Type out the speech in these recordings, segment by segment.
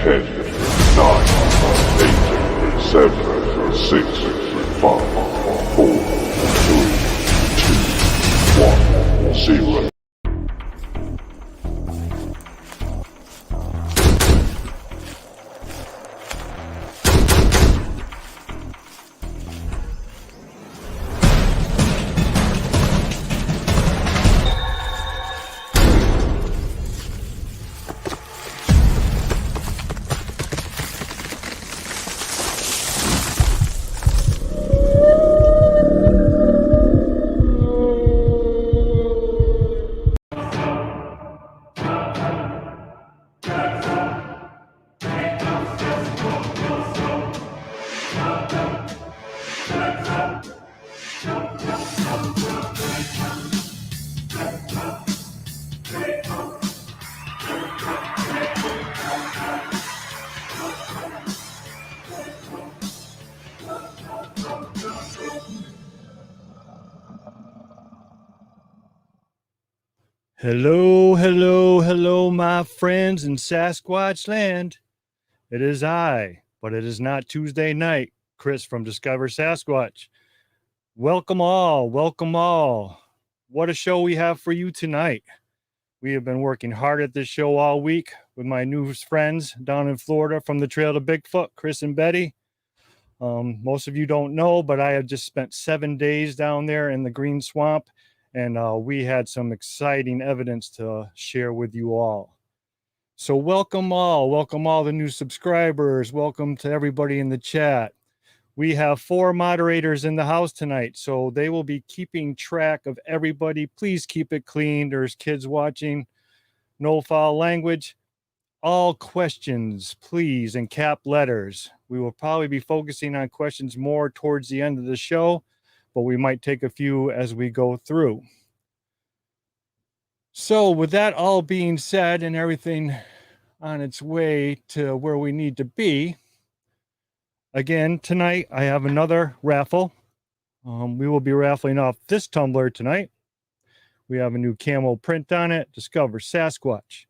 10, 9, 8, 7, 6, 5, 4, 3, 2, 1, 0. Hello, hello, hello, my friends in Sasquatch Land. It is I, but it is not Tuesday night. Chris from Discover Sasquatch. Welcome all, welcome all. What a show we have for you tonight. We have been working hard at this show all week with my new friends down in Florida from the Trail to Bigfoot, Chris and Betty. Most of you don't know, but I have just spent 7 days down there in the Green Swamp. And we had some exciting evidence to share with you all. So welcome all the new subscribers. Welcome to everybody in the chat. We have 4 moderators in the house tonight, so they will be keeping track of everybody. Please keep it clean. There's kids watching. No foul language. All questions, please, in cap letters. We will probably be focusing on questions more towards the end of the show, but we might take a few as we go through. So with that all being said and everything on its way to where we need to be, again, tonight I have another raffle. We will be raffling off this tumbler tonight. We have a new camo print on it, Discover Sasquatch.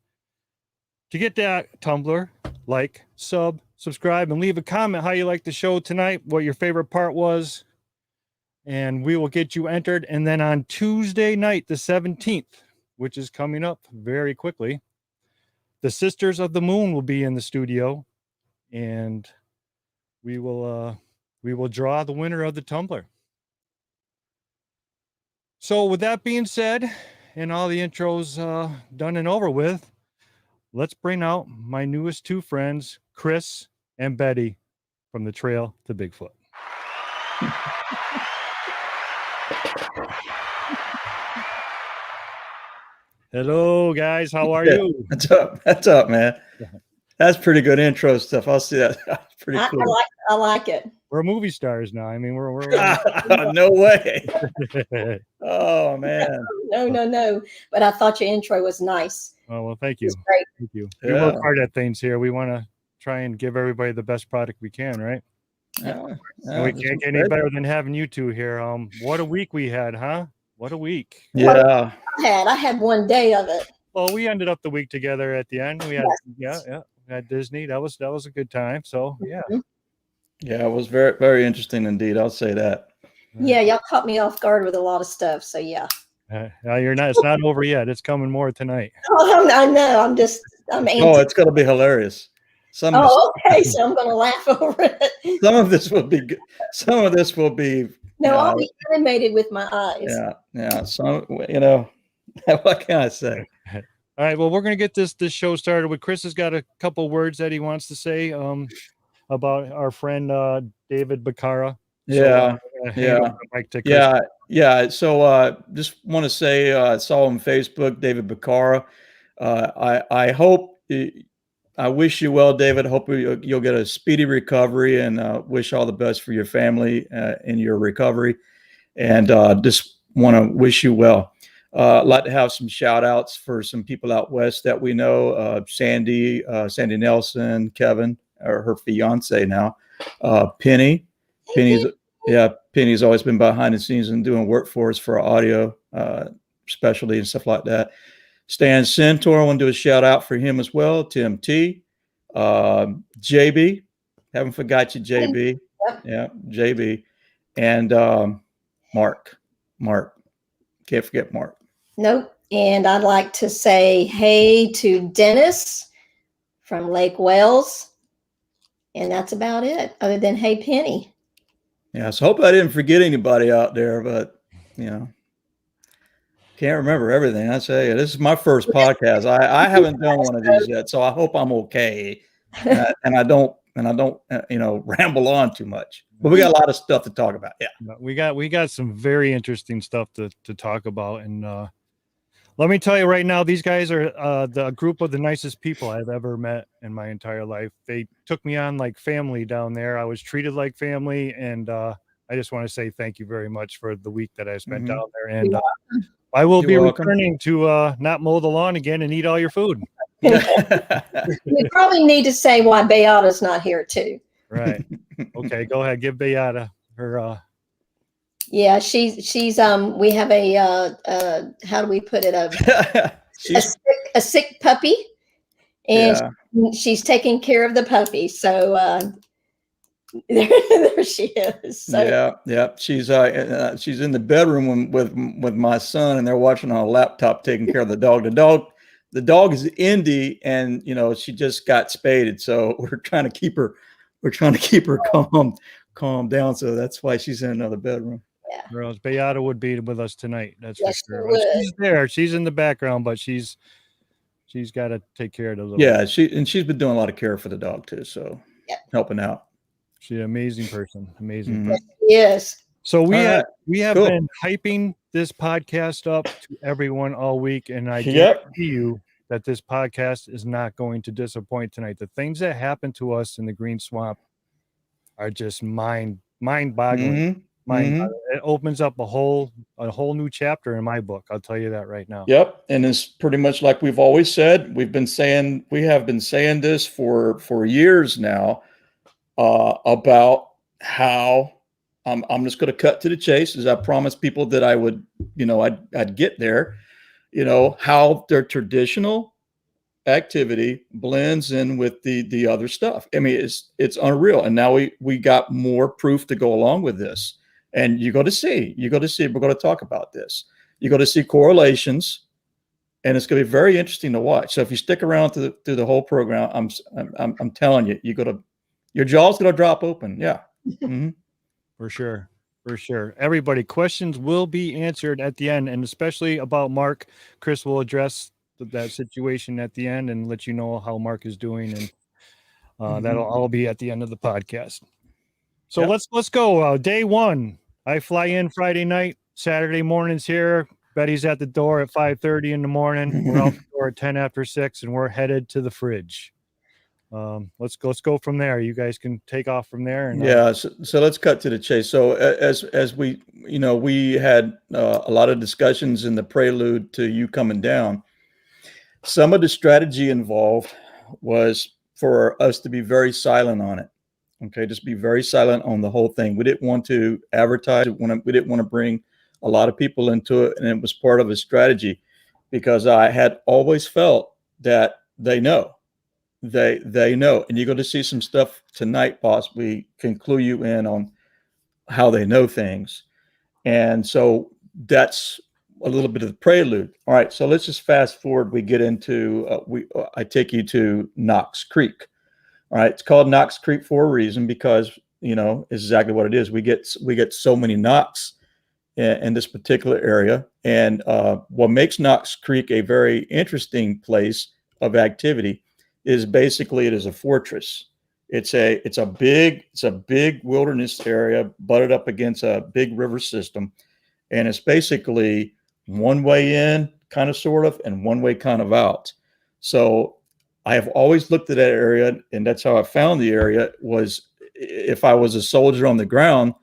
To get that tumbler, like, subscribe, and leave a comment how you like the show tonight, what your favorite part was, and we will get you entered. And then on Tuesday night, the 17th, which is coming up very quickly, the Sisters of the Moon will be in the studio, and we will draw the winner of the tumbler. So with that being said, and all the intros done and over with, let's bring out my newest 2 friends, Chris and Betty from the Trail to Bigfoot. Hello, guys. How are you? That's up, man. That's pretty good intro stuff. I'll see that. That's pretty cool. I like it. We're movie stars now. I mean, we're no way. Oh, man. No. But I thought your intro was nice. Oh, well, thank you. It's great. Thank you. Yeah. We work hard at things here. We want to try and give everybody the best product we can, right? Yeah. And we can't get any better than having you 2 here. What a week we had, huh? What a week. Yeah. I had one day of it. Well, we ended up the week together at the end. We had we had Disney. That was a good time. So yeah. Yeah, it was very, very interesting indeed. I'll say that. Yeah, y'all caught me off guard with a lot of stuff. So yeah. You're not. It's not over yet. It's coming more tonight. Oh, I know. I'm antsy. Oh, it's gonna be hilarious. Okay. So I'm gonna laugh over it. Some of this will be good. Some of this will be. No, I'll be animated with my eyes. Yeah. So what can I say? All right. Well, we're gonna get this show started with Chris. Has got a couple words that he wants to say about our friend David Becara. Yeah. Yeah. So just want to say I saw on Facebook David Becara. I hope. I wish you well, David. Hope you'll get a speedy recovery, and wish all the best for your family in your recovery. And just want to wish you well. I'd like to have some shout outs for some people out west that we know. Sandy Nelson, Kevin, or her fiance now, Penny. Penny's always been behind the scenes and doing work for us for our audio specialty and stuff like that. Stan Centaur, I want to do a shout out for him as well. Tim T, JB, haven't forgot you, JB. Yep. Yeah, JB, and Mark. Can't forget Mark. Nope. And I'd like to say hey to Dennis from Lake Wales. And that's about it, other than hey, Penny. Yeah, so hope I didn't forget anybody out there, but can't remember everything. I tell you, this is my first podcast. I haven't done one of these yet, so I hope I'm okay, and I don't ramble on too much. But we got a lot of stuff to talk about. Yeah, But we got some very interesting stuff to talk about, and let me tell you right now, these guys are the group of the nicest people I've ever met in my entire life. They took me on like family down there. I was treated like family, and I just want to say thank you very much for the week that I spent down there. And I will be returning to not mow the lawn again and eat all your food. We probably need to say why Beata's not here too. Right. Okay, go ahead. Give Beata her Yeah, she's we have a how do we put it, a sick puppy, and she's taking care of the puppy. So there she is. So, yeah. She's in the bedroom with my son, and they're watching on a laptop, taking care of the dog. The dog is Indy, and she just got spaded, so we're trying to keep her calm down. So that's why she's in another bedroom. Yeah. or else Beata would be with us tonight. That's Yes, for sure. she would. She's there. She's in the background, but she's got to take care of the little. Yeah, she's been doing a lot of care for the dog too, so helping out. She's an amazing person. Amazing. Mhm. Yes. So we All have Cool. been hyping this podcast up to everyone all week, and I Yep. guarantee you that this podcast is not going to disappoint tonight. The things that happen to us in the Green Swamp are just mind-boggling. Mhm. Mhm. It opens up a whole new chapter in my book. I'll tell you that right now. Yep, and it's pretty much like we've always said. We have been saying this for years now about how I'm just going to cut to the chase, as I promised people that I would. I'd get there. How their traditional activity blends in with the other stuff. I mean, it's unreal. And now we got more proof to go along with this. And you go to see, we're going to talk about this. You go to see correlations, and it's going to be very interesting to watch. So if you stick around through the whole program, I'm telling you, your jaw's going to drop open. Yeah. Mm-hmm. For sure. Everybody, questions will be answered at the end, and especially about Mark. Chris will address that situation at the end and let you know how Mark is doing, and that'll all be at the end of the podcast. So let's go. Day one. I fly in Friday night. Saturday morning's here. Betty's at the door at 5:30 in the morning. We're out the door at 10 after 6, and we're headed to the fridge. Let's go from there. You guys can take off from there. And so let's cut to the chase. So as we we had a lot of discussions in the prelude to you coming down. Some of the strategy involved was for us to be very silent on it. Okay, just be very silent on the whole thing. We didn't want to advertise it. We didn't want to bring a lot of people into it, and it was part of a strategy because I had always felt that they know. They know, and you're going to see some stuff tonight possibly can clue you in on how they know things. And so that's a little bit of the prelude. All right, so let's just fast forward. We get into I take you to Knox Creek. All right, it's called Knox Creek for a reason because it's exactly what it is. We get so many knocks in this particular area, and what makes Knox Creek a very interesting place of activity is basically it is a fortress. It's a big wilderness area butted up against a big river system, and it's basically one way in, kind of sort of, and one way kind of out. So I have always looked at that area, and that's how I found the area. Was if I was a soldier on the ground,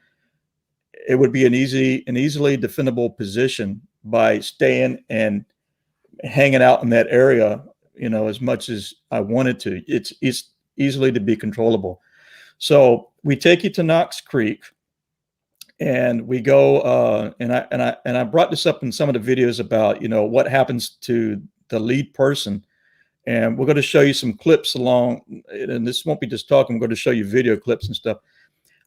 it would be an easily defendable position by staying and hanging out in that area, as much as I wanted to. It's easily to be controllable. So we take you to Knox Creek, and we go. And I brought this up in some of the videos about what happens to the lead person. and we're going to show you some clips along, and this won't be just talking, I'm going to show you video clips and stuff.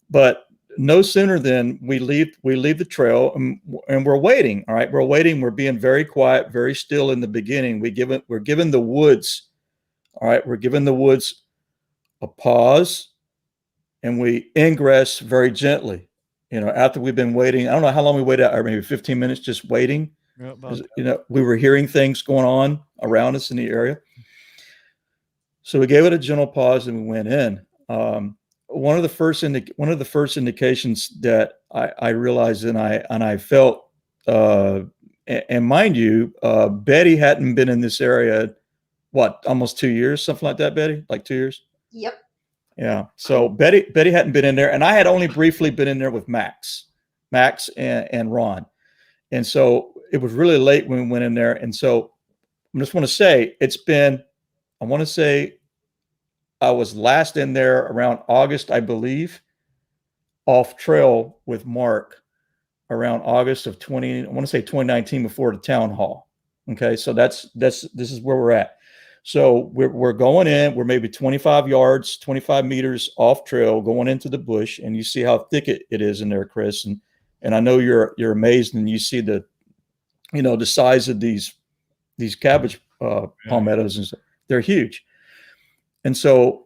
But no sooner than we leave the trail, and we're waiting. All right, we're waiting. We're being very quiet, very still in the beginning. We're giving the woods, all right, we're giving the woods a pause, and we ingress very gently. After we've been waiting, I don't know how long we waited, or maybe 15 minutes, just waiting. We were hearing things going on around us in the area. So we gave it a gentle pause and we went in. One of the first indications that I realized and I felt, and mind you, Betty hadn't been in this area, almost 2 years, something like that, Betty, like 2 years. Yep. Yeah. So Betty hadn't been in there, and I had only briefly been in there with Max and Ron. And so it was really late when we went in there. And so I just want to say I was last in there around August, I believe, off trail with Mark around August of 2019, before the town hall. Okay. So this is where we're at. So we're going in, we're maybe 25 meters off trail, going into the bush, and you see how thick it is in there, Chris. And I know you're amazed, and you see the size of these cabbage palmettos, and stuff. They're huge. And so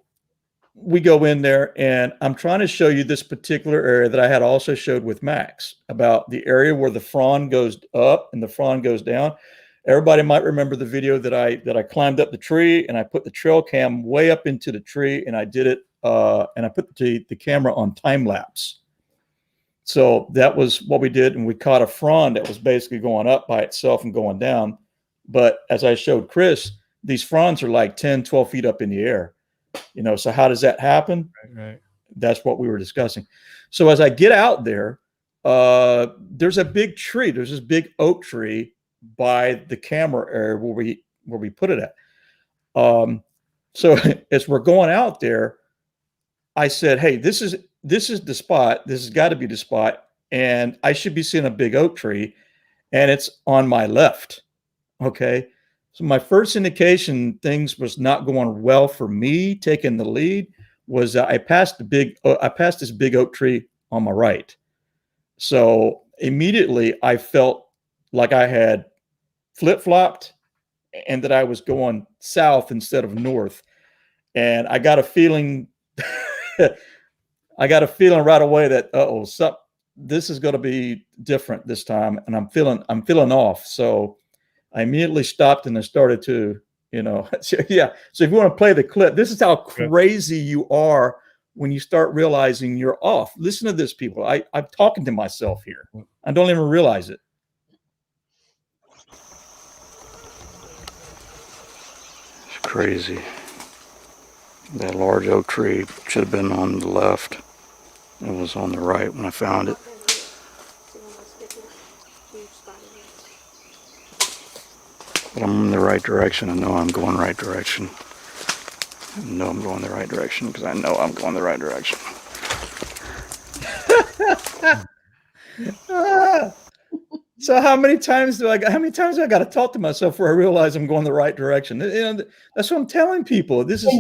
we go in there, and I'm trying to show you this particular area that I had also showed with Max, about the area where the frond goes up and the frond goes down. Everybody might remember the video that I climbed up the tree, and I put the trail cam way up into the tree, and I did it, and I put the camera on time lapse. So that was what we did, and we caught a frond that was basically going up by itself and going down. But as I showed Chris, these fronds are like 10, 12 feet up in the air. So how does that happen? Right. That's what we were discussing. So as I get out there, there's a big tree. There's this big oak tree by the camera area where we put it at. So as we're going out there, I said, hey, this is the spot. This has got to be the spot. And I should be seeing a big oak tree, and it's on my left. Okay. So my first indication things was not going well for me taking the lead was I passed this big oak tree on my right. So immediately I felt like I had flip-flopped and that I was going south instead of north. And I got a feeling right away that, this is going to be different this time. And I'm feeling off. So I immediately stopped and I started to, yeah. So if you want to play the clip, this is how crazy you are when you start realizing you're off. Listen to this, people. I'm talking to myself here. I don't even realize it. It's crazy. That large oak tree should have been on the left. It was on the right when I found it. But I'm in the right direction. I know I'm going the right direction. I know I'm going the right direction because I know I'm going the right direction. So how many times do I got to talk to myself before I realize I'm going the right direction? That's what I'm telling people. This is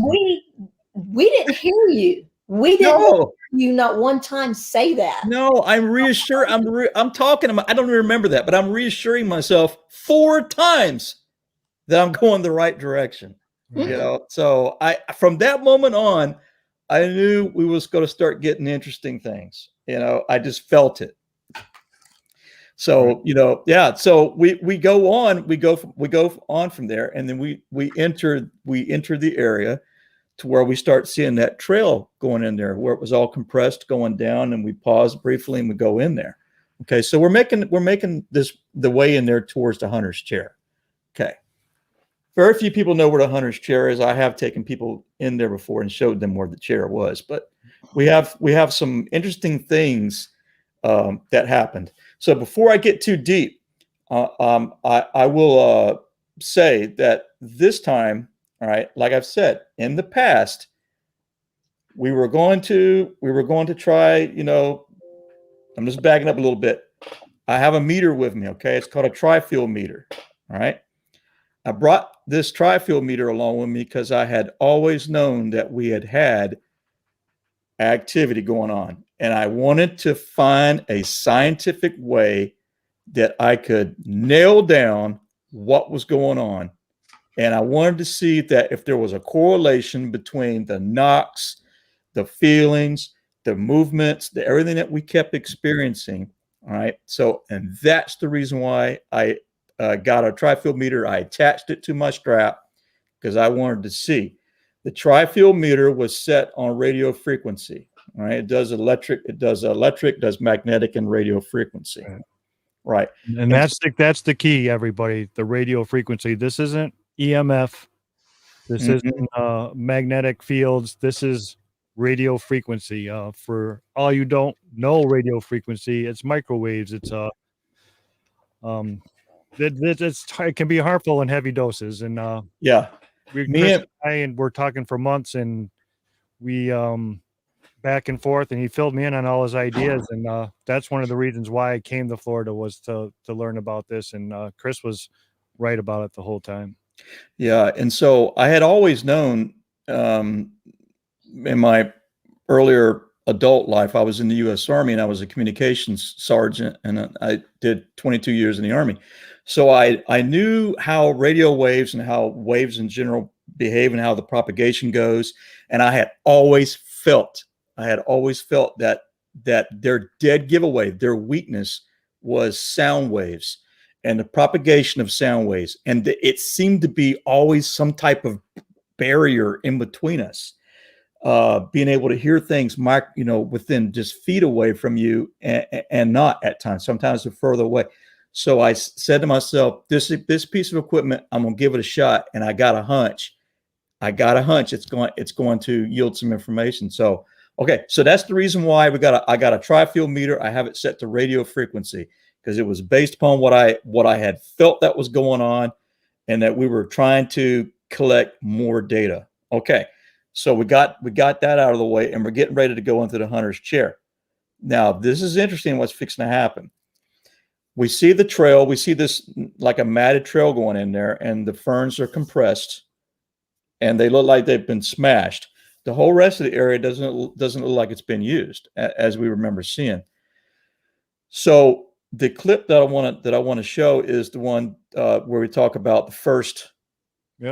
we didn't hear you. We didn't hear you not one time say that. No, I'm reassured. I'm talking about, I don't even remember that, but I'm reassuring myself 4 times that I'm going the right direction. So from that moment on, I knew we was going to start getting interesting things. I just felt it. So, yeah. So we go on from there, and then we enter the area to where we start seeing that trail going in there, where it was all compressed going down, and we pause briefly and we go in there. Okay. So we're making this the way in there towards the hunter's chair. Okay. Very few people know where the hunter's chair is. I have taken people in there before and showed them where the chair was, but we have some interesting things that happened. So before I get too deep, I will say that this time, all right, like I've said in the past, we were going to try, I'm just backing up a little bit. I have a meter with me. Okay. It's called a tri-field meter. All right. I brought this tri-field meter along with me because I had always known that we had activity going on. And I wanted to find a scientific way that I could nail down what was going on. And I wanted to see that if there was a correlation between the knocks, the feelings, the movements, everything that we kept experiencing. All right. So, and that's the reason why I got a tri-field meter. I attached it to my strap because I wanted to see. The tri-field meter was set on radio frequency. All right. It does electric, does magnetic and radio frequency. Right. And that's the key, everybody. The radio frequency. This isn't EMF. This isn't magnetic fields. This is radio frequency. For all you don't know, radio frequency, it's microwaves. It's it can be harmful in heavy doses. And Chris and we're talking for months, and we back and forth, and he filled me in on all his ideas, and that's one of the reasons why I came to Florida, was to learn about this. And Chris was right about it the whole time. Yeah. And so I had always known in my earlier adult life, I was in the U.S. Army, and I was a communications sergeant, and I did 22 years in the Army. So I knew how radio waves and how waves in general behave and how the propagation goes. And I had always felt that their dead giveaway, their weakness was sound waves and the propagation of sound waves. And it seemed to be always some type of barrier in between us, being able to hear things, within just feet away from you, and not at times. Sometimes they're further away. So I said to myself, this piece of equipment, I'm going to give it a shot. And I got a hunch. It's going to yield some information. So, okay. So that's the reason why I got a tri-field meter. I have it set to radio frequency because it was based upon what I had felt that was going on, and that we were trying to collect more data. Okay. So we got that out of the way, and we're getting ready to go into the hunter's chair. Now, this is interesting what's fixing to happen. We see the trail. We see this like a matted trail going in there, and the ferns are compressed, and they look like they've been smashed. The whole rest of the area doesn't look like it's been used, as we remember seeing. So the clip that I want to show is the one where we talk about the first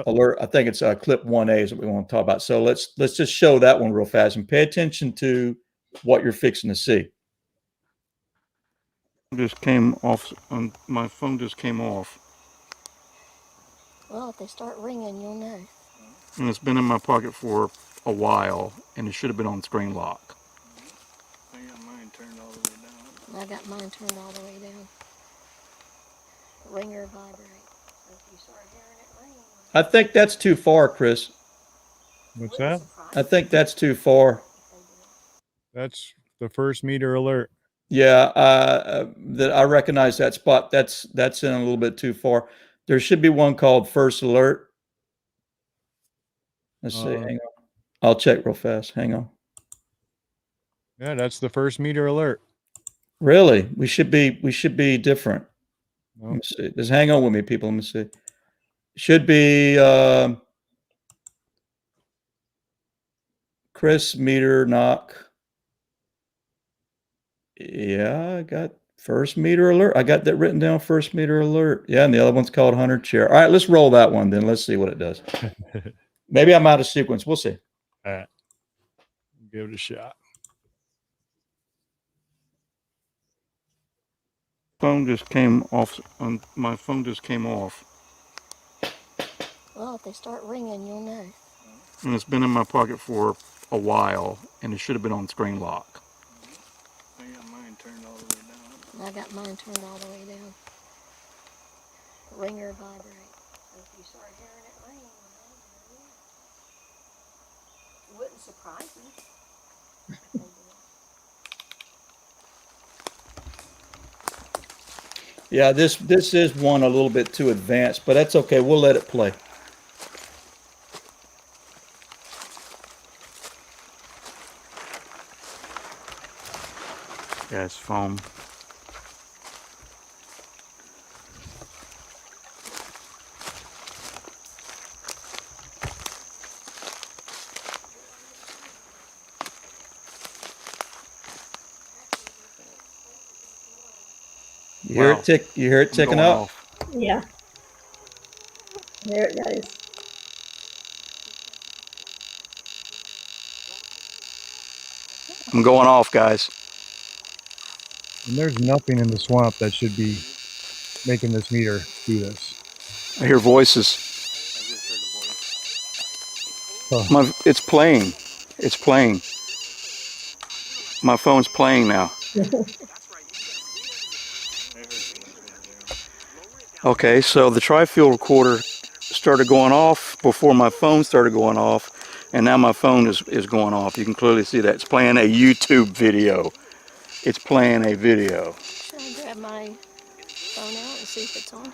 alert. I think it's clip 1A is what we want to talk about. So let's just show that one real fast and pay attention to what you're fixing to see. Just came off, my phone just came off. Well, if they start ringing, you'll know. And it's been in my pocket for a while, and it should have been on screen lock. I got mine turned all the way down. I got mine turned all the way down. Ring or vibrate. So if you start hearing it ring. I think that's too far, Chris. What's that? I think that's too far. That's the first meter alert. Yeah, that I recognize that spot. That's in a little bit too far. There should be one called first alert. Let's see. Hang on. I'll check real fast. Hang on. Yeah, that's the first meter alert. Really? We should be different. Nope. Let me see. Just hang on with me, people. Let me see. Should be Chris meter knock. Yeah, I got first meter alert. I got that written down, first meter alert. Yeah, and the other one's called hunter chair. All right, let's roll that one then. Let's see what it does. Maybe I'm out of sequence. We'll see. All right. Give it a shot. Phone just came off. My phone just came off. Well, if they start ringing, you'll know. And it's been in my pocket for a while, and it should have been on screen lock. I got mine turned all the way down. I got mine turned all the way down. Ring or vibrate. So if you start hearing it ring, it wouldn't surprise me. Yeah, this is one a little bit too advanced, but that's okay. We'll let it play. Yeah, it's foam. You hear it tick. You hear it ticking going up. off. Yeah. There it goes. I'm going off, guys. And there's nothing in the swamp that should be making this meter do this. I hear voices. Oh. It's playing. It's playing. My phone's playing now. Okay, so the tri-field recorder started going off before my phone started going off, and now my phone is going off. You can clearly see that. It's playing a YouTube video. It's playing a video. Should I grab my phone out and see if it's on?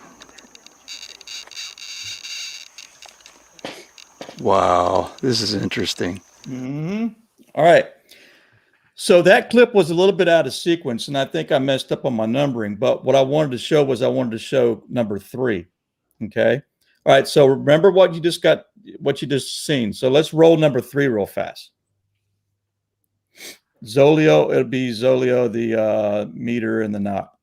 Wow, this is interesting. All right. So that clip was a little bit out of sequence, and I think I messed up on my numbering. But what I wanted to show was I wanted to show number 3. Okay. All right. So remember what you just seen. So let's roll number 3 real fast. Zolio, it'll be Zolio, the meter and the knock.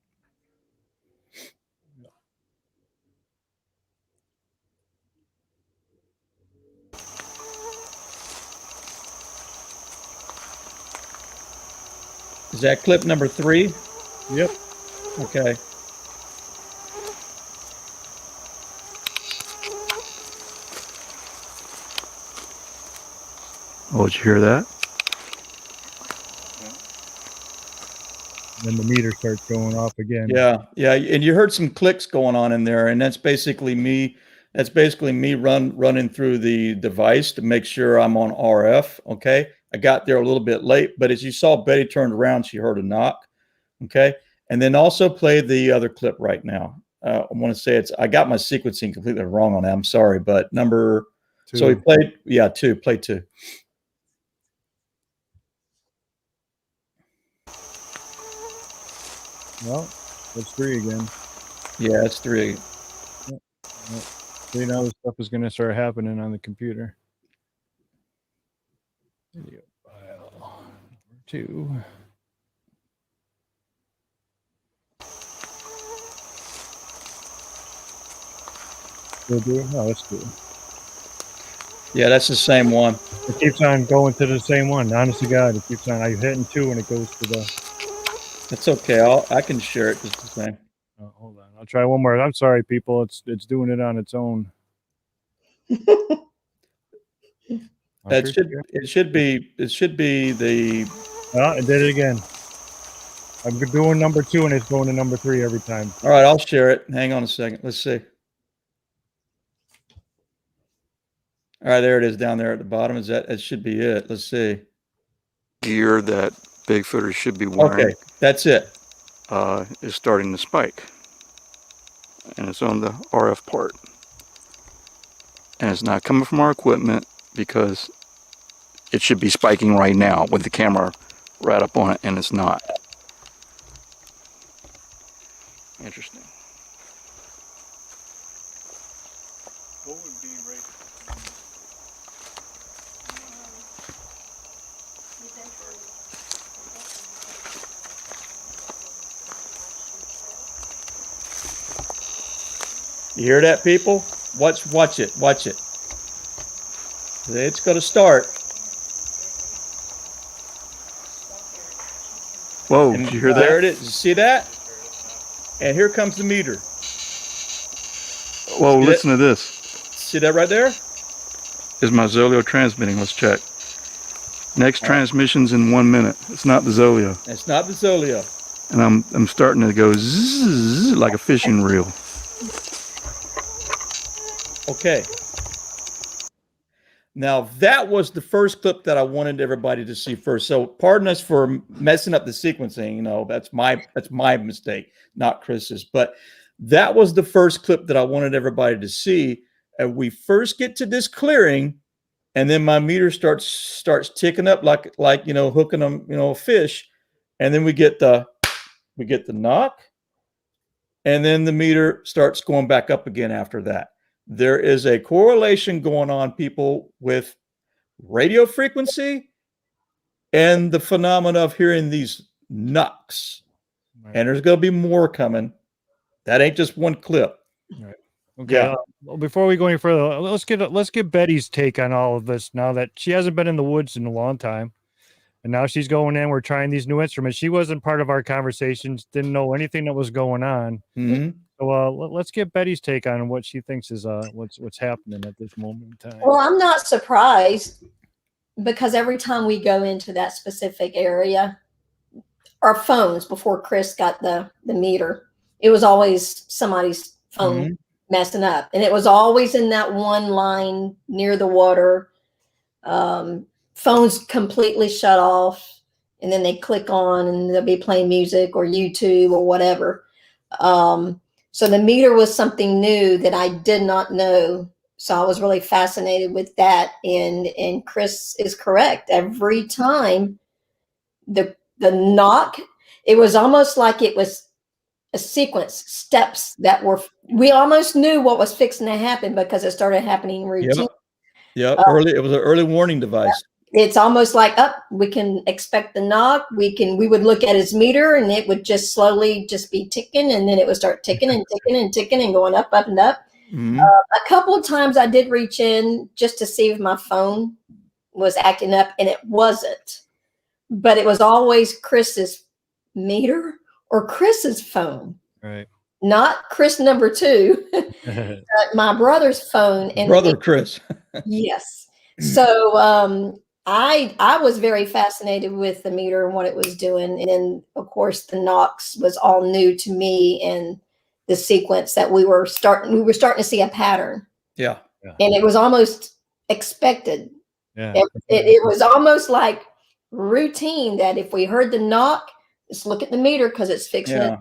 Is that clip number 3? Yep. Okay. Oh, did you hear that? Then the meter starts going off again. Yeah, yeah, and you heard some clicks going on in there, and that's basically me. That's basically me running through the device to make sure I'm on RF. Okay, I got there a little bit late, but as you saw, Betty turned around, she heard a knock. Okay, and then also play the other clip right now. I want to say I got my sequencing completely wrong on that. I'm sorry, but number 2. So we played, 2. Play 2. Well, that's 3 again. Yeah, it's 3. Yep. See, now this stuff is going to start happening on the computer. Video file number 2. Still do it? No, that's good. Yeah, that's the same one. It keeps on going to the same one. Honest to God, it keeps on. I'm hitting 2 and it goes to the. That's okay. I can share it just the same. Oh, hold on. I'll try one more. I'm sorry, people. It's doing it on its own. It should be the. Oh, it did it again. I'm doing number 2 and it's going to number 3 every time. All right, I'll share it. Hang on a second. Let's see. All right, there it is down there at the bottom. It should be it. Let's see. Gear that Bigfooters should be wearing. Okay, that's it. Is starting to spike. And it's on the RF part. And it's not coming from our equipment because it should be spiking right now with the camera right up on it, and it's not. Interesting. What would be right? You hear that, people? Watch it. Watch it. It's going to start. Whoa, did you hear that? There it is. You see that? And here comes the meter. Whoa, listen to this. See that right there? Is my Zolio transmitting? Let's check. Next transmission's in 1 minute. It's not the Zolio. It's not the Zolio. And I'm starting to go zzz like a fishing reel. Okay. Now that was the first clip that I wanted everybody to see first. So pardon us for messing up the sequencing. You know, that's my mistake, not Chris's. But that was the first clip that I wanted everybody to see. And we first get to this clearing, and then my meter starts ticking up like you know, hooking them, you know, a fish, and then we get the knock, and then the meter starts going back up again after that. There is a correlation going on, people, with radio frequency and the phenomena of hearing these knocks. and there's going to be more coming. That ain't just one clip. Right. Okay. Well, before we go any further, let's get Betty's take on all of this. Now that she hasn't been in the woods in a long time, and now she's going in. We're trying these new instruments. She wasn't part of our conversations. Didn't know anything that was going on. So let's get Betty's take on what she thinks is what's happening at this moment in time. Well, I'm not surprised, because every time we go into that specific area, our phones, before Chris got the meter, it was always somebody's phone messing up, and it was always in that one line near the water. Phones completely shut off, and then they click on and they'll be playing music or YouTube or whatever. So the meter was something new that I did not know. So I was really fascinated with that. And Chris is correct. Every time the knock, it was almost like it was a sequence, steps that were, we almost knew what was fixing to happen because it started happening routine. Yep. It was an early warning device. It's almost like, we can expect the knock. We would look at his meter, and it would just slowly just be ticking, and then it would start ticking and ticking and ticking and going up and up. A couple of times I did reach in just to see if my phone was acting up, and it wasn't. But it was always Chris's meter or Chris's phone. Right. Not Chris number 2, my brother's phone. And Brother Chris. Yes. So I was very fascinated with the meter and what it was doing. And then, of course, the knocks was all new to me, and the sequence that we were starting to see a pattern. Yeah. And it was almost expected. Yeah. It was almost like routine that if we heard the knock, just look at the meter because it's fixing it.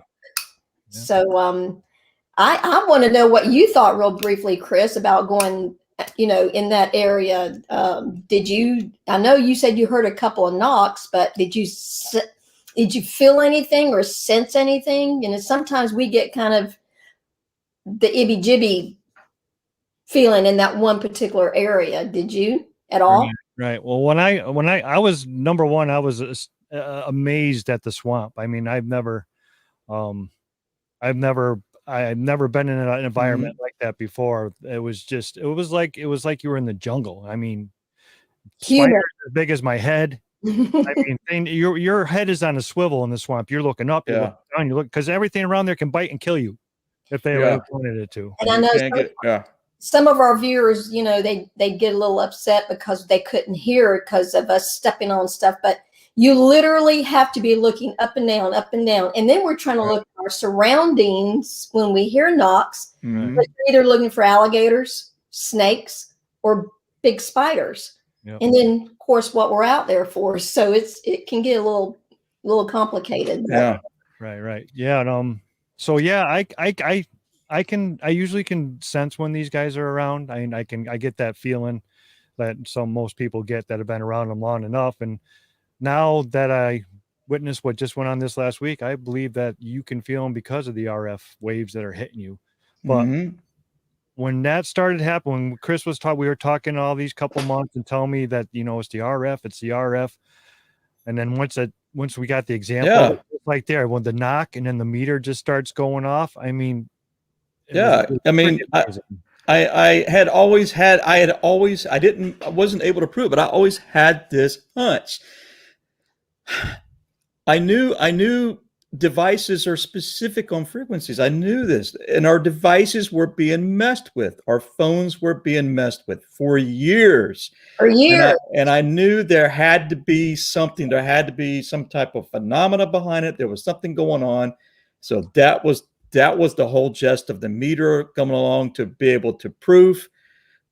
So I want to know what you thought real briefly, Chris, about going, in that area. I know you said you heard a couple of knocks, but did you feel anything or sense anything? Sometimes we get kind of the ibby jibby feeling in that one particular area. Did you at all? Right. Well, when I was number one, I was amazed at the swamp. I mean, I've never been in an environment like that before. It was like you were in the jungle. I mean, spiders as big as my head. I mean, your head is on a swivel in the swamp. You're looking up, you look down, you look, because everything around there can bite and kill you if they wanted it to. And I know some of our viewers, they get a little upset because they couldn't hear it because of us stepping on stuff, but you literally have to be looking up and down, and then we're trying to look at our surroundings when we hear knocks. But you're either looking for alligators, snakes, or big spiders. And then, of course, what we're out there for. So it can get a little complicated. Yeah. Right. Yeah. And, so yeah, I usually can sense when these guys are around. I get that feeling that most people get that have been around them long enough. And now that I witnessed what just went on this last week, I believe that you can feel them because of the RF waves that are hitting you. But when that started happening, when Chris was we were talking all these couple months and telling me that, it's the RF. And then once we got the example, like there, when the knock and then the meter just starts going off, I mean, I wasn't able to prove it, but I always had this hunch. I knew devices are specific on frequencies. I knew this, and our devices were being messed with. Our phones were being messed with for years. And I knew there had to be something. There had to be some type of phenomena behind it. There was something going on. So that was the whole gist of the meter coming along, to be able to prove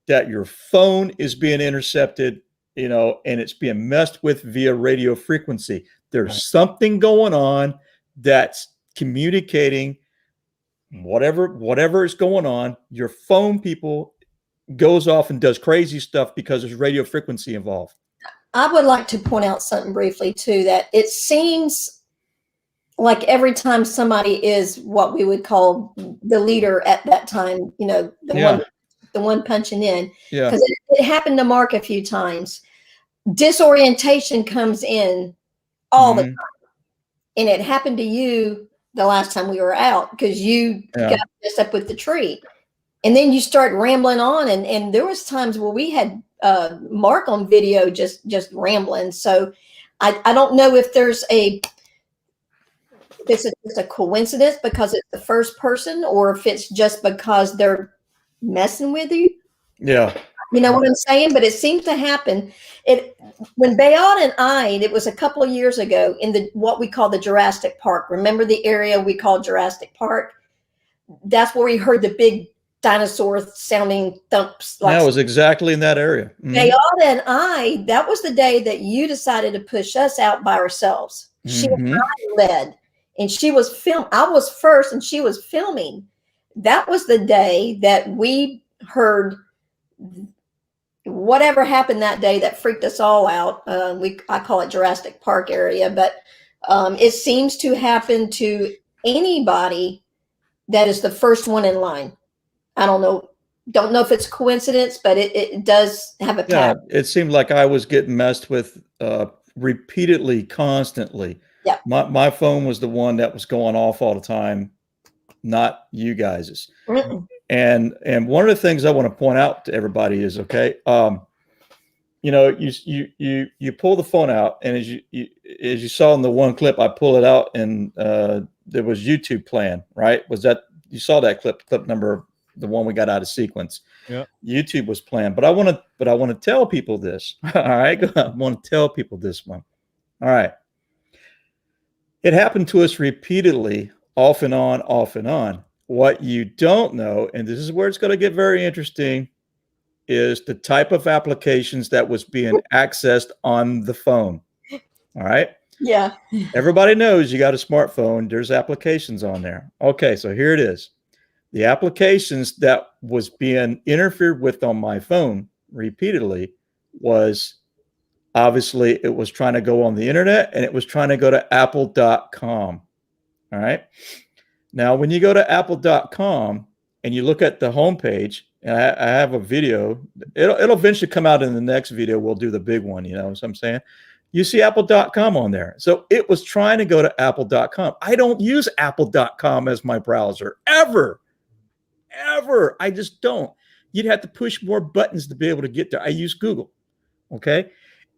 that your phone is being intercepted, and it's being messed with via radio frequency. There's something going on that's communicating whatever is going on. Your phone, people, goes off and does crazy stuff because there's radio frequency involved. I would like to point out something briefly too, that it seems like every time somebody is what we would call the leader at that time, the one punching in, because it happened to Mark a few times. Disorientation comes in all the time, and it happened to you the last time we were out because you Yeah. got messed up with the tree. And then you start rambling on, and there was times where we had Mark on video just rambling. So I don't know if there's if it's just a coincidence because it's the first person, or if it's just because they're messing with you. Yeah. You know what I'm saying? But it seems to happen. When Bayard and it was a couple of years ago in what we call the Jurassic Park. Remember the area we call Jurassic Park? That's where we heard the big dinosaur sounding thumps. That was exactly in that area. Bayard and that was the day that you decided to push us out by ourselves. She and I led, and she was I was first, and she was filming. That was the day that we heard whatever happened that day that freaked us all out. I call it Jurassic Park area, but it seems to happen to anybody that is the first one in line. I don't know if it's coincidence, but it does have a pattern. Yeah, it seemed like I was getting messed with repeatedly, constantly. Yeah. My phone was the one that was going off all the time, not you guys's. And one of the things I want to point out to everybody is, okay, you know, you pull the phone out, and as you saw in the one clip, I pull it out, and there was YouTube playing, right? Was that, you saw that clip number, the one we got out of sequence? Yeah. YouTube was playing, but I want to tell people this. All right, I want to tell people this one. All right, it happened to us repeatedly, off and on, off and on. What you don't know, and this is where it's going to get very interesting, is the type of applications that was being accessed on the phone. All right. Yeah. Everybody knows you got a smartphone. There's applications on there. Okay, so here it is. The applications that was being interfered with on my phone repeatedly was, obviously, it was trying to go on the internet, and it was trying to go to apple.com. All right. Now, when you go to apple.com and you look at the homepage, and I have a video, it'll eventually come out in the next video. We'll do the big one, you know what I'm saying? You see apple.com on there. So it was trying to go to apple.com. I don't use apple.com as my browser ever. I just don't. You'd have to push more buttons to be able to get there. I use Google. Okay.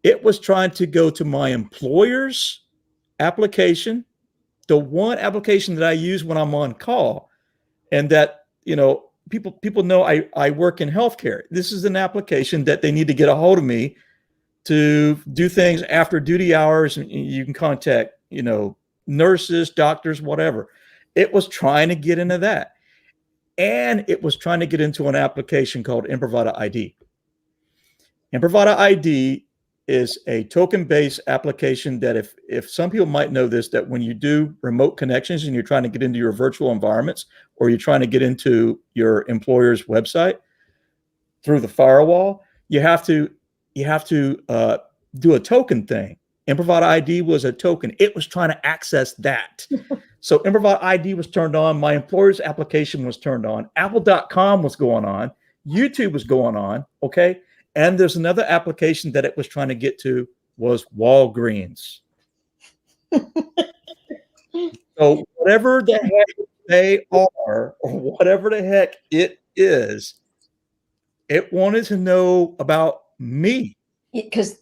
It was trying to go to my employer's application, the one application that I use when I'm on call, and that, you know, people know I work in healthcare. This is an application that they need to get a hold of me to do things after duty hours. You can contact, you know, nurses, doctors, whatever. It was trying to get into that. And it was trying to get into an application called Improvada ID. Improvada ID is a token-based application that if some people might know this, that when you do remote connections and you're trying to get into your virtual environments, or you're trying to get into your employer's website through the firewall, you have to do a token thing. Improvada ID was a token. It was trying to access that. So Improvada ID was turned on. My employer's application was turned on. Apple.com was going on. YouTube was going on. Okay. And there's another application that it was trying to get to, was Walgreens. So whatever the heck they are, or whatever the heck it is, it wanted to know about me. Because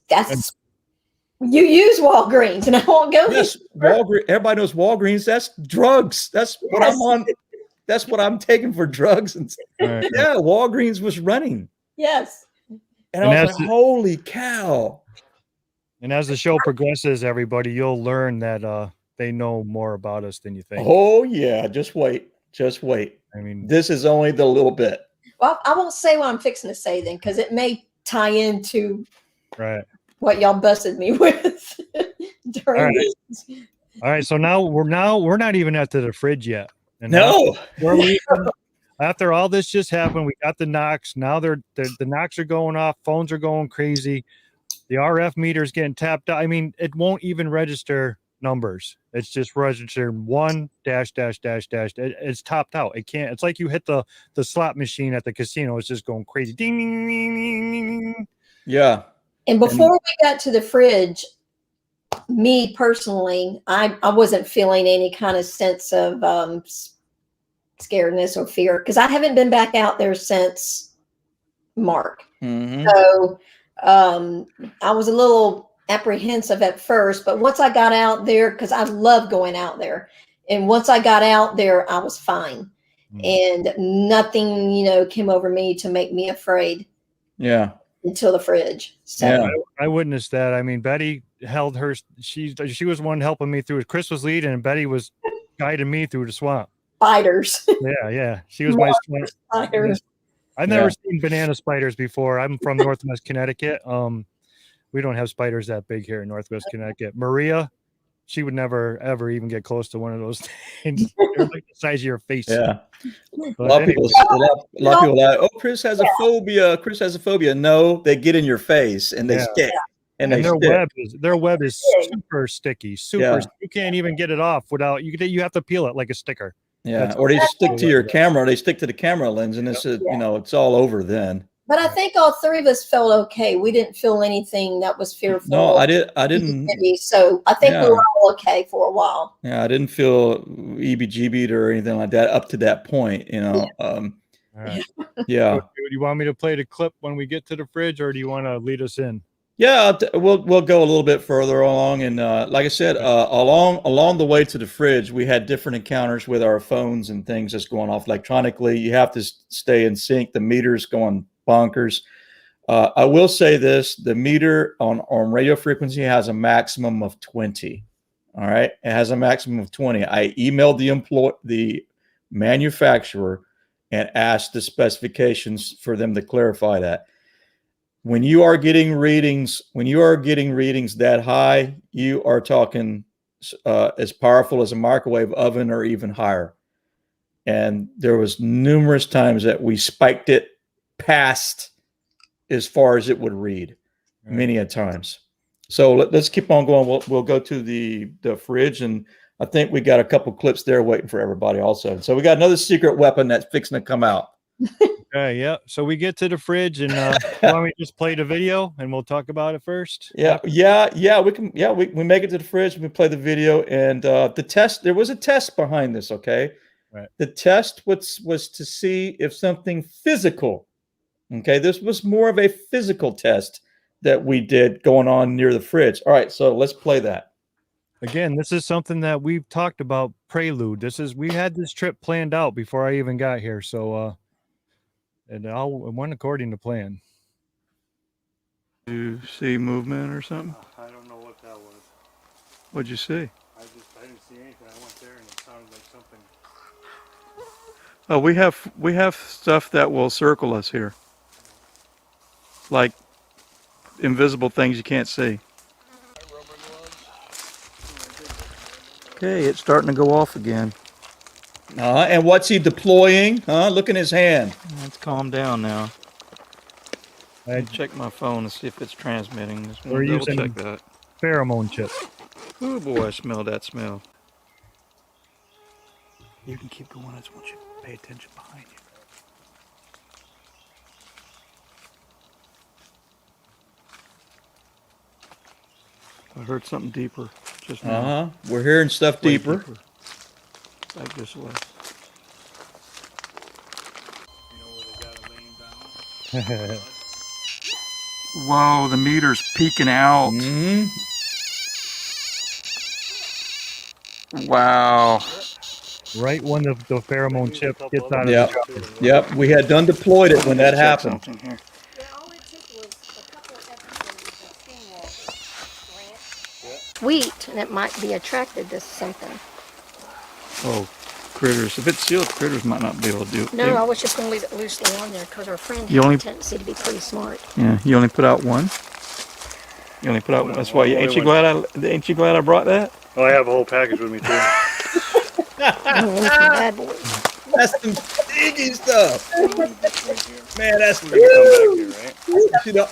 you use Walgreens, and I won't go. Yes, Walgreens. Everybody knows Walgreens. That's drugs. That's what I'm on. That's what I'm taking for drugs. And Right. yeah, Walgreens was running. Yes. And I was like, holy cow. And as the show progresses, everybody, you'll learn that they know more about us than you think. Oh, yeah. Just wait. Just wait. I mean, this is only the little bit. Well, I won't say what I'm fixing to say then, because it may tie into right. what y'all busted me with during this. All right. So now we're not even at the fridge yet. And no. We're leaving. After all this just happened, we got the knocks. Now the knocks are going off. Phones are going crazy. The RF meter is getting tapped out. I mean, it won't even register numbers. It's just registered one dash. It's topped out. It can't. It's like you hit the slot machine at the casino. It's just going crazy. Ding, ding, ding, ding, ding. Yeah. And before we got to the fridge, me personally, I wasn't feeling any kind of sense of scaredness or fear because I haven't been back out there since Mark. Mm-hmm. So I was a little apprehensive at first, but once I got out there, because I love going out there, and once I got out there, I was fine, and nothing, came over me to make me afraid. Yeah. Until the fridge. So Yeah. I witnessed that. I mean, Betty held her. She was one helping me through it. Chris was leading, and Betty was guiding me through the swamp. Spiders. Yeah. She was my swamp. Spiders. I've never seen banana spiders before. I'm from Northwest Connecticut. We don't have spiders that big here in Northwest Connecticut. Maria, she would never ever even get close to one of those things. They're like the size of your face. Yeah. But A lot of people are like, oh, Chris has a phobia. Chris has a phobia. No, they get in your face and they stick. And their web is super sticky. You can't even get it off without you have to peel it like a sticker. Yeah. Or they stick to your camera. They stick to the camera lens, and it's it's all over then. But I think all three of us felt okay. We didn't feel anything that was fearful. No, I didn't. So I think we were all okay for a while. Yeah, I didn't feel EBGB'd or anything like that up to that point, All right. Yeah. So, do you want me to play the clip when we get to the fridge, or do you want to lead us in? Yeah, we'll go a little bit further along, and like I said, along the way to the fridge, we had different encounters with our phones and things that's going off electronically. You have to stay in sync. The meter's going bonkers. I will say this: the meter on radio frequency has a maximum of 20. All right, it has a maximum of 20. I emailed the manufacturer and asked the specifications for them to clarify that. When you are getting readings that high, you are talking as powerful as a microwave oven or even higher. And there was numerous times that we spiked it past as far as it would read, many a times. So let's keep on going. We'll go to the fridge, and I think we got a couple clips there waiting for everybody also. So we got another secret weapon that's fixing to come out. Okay, yeah. So we get to the fridge, and why don't we just play the video and we'll talk about it first? Yeah. We can. Yeah, we make it to the fridge. We play the video, and the test. There was a test behind this. Okay, right. The test was to see if something physical. Okay, this was more of a physical test that we did going on near the fridge. All right, so let's play that. Again, this is something that we've talked about. Prelude. We had this trip planned out before I even got here. So. And it went according to plan. You see movement or something? I don't know what that was. What'd you see? I didn't see anything. I went there and it sounded like something. Oh, we have stuff that will circle us here, like invisible things you can't see. Okay, it's starting to go off again. And what's he deploying? Look in his hand. Let's calm down now. I check my phone to see if it's transmitting. Just We're using check that. Pheromone chip. Oh boy, I smell that smell. You can keep going. I just want you to pay attention behind you. I heard something deeper just now. We're hearing stuff deeper. Back this way. Whoa, the meter's peeking out. Mm-hmm. Wow. Right when the pheromone chip gets out of the chopper. Yep, we had done deployed it when that happened. Wheat, and it might be attracted to something. Oh, critters. If it's sealed, critters might not be able to do it. No, I was just going to leave it loosely on there because our friend You had only- a tendency to be pretty smart. Yeah, you only put out one. You only put out one. That's why. Ain't you glad I brought that? Oh, I have a whole package with me too. Bad boy. That's some sticky stuff. Man, that's We're gonna come back here, right? you know,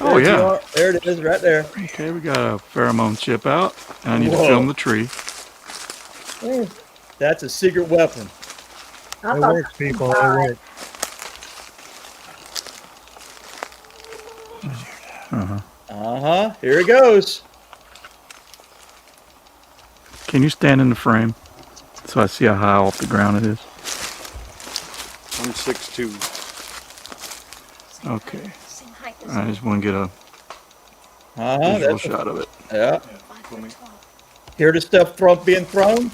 Oh yeah. there it is, right there. Okay, we got a pheromone chip out, and I need to film the tree. That's a secret weapon. It works, people. It works. Here it goes. Can you stand in the frame so I see how high off the ground it is? 162. Okay. I just want to get a visual That's shot of it. yeah. Hear the stuff being thrown?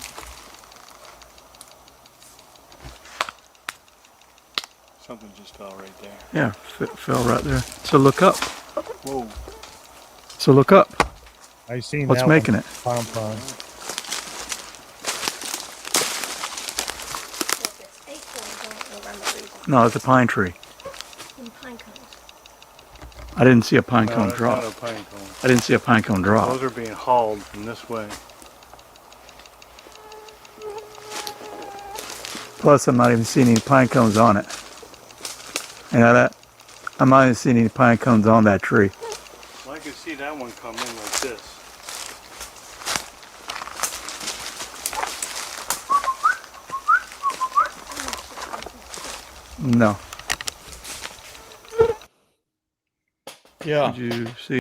Something just fell right there. Yeah, fell right there. So look up. Whoa. So look up. I seen What's that making one. it? Pom-pom. No, it's a pine tree. I didn't see a pine cone that's drop. not a pine cone. I didn't see a pine cone drop. Those are being hauled from this way. Plus, I'm not even seeing any pine cones on it. You know that? I'm not even seeing any pine cones on that tree. Well, I can see that one come in like this. No. Yeah. Did you see?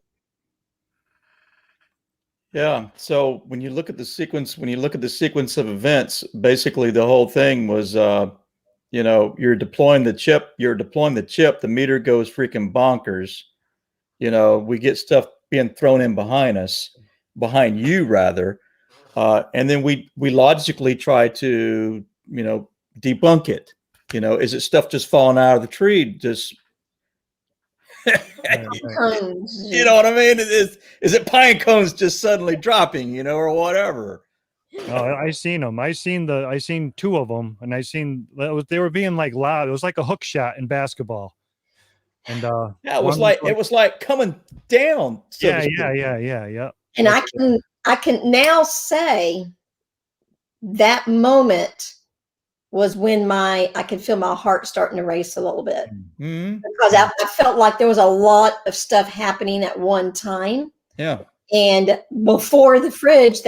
Yeah. So when you look at the sequence, of events, basically the whole thing was, you're deploying the chip, the meter goes freaking bonkers. We get stuff being thrown in behind you rather. And then we logically try to, debunk it. Is it stuff just falling out of the tree? Just, Cones. you know what I mean? Is it pine cones just suddenly dropping, or whatever? Oh, I seen them. I seen two of them, and they were being like loud. It was like a hook shot in basketball. And yeah, it was like coming down. So to speak. Yeah. And I can now say that moment was when I could feel my heart starting to race a little bit, because I felt like there was a lot of stuff happening at one time. Yeah. And before the fridge,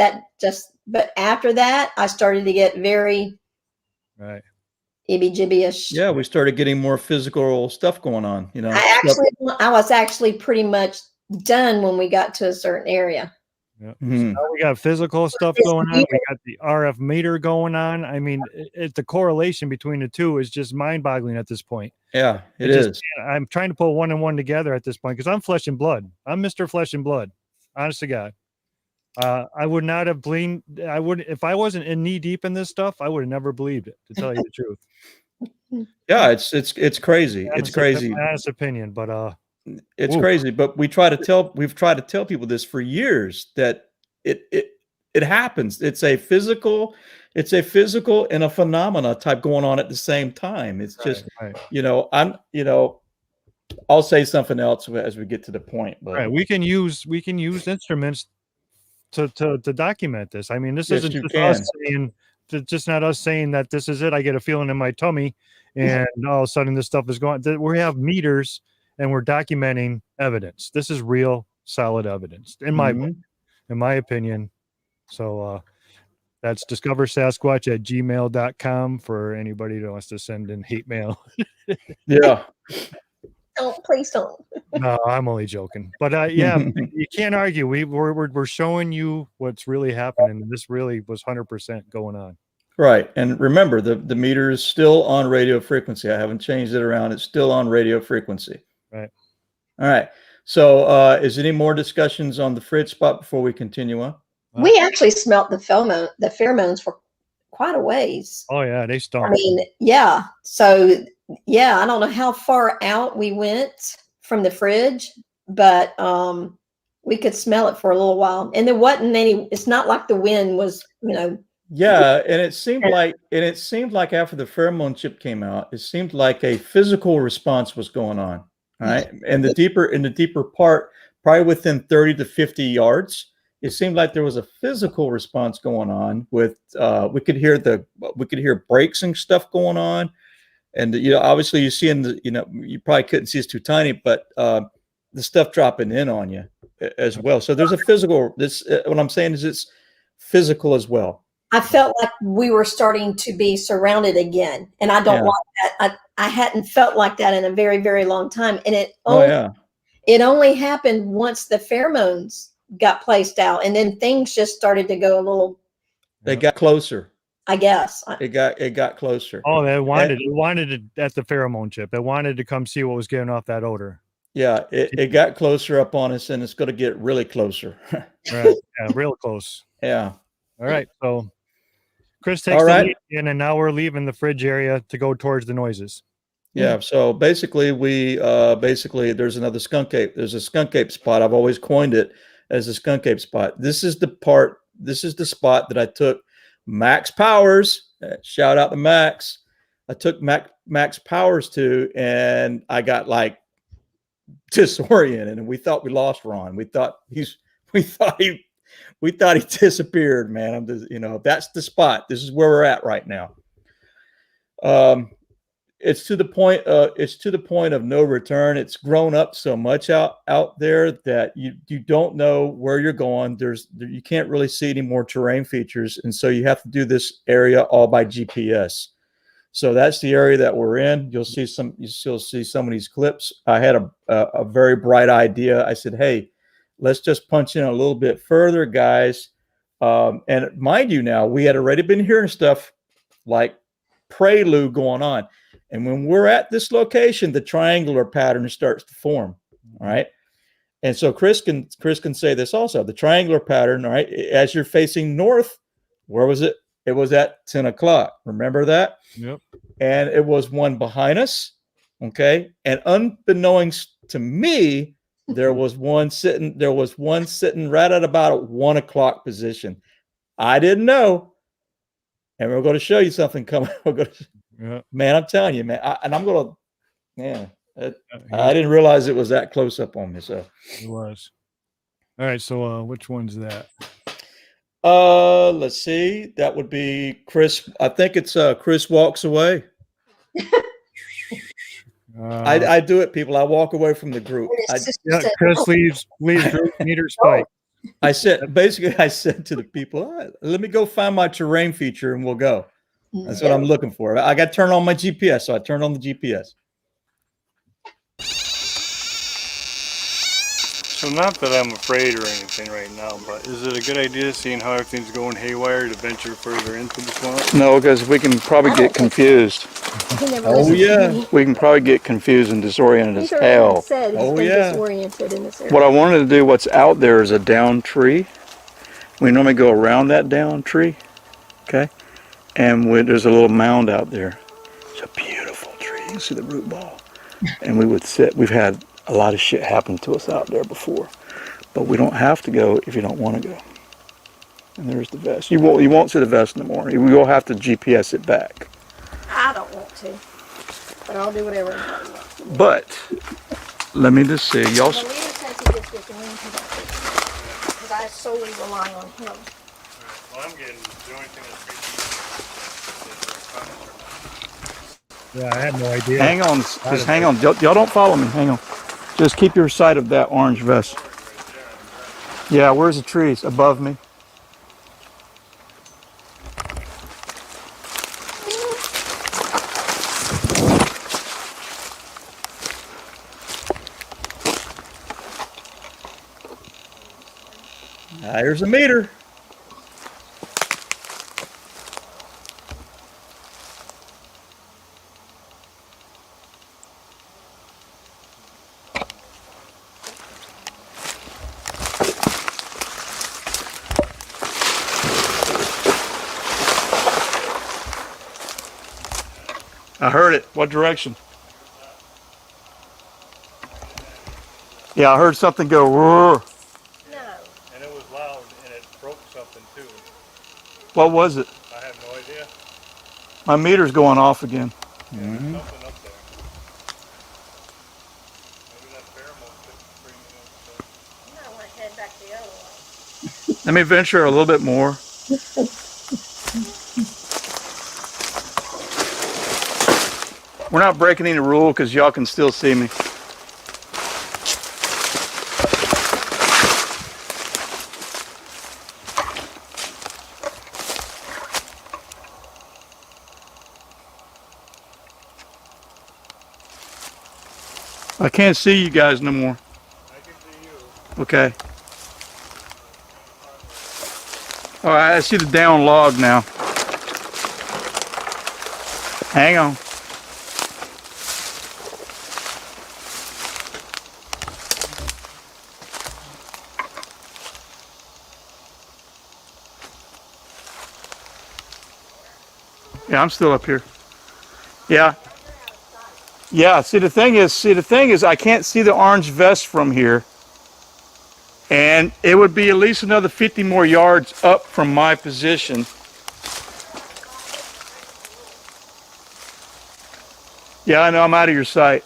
but after that, I started to get very right. ibby-jibby-ish. Yeah, we started getting more physical stuff going on. I was actually pretty much done when we got to a certain area. Yeah. So now we got physical stuff going on. We got the RF meter going on. I mean, the correlation between the two is just mind-boggling at this point. Yeah, it is. I'm trying to pull one and one together at this point because I'm flesh and blood. I'm Mr. Flesh and Blood. Honest to God. I would not have believed. If I wasn't in knee deep in this stuff, I would have never believed it. To tell you the truth. Yeah, it's crazy. It's crazy. That's opinion, but it's crazy. But we've tried to tell people this for years that it happens. It's a physical and a phenomena type going on at the same time. It's just I'll say something else as we get to the point. But right, we can use instruments to document this. I mean, this isn't just us saying, just not us saying that this is it. I get a feeling in my tummy, and all of a sudden this stuff is going. We have meters, and we're documenting evidence. This is real, solid evidence, in my opinion. So that's discoversasquatch@gmail.com for anybody that wants to send in hate mail. Yeah. Please don't. No, I'm only joking. But yeah, you can't argue. We're showing you what's really happening. This really was 100% going on. Right. And remember, the meter is still on radio frequency. I haven't changed it around. It's still on radio frequency. Right. All right. So is there any more discussions on the fridge spot before we continue on? We actually smelt the pheromones for quite a ways. Oh yeah, they stunk. I mean, yeah. So yeah, I don't know how far out we went from the fridge, but we could smell it for a little while. And there wasn't any. It's not like the wind was, Yeah, and it seemed like after the pheromone chip came out, it seemed like a physical response was going on. All right, and the deeper part, probably within 30 to 50 yards, it seemed like there was a physical response going on. With we could hear brakes and stuff going on. And obviously you see you probably couldn't see, it's too tiny, but the stuff dropping in on you as well. So there's a physical. What I'm saying is it's physical as well. I felt like we were starting to be surrounded again, and I don't like that. I hadn't felt like that in a very, very long time, and it only happened once the pheromones got placed out, and then things just started to go a little They Yep. got closer. I guess. It got closer. Oh, they wanted it at the pheromone chip. They wanted to come see what was giving off that odor. Yeah, it got closer up on us, and it's going to get really closer. Right. Yeah, real close. Yeah. All right. So Chris takes All the right. lead in, and now we're leaving the fridge area to go towards the noises. Yeah. So basically, there's another skunk ape. There's a skunk ape spot. I've always coined it as a skunk ape spot. This is the spot that I took Max Powers. Shout out to Max. I took Max Powers to, and I got like disoriented, and we thought we lost Ron. We thought he disappeared, man. I'm just, that's the spot. This is where we're at right now. It's to the point of no return. It's grown up so much out there that you don't know where you're going. You can't really see any more terrain features, and so you have to do this area all by GPS. So that's the area that we're in. You'll see some of these clips. I had a very bright idea. I said, hey, let's just punch in a little bit further, guys. And mind you, now we had already been hearing stuff like prelude going on. And when we're at this location, the triangular pattern starts to form. All right. And so Chris can say this also. The triangular pattern, all right, as you're facing north, where was it? It was at 10 o'clock. Remember that? Yep. And it was one behind us. Okay. And unbeknownst to me, there was one sitting right at about a 1 o'clock position. I didn't know. And we're going to show you something coming. Yeah. Man, I'm telling you, man. I didn't realize it was that close up on me. So It was. All right. So which one's that? Let's see. That would be Chris. I think it's Chris walks away. I do it, people. I walk away from the group. Chris leaves group meter spike. I said to the people, all right, let me go find my terrain feature and we'll go. That's what I'm looking for. I got to turn on my GPS, so I turned on the GPS. So not that I'm afraid or anything right now, but is it a good idea, seeing how everything's going haywire, to venture further into the swamp? No, because we can probably get confused. Oh yeah, We can probably get confused and disoriented as hell. Oh, yeah. Disoriented in this area. What I wanted to do, what's out there is a down tree. We normally go around that down tree, okay? And there's a little mound out there. It's a beautiful tree. You can see the root ball. And we would sit. We've had a lot of shit happen to us out there before, but we don't have to go if you don't want to go. And there's the vest. You won't see the vest in the morning. We will have to GPS it back. I don't want to, but I'll do whatever. But let me just see, y'all. The leader says he gets this wing because I solely rely on him. Well, I'm getting the only thing that's Yeah, I had no idea. Hang on, just hang on. Y'all don't follow me. Hang on. Just keep your sight of that orange vest. Yeah, where's the trees? Above me. There's a meter. I heard it. What direction? Yeah, I heard something go roar. No. And it was loud, and it broke something too. What was it? I have no idea. My meter's going off again. Something up there. Maybe that pheromone could bring it up. You might want to head back the other way. Let me venture a little bit more. We're not breaking any rule because y'all can still see me. I can't see you guys no more. I can see you. Okay. All right, I see the down log now. Hang on. Yeah, I'm still up here. Yeah. Yeah, see the thing is I can't see the orange vest from here. And it would be at least another 50 more yards up from my position. Yeah, I know, I'm out of your sight.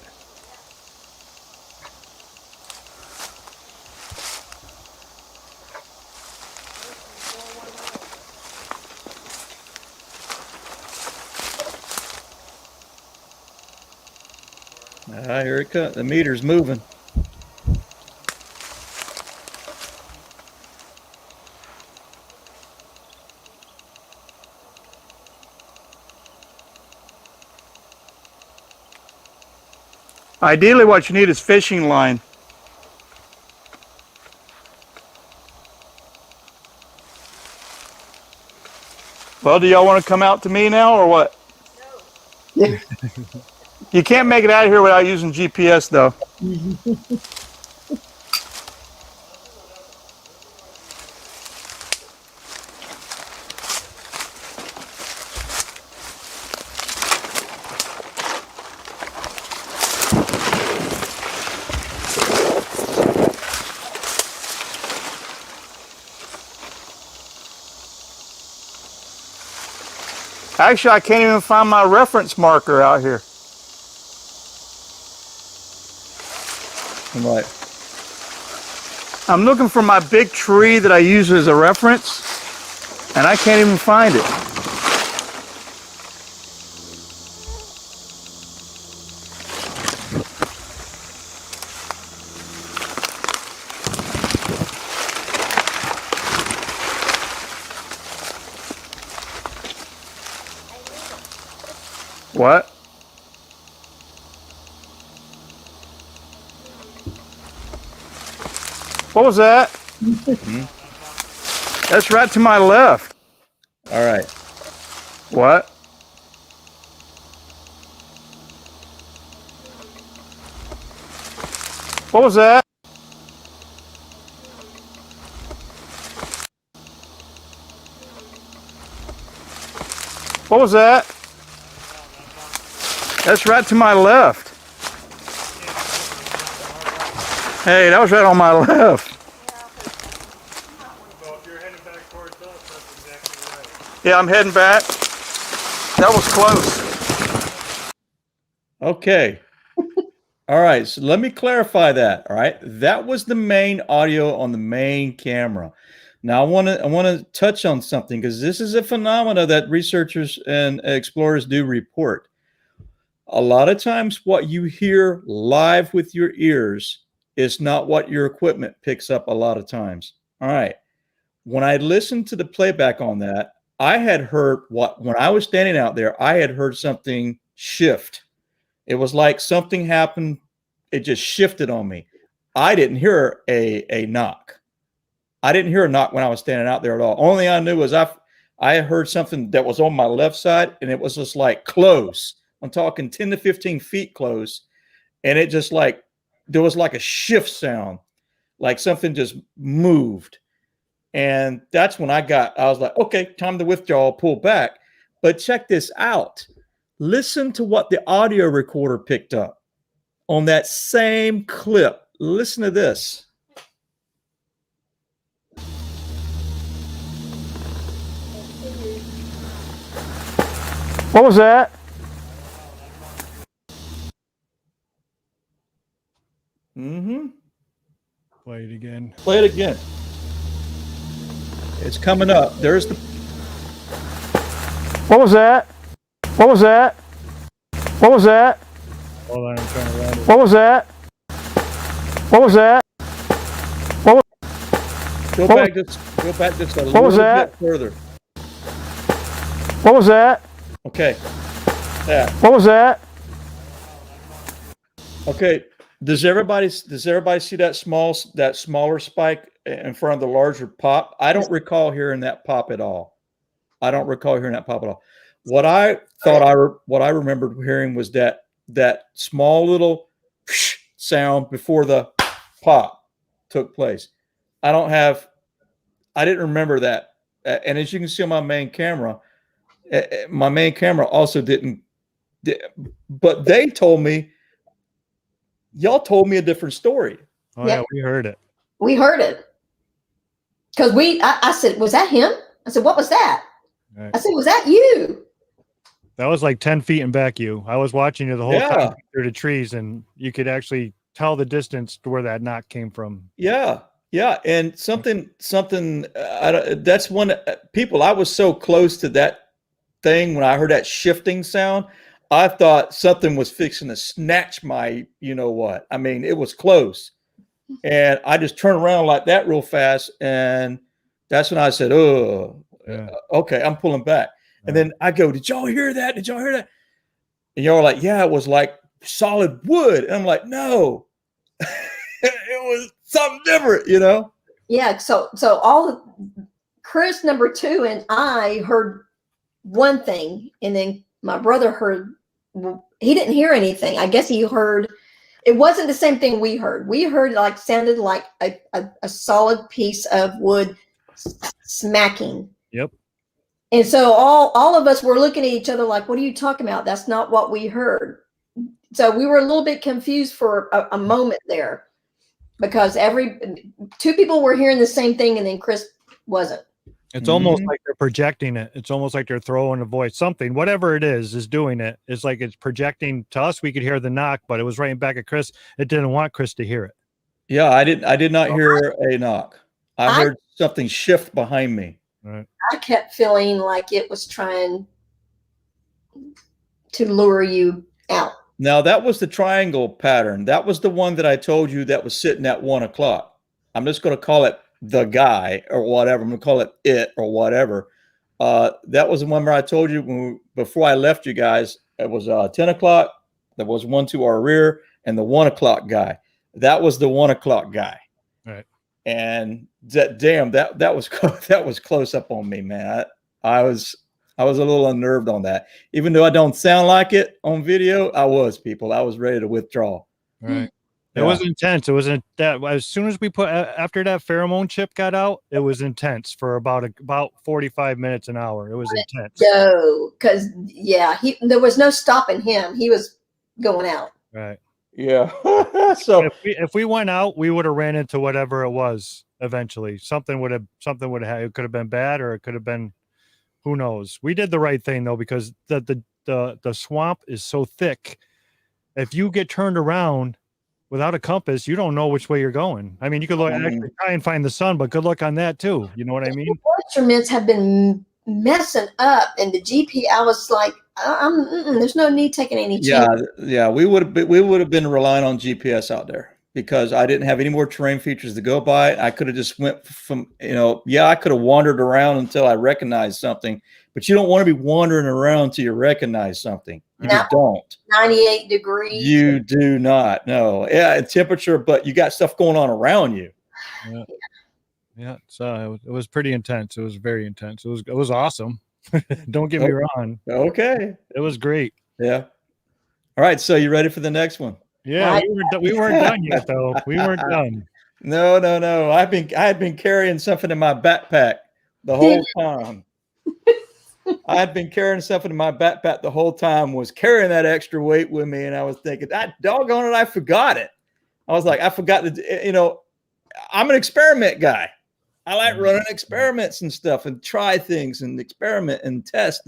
Here it comes. The meter's moving. Ideally, what you need is fishing line. Well, do y'all want to come out to me now or what? No. You can't make it out of here without using GPS, though. Actually, I can't even find my reference marker out here. Right. I'm looking for my big tree that I use as a reference, and I can't even find it. What? What was that? That's right to my left. All right. What? What was that? What was that? That's right to my left. Hey, that was right on my left. Well, if you're heading back towards us, that's exactly right. Yeah, I'm heading back. That was close. Okay. All right. So let me clarify that. All right. That was the main audio on the main camera. Now I want to touch on something because this is a phenomena that researchers and explorers do report. A lot of times what you hear live with your ears is not what your equipment picks up a lot of times. All right. When I listened to the playback on that, I had heard when I was standing out there, I had heard something shift. It was like something happened. It just shifted on me. I didn't hear a knock. I didn't hear a knock when I was standing out there at all. Only I knew was I heard something that was on my left side, and it was just like close. I'm talking 10 to 15 feet close. And it just like, there was like a shift sound, like something just moved. And that's when I was like, okay, time to withdraw, pull back. But check this out. Listen to what the audio recorder picked up on that same clip. Listen to this. What was that? Mm-hmm. Play it again. Play it again. It's coming up. There's the. What was that? What was that? What was that? Hold on, I'm trying to round it. What was that? What was that? Go back just a What was little that? bit further. What was that? Okay. Yeah. What was that? Okay. Does everybody see that smaller spike in front of the larger pop. I don't recall hearing that pop at all. What I remembered hearing was that small little sound before the pop took place. I didn't remember that. And as you can see on my main camera also didn't. But they told me, y'all told me a different story. Oh yeah, we heard it. We heard it. Because I said, was that him? I said, what was that? Right. I said, was that you? That was like 10 feet in back you. I was watching you the whole time through the trees, and you could actually tell the distance to where that knock came from. Yeah. And something, that's one, people, I was so close to that thing when I heard that shifting sound. I thought something was fixing to snatch my, you know what? I mean, it was close. And I just turned around like that real fast. And that's when I said, oh, okay, I'm pulling back. And then I go, did y'all hear that? Did y'all hear that? And y'all were like, yeah, it was like solid wood. And I'm like, no, it was something different, you know? Yeah. So Chris number 2 and I heard one thing, and then my brother heard, he didn't hear anything. I guess he heard, it wasn't the same thing we heard. We heard like, sounded like a solid piece of wood smacking. Yep. And so all of us were looking at each other like, what are you talking about? That's not what we heard. So we were a little bit confused for a moment there, because 2 people were hearing the same thing, and then Chris wasn't. It's almost like they're projecting it. It's almost like they're throwing a voice. Something, whatever it is doing it. It's like it's projecting to us. We could hear the knock, but it was right back at Chris. It didn't want Chris to hear it. Yeah, I did not hear a knock. I heard something shift behind me. Right. I kept feeling like it was trying to lure you out. Now, that was the triangle pattern. That was the one that I told you that was sitting at 1 o'clock. I'm just going to call it the guy or whatever. I'm going to call it or whatever. That was the one where I told you before I left you guys, it was 10 o'clock. There was one to our rear, and the 1 o'clock guy. That was the 1 o'clock guy. Right. And that was close up on me, man. I was a little unnerved on that. Even though I don't sound like it on video, I was ready to withdraw. Right. It was intense. It wasn't that as soon as we after that pheromone chip got out, it was intense for about 45 minutes an hour. It was intense. No, because there was no stopping him. He was going out. Right. Yeah. So if we went out, we would have ran into whatever it was eventually. Something would have it could have been bad, or it could have been, who knows. We did the right thing though, because the swamp is so thick. If you get turned around without a compass, you don't know which way you're going. I mean, you could actually try and find the sun, but good luck on that too. You know what I mean? The instruments have been messing up, and the GP, I was like, there's no need taking any chances. Yeah. We would have been relying on GPS out there, because I didn't have any more terrain features to go by. I could have just went from, I could have wandered around until I recognized something, but you don't want to be wandering around until you recognize something. You don't. 98 degrees. You do not. No. Yeah, temperature, but you got stuff going on around you. Yeah. So it was pretty intense. It was very intense. It was awesome. Don't get me wrong. Okay. It was great. Yeah. All right. So you ready for the next one? Yeah, we weren't done yet though. We weren't done. No. I had been carrying something in my backpack the whole time. I had been carrying something in my backpack the whole time, was carrying that extra weight with me. And I was thinking, doggone it, I forgot it. I was like, I forgot that, I'm an experiment guy. I like running experiments and stuff, and try things and experiment and test.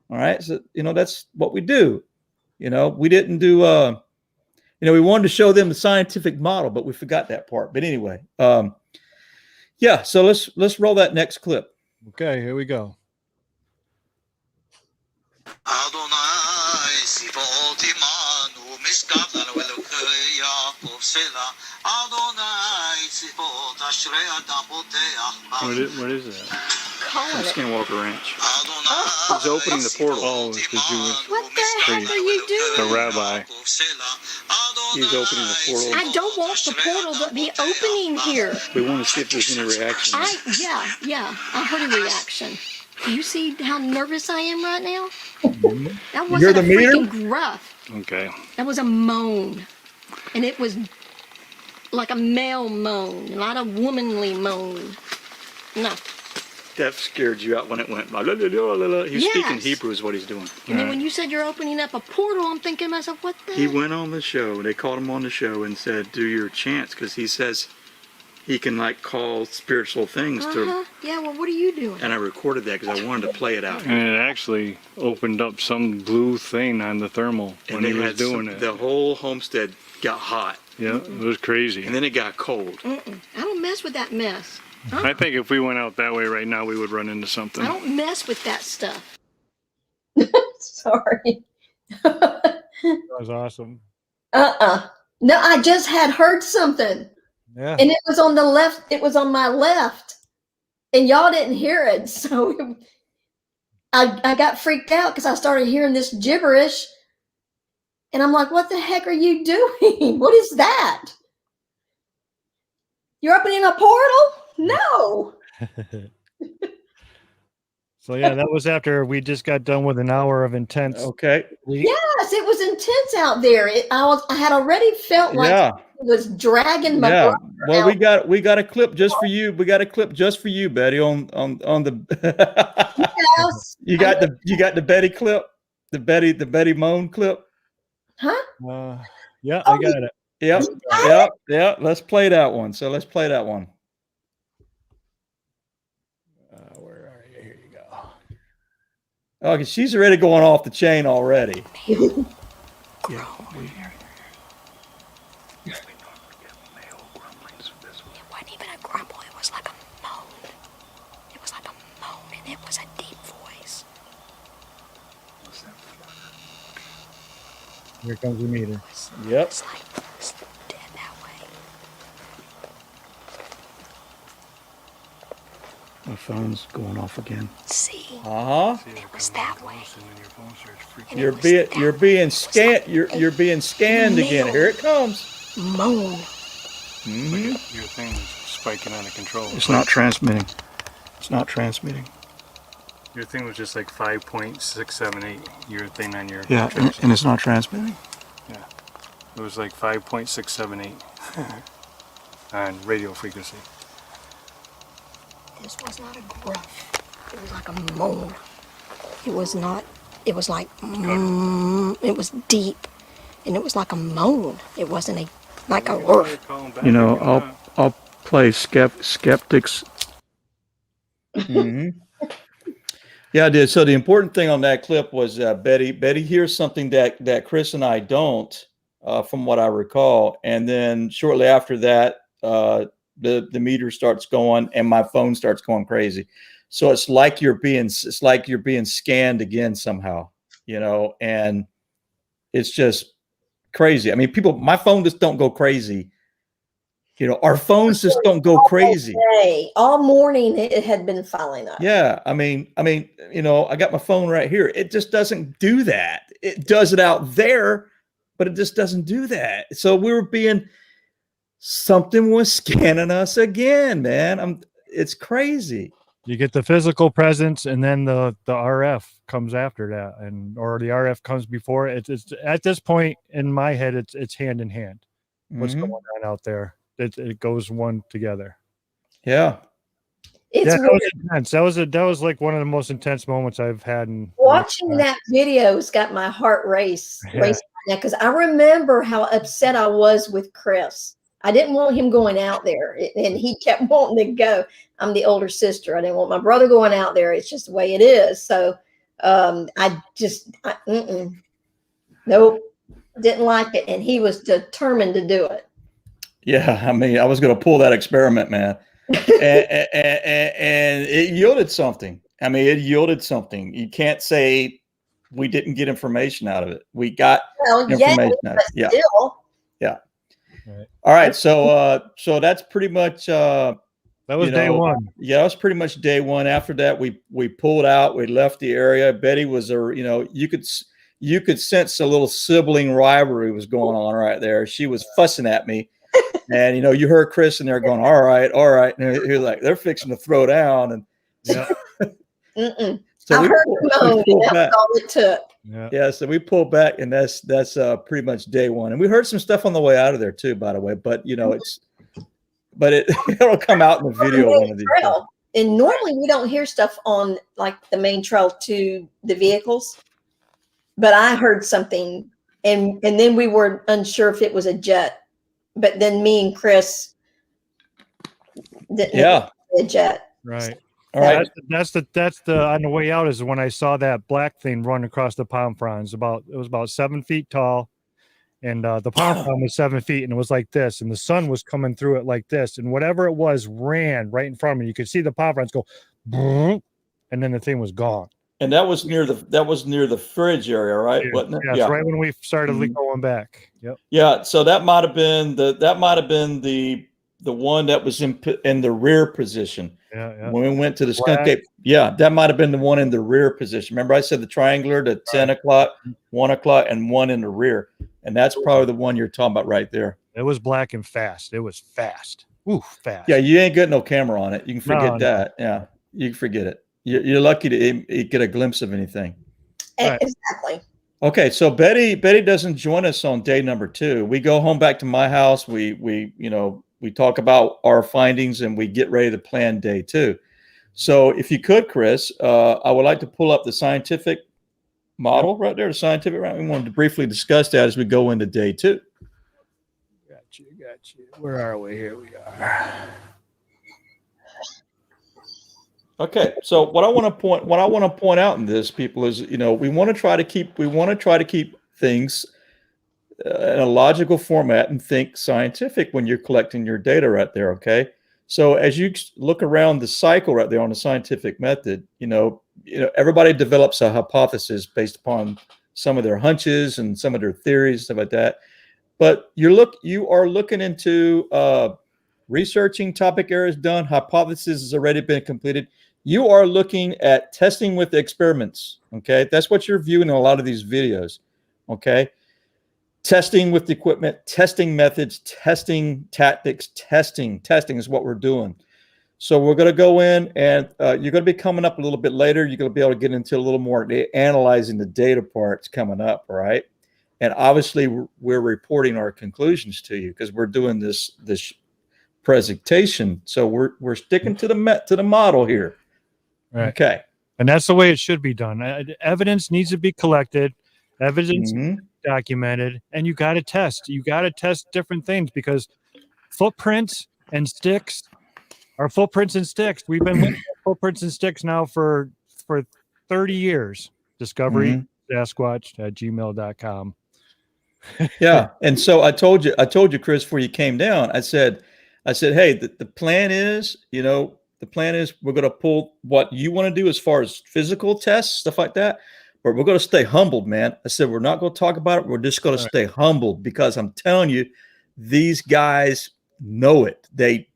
All right. So, that's what we do. We didn't do, we wanted to show them the scientific model, but we forgot that part. But anyway, so let's roll that next clip. Okay, here we go. What is that? calling it? Skinwalker Ranch. Oh, He's opening the portal. Oh, it's the Jewish, what the heck are you the doing? rabbi. He's opening the portal. I don't want the portal to be opening here. We want to see if there's any reaction. Yeah, I heard a reaction. Do you see how nervous I am right now? That You hear wasn't a the meter? freaking gruff. Okay. That was a moan. And it was like a male moan, not a womanly moan. No. That scared you out when it went. La, la, la, la, la, la. He's speaking Yes. Hebrew is what he's doing. And then when you said you're opening up a portal, I'm thinking to myself, what the He heck? went on the show. They called him on the show and said, "Do your chants," because he says he can like call spiritual things to. Yeah, well, what are you doing? And I recorded that because I wanted to play it out. And it actually opened up some blue thing on the thermal when he was doing it. The whole homestead got hot. Yeah, it was crazy. And then it got cold. I don't mess with that mess. I think if we went out that way right now, we would run into something. I don't mess with that stuff. Sorry. That was awesome. No, I just had heard something. Yeah. And it was on the left. It was on my left. And y'all didn't hear it. So I got freaked out because I started hearing this gibberish. And I'm like, what the heck are you doing? What is that? You're opening a portal? No. So yeah, that was after we just got done with an hour of intense. Okay. Yes, it was intense out there. I had already felt like Yeah. it was dragging my Yeah. brother Well, out. we got a clip just for you. We got a clip just for you, Betty. On the. Yes. you got the Betty clip, the Betty moan clip. Huh? Yeah, I got it. Yep. Let's play that one. So let's play that one. Where are you? Here you go. Oh, 'cause she's already going off the chain already. It wasn't even a grumble. It was like a moan. It was like a moan, and it was a deep voice. Here comes the meter. Yep. It's like it's dead that way. My phone's going off again. See, Uh huh. it was that way. And You're it was that being scanned. You're being scanned again. Here it comes. moan. Mhm. Your thing's spiking out of control. It's not transmitting. It's not transmitting. Your thing was just like 5.678. Your thing on your Yeah, and it's not transmitting. it was like 5.678 on radio frequency. This was not a gruff. It was like a moan. It was not. It was like it was deep, and it was like a moan. It wasn't like a roof. You know, I'll play skeptics. Mhm. Yeah, I did. So the important thing on that clip was Betty hears something that Chris and I don't, from what I recall. And then shortly after that, the meter starts going and my phone starts going crazy. So it's like you're being scanned again somehow, and it's just crazy. I mean, my phone just don't go crazy. Our phones just don't go crazy. All morning it had been filing up. Yeah, I mean, I got my phone right here. It just doesn't do that. It does it out there, but it just doesn't do that. So something was scanning us again, man. It's crazy. You get the physical presence, and then the RF comes after that, or the RF comes before it. It's at this point in my head, it's hand in hand. What's going on out there? It goes one together. Yeah. It's That weird. was intense. That was like one of the most intense moments I've had. Watching that video's got my heart racing right now because I remember how upset I was with Chris. I didn't want him going out there, and he kept wanting to go. I'm the older sister. I didn't want my brother going out there. It's just the way it is. So nope, didn't like it, and he was determined to do it. Yeah, I mean, I was going to pull that experiment, man, and it yielded something. I mean, it yielded something. You can't say we didn't get information out of it. We got information out of it. Yeah. Still. Yeah. Right. All right. So that's pretty much That was day one. Yeah, that was pretty much day one. After that, we pulled out. We left the area. Betty was you could sense a little sibling rivalry was going on right there. She was fussing at me, and you heard Chris in there going, "All right, all right," and he was like, "They're fixing to throw down." And Yeah. so I heard the moan, and that's all it took. Yeah, so we pulled back, and that's pretty much day one. And we heard some stuff on the way out of there too, by the way. But it'll come out in the video one of these days. And normally we don't hear stuff on like the main trail to the vehicles, but I heard something, and then we were unsure if it was a jet. But then me and Chris didn't know it was a jet. Right. All right. That's the on the way out is when I saw that black thing run across the palm fronds. It was about 7 feet tall, and the palm frond was 7 feet, and it was like this, and the sun was coming through it like this, and whatever it was ran right in front of me. You could see the palm fronds go, boom, and then the thing was gone. And that was near the fridge area, right? Yeah, Wasn't it? yeah, right when we started going back. Yep. Yeah. So that might have been the one that was in the rear position. Yeah. When we went to the skunk ape, that might have been the one in the rear position. Remember, I said the triangular, the 10 o'clock, 1 o'clock, and one in the rear, and that's probably the one you're talking about right there. It was black and fast. It was fast. Ooh, fast. Yeah, you ain't got no camera on it. You can forget that. Yeah, you can forget it. You're lucky to get a glimpse of anything. Exactly. Okay, so Betty doesn't join us on day number 2. We go home back to my house. We talk about our findings, and we get ready to plan day 2. So if you could, Chris, I would like to pull up the scientific model right there, the scientific route. We wanted to briefly discuss that as we go into day 2. Got you. Where are we? Here we are. Okay, so what I want to point out in this, people, is we want to try to keep things in a logical format and think scientific when you're collecting your data right there. Okay, so as you look around the cycle right there on the scientific method, everybody develops a hypothesis based upon some of their hunches and some of their theories, stuff like that. But you are looking into researching topic areas done, hypothesis has already been completed. You are looking at testing with experiments. Okay, that's what you're viewing in a lot of these videos. Okay. Testing with the equipment, testing methods, testing tactics, testing is what we're doing. So we're going to go in, and you're going to be coming up a little bit later. You're going to be able to get into a little more analyzing the data parts coming up, all right? And obviously we're reporting our conclusions to you because we're doing this presentation. So we're sticking to the model here. Right. Okay. And that's the way it should be done. Evidence needs to be collected. Evidence documented, and you got to test. You got to test different things because footprints and sticks are footprints and sticks. We've been looking at footprints and sticks now for 30 years. Discovery Sasquatch at gmail.com. Yeah, and so I told you, Chris, before you came down. I said, hey, the plan is, we're going to pull what you want to do as far as physical tests, stuff like that. But we're going to stay humbled, man. I said, we're not going to talk about it. We're just going to stay humbled because I'm telling you, these guys know it. They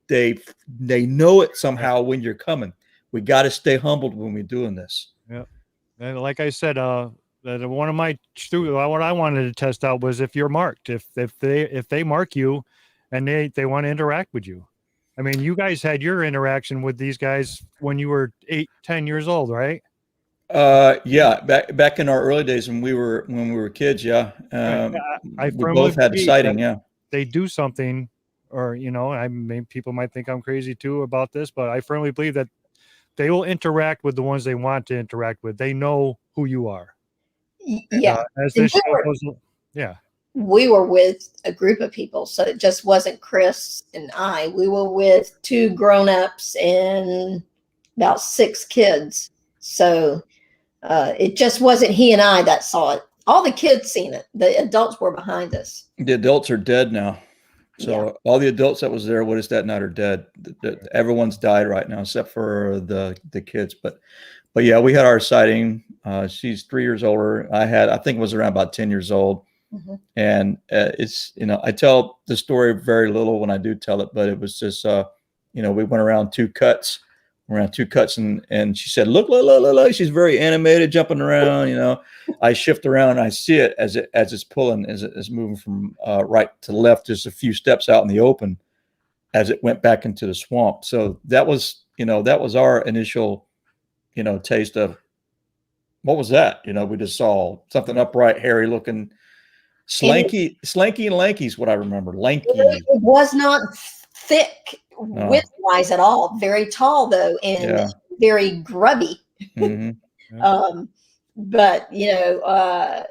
know it somehow when you're coming. We got to stay humbled when we're doing this. Yeah. And like I said, one of my what I wanted to test out was if you're marked, if they mark you and they want to interact with you. I mean, you guys had your interaction with these guys when you were 8-10 years old, right? Yeah, back in our early days when we were kids, yeah. I we both had a sighting, yeah. They do something, or people might think I'm crazy too about this, but I firmly believe that they will interact with the ones they want to interact with. They know who you are. Yeah. As this show goes, yeah. We were with a group of people, so it just wasn't Chris and I. We were with 2 grown-ups and about 6 kids. So it just wasn't he and I that saw it. All the kids seen it. The adults were behind us. The adults are dead now. So all the adults that was there, what is that night, are dead. Everyone's died right now except for the kids. But yeah, we had our sighting. She's 3 years older. I think it was around about 10 years old. And it's, I tell the story very little when I do tell it, but it was just, you know, we went around two cuts, and she said, look, look, look, look, look. She's very animated, jumping around, you know. I shift around and I see it as it's pulling, as it's moving from right to left, just a few steps out in the open as it went back into the swamp. So that was, you know, that was our initial, you know, taste of, what was that? You know, we just saw something upright, hairy looking, slanky and lanky is what I remember. Lanky. It was not thick width-wise at all. Very tall though, and very grubby. But you know,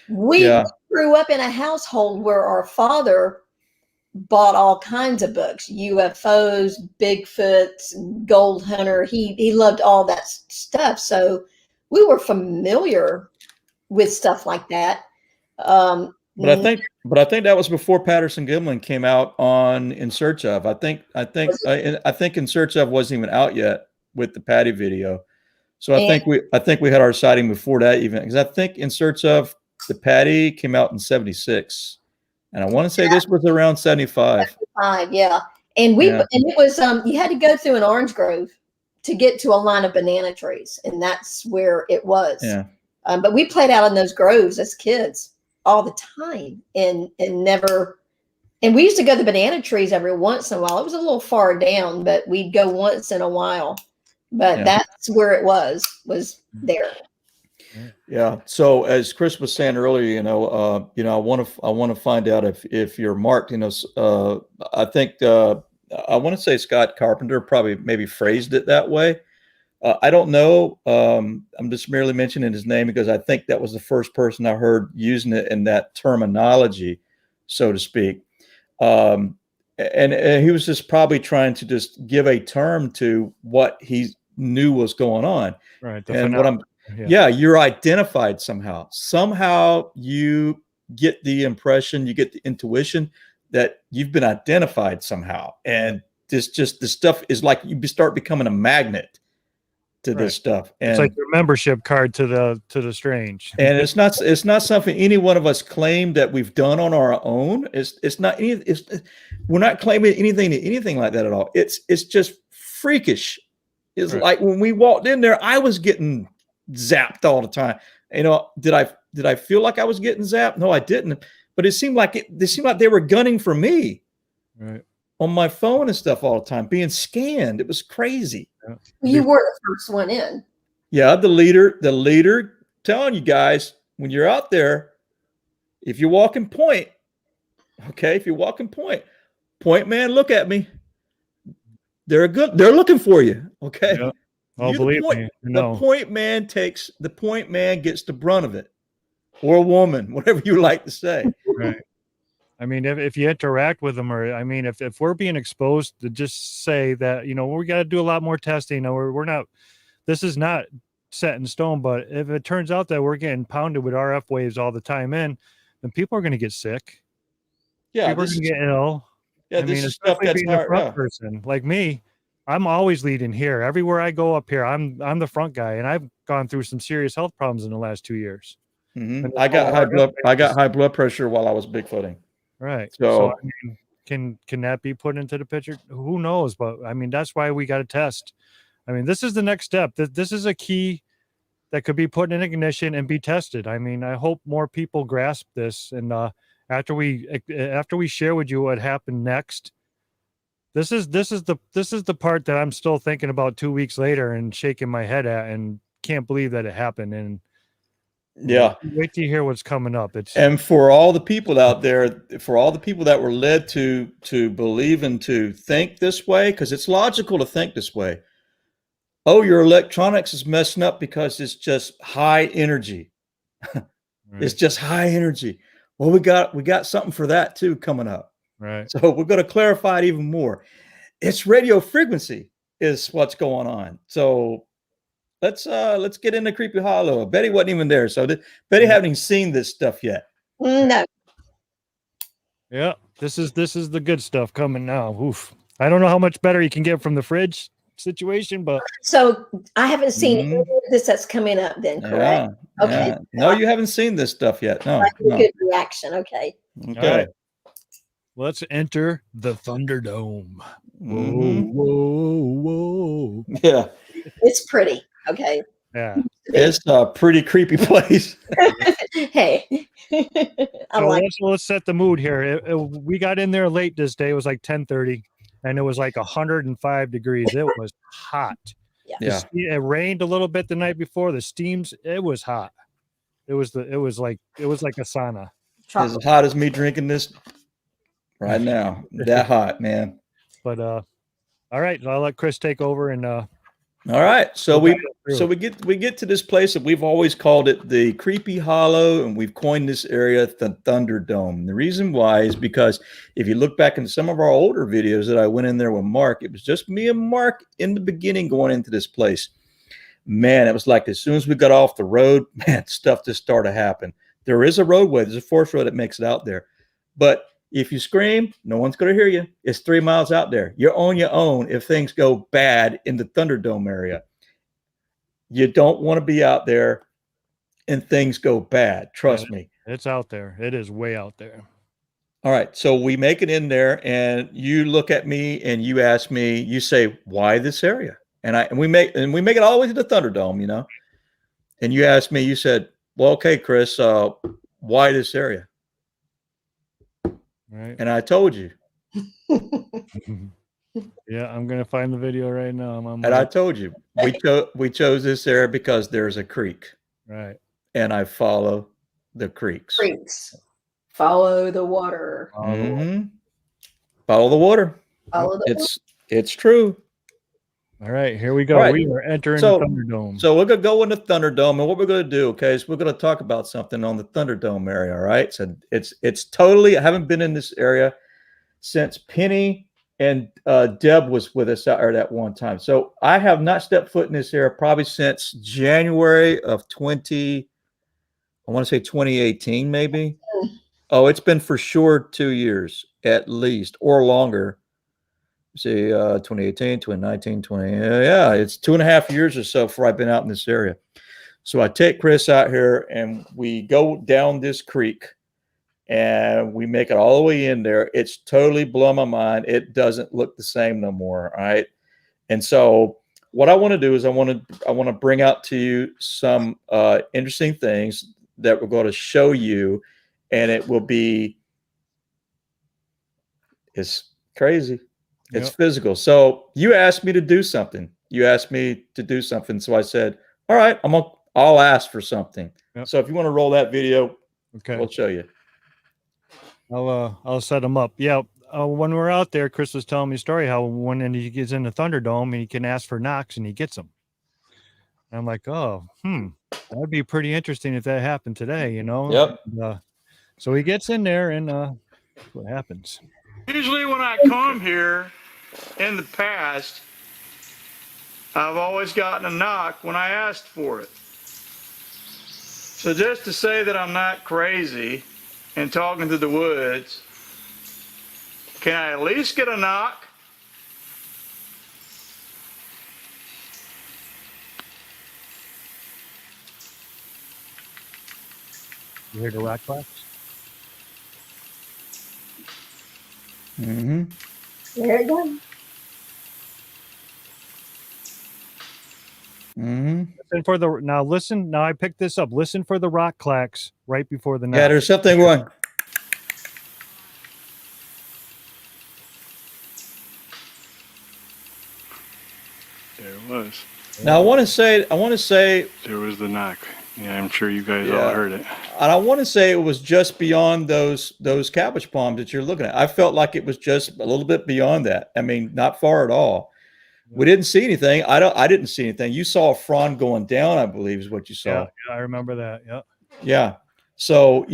we grew up in a household where our father bought all kinds of books: UFOs, Bigfoot, Gold Hunter. He loved all that stuff, so we were familiar with stuff like that. But I think that was before Patterson Gimlin came out on In Search Of. I think In Search Of wasn't even out yet with the Patty video. So I think we had our sighting before that even, because I think In Search Of the Patty came out in 76, and I want to say this was around 75. 75, yeah. And it was you had to go through an orange grove to get to a line of banana trees, and that's where it was. Yeah. But we played out in those groves as kids all the time, and we used to go to the banana trees every once in a while. It was a little far down, but we'd go once in a while. But that's where it was there. Yeah. So as Chris was saying earlier, you know, I want to find out if you're marked. You know, I think I want to say Scott Carpenter probably maybe phrased it that way. I don't know. I'm just merely mentioning his name because I think that was the first person I heard using it in that terminology, so to speak. And he was just probably trying to just give a term to what he knew was going on. Right. And what you're identified somehow. Somehow you get the impression, you get the intuition that you've been identified somehow. And this stuff is like you start becoming a magnet to this stuff. And it's like your membership card to the strange. And it's not something any one of us claim that we've done on our own. We're not claiming anything like that at all. It's just freakish. It's like when we walked in there, I was getting zapped all the time. You know, did I feel like I was getting zapped? No, I didn't. But it seemed like they were gunning for me. Right. On my phone and stuff all the time, being scanned. It was crazy. You were the first one in. Yeah, the leader telling you guys, when you're out there, if you're walking point, point man, look at me. They're looking for you. Okay. Yeah. Oh, believe me. The point man gets the brunt of it. Or woman, whatever you like to say. Right. I mean, if you interact with them, or I mean, if we're being exposed, to just say that, you know, we got to do a lot more testing. Or we're not. This is not set in stone. But if it turns out that we're getting pounded with RF waves all the time, then people are going to get sick. Yeah, people are going to get ill. Yeah, I mean, especially being a front person like me. I'm always leading here. Everywhere I go up here, I'm the front guy, and I've gone through some serious health problems in the last 2 years. Mm-hmm. I got high blood pressure while I was Bigfooting. Right. So I mean, can that be put into the picture? Who knows? But I mean, that's why we got to test. I mean, this is the next step. This is a key that could be put in ignition and be tested. I mean, I hope more people grasp this. And after we share with you what happened next, this is the part that I'm still thinking about 2 weeks later and shaking my head at and can't believe that it happened. And wait till you hear what's coming up. And for all the people out there, for all the people that were led to believe and to think this way, because it's logical to think this way. Oh, your electronics is messing up because it's just high energy. Right. It's just high energy. Well, we got something for that too coming up. Right. So we're going to clarify it even more. It's radio frequency is what's going on. So let's get into Creepy Hollow. Betty wasn't even there, so Betty haven't even seen this stuff yet. No. Yeah, this is the good stuff coming now. Oof. I don't know how much better you can get from the fridge situation, but so I haven't seen any of this that's coming up. Then correct? Yeah, okay. Yeah. No, you haven't seen this stuff yet. No. Good reaction. Okay. Okay. Right. Let's enter the Thunderdome. Mhm. Whoa. Yeah. It's pretty. Okay. Yeah. It's a pretty creepy place. Hey, I So like let's set the mood here. We got in there late this day. It was like 10:30, and it was like 105 degrees. It was hot. Yeah. It rained a little bit the night before. The steams. It was hot. It was like a sauna. As hot as me drinking this right now. That hot, man. But all right, I'll let Chris take over and All right. So We'll we get to this place that we've always called it the Creepy Hollow, and we've coined this area the Thunderdome. The reason why is because if you look back in some of our older videos that I went in there with Mark, it was just me and Mark in the beginning going into this place. Man, it was like as soon as we got off the road, man, stuff just started to happen. There is a roadway, there's a forest road that makes it out there. But if you scream, no one's going to hear you. It's 3 miles out there. You're on your own if things go bad in the Thunderdome area. You don't want to be out there and things go bad. Trust me. it's out there. It is way out there. All right. So we make it in there and you look at me and you ask me, you say, why this area? And we make it all the way to the Thunderdome, you know? And you asked me, you said, well, okay, Chris, why this area? Right. And I told you. Yeah, I'm gonna find the video right now. And I told you we chose this area because there's a creek. Right. And I follow the creeks. creeks. Follow the water. Mhm. Follow the water. Follow the water. It's true. All right, here we go. All right. We are entering the Thunderdome. So we're gonna go in the Thunderdome, and what we're gonna do, okay, is we're gonna talk about something on the Thunderdome area. All right. So it's totally. I haven't been in this area since Penny and Deb was with us out there that one time. So I have not stepped foot in this area probably since January of 2018, maybe. Oh, it's been for sure 2 years at least or longer. See, 2018, 2019, 20. Yeah, it's 2.5 years or so before I've been out in this area. So I take Chris out here and we go down this creek and we make it all the way in there. It's totally blown my mind. It doesn't look the same no more. All right. And so what I want to do is I want to bring out to you some interesting things that we're going to show you, and it will be, it's crazy. It's physical. So you asked me to do something. So I said, all right, I'll ask for something. Yep. So if you want to roll that video, Okay. we'll show you. I'll set them up. Yeah. When we're out there, Chris was telling me a story how when he gets in the Thunderdome and he can ask for knocks and he gets them. And I'm like, oh, that'd be pretty interesting if that happened today, you know? Yep. And, so he gets in there and what happens? Usually when I come here in the past, I've always gotten a knock when I asked for it. So just to say that I'm not crazy and talking to the woods, can I at least get a knock? You hear the rock claps? Mm-hmm. There it goes. Mm-hmm. Listen. Now I picked this up. Listen for the rock clacks right before the knock. Yeah, there's something going. There it was. Now I want to say There was the knock. Yeah, I'm sure you guys Yeah. all heard it. and I want to say it was just beyond those cabbage palms that you're looking at. I felt like it was just a little bit beyond that. I mean, not far at all. We didn't see anything. I didn't see anything. You saw a frond going down, I believe, is what you saw. Yeah, I remember that. Yeah. Yeah. So,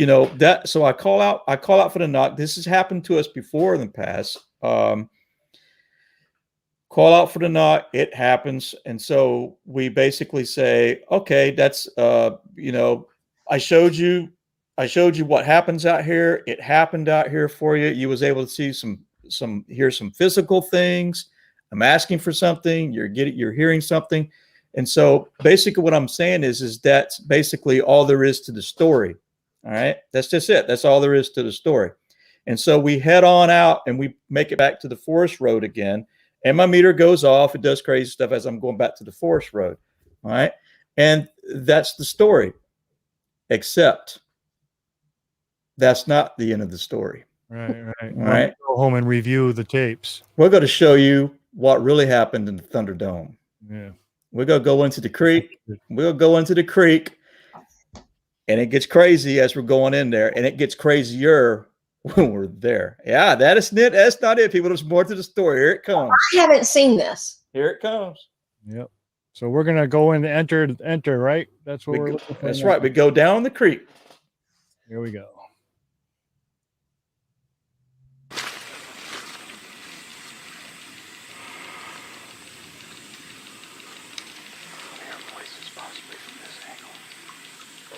so I call out for the knock. This has happened to us before in the past. Call out for the knock. It happens. And so we basically say, okay, that's, I showed you what happens out here. It happened out here for you. You was able to see hear some physical things. I'm asking for something. You're hearing something. And so basically what I'm saying is that's basically all there is to the story. All right. That's just it. That's all there is to the story. And so we head on out and we make it back to the forest road again. And my meter goes off. It does crazy stuff as I'm going back to the forest road. All right. And that's the story. Except that's not the end of the story. Right. All right. Go home and review the tapes. We're going to show you what really happened in the Thunderdome. Yeah. We're going to go into the creek. We'll go into the creek. And it gets crazy as we're going in there. And it gets crazier when we're there. Yeah, that is it. That's not it, people. There's more to the story. Here it comes. I haven't seen this. Here it comes. Yep. So we're gonna go in and enter, right? That's what we're looking for. That's now. right. We go down the creek. Here we go.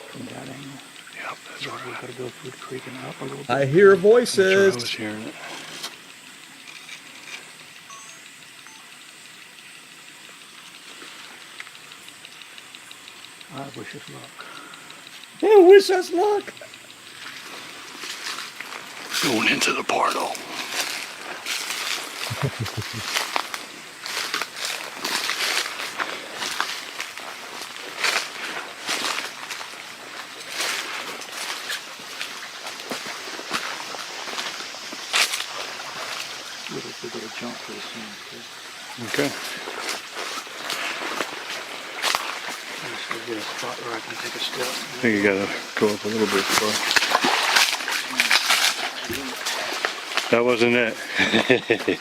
From that angle. Yep, that's right. We gotta go through the creek and up a little bit. I hear voices. That's right, I was hearing it. I wish us luck. I wish us luck. Going into the portal. We're gonna jump for the scene. Okay. Just get a spot where I can take a step. I think you gotta go up a little bit far. That wasn't it. Hit it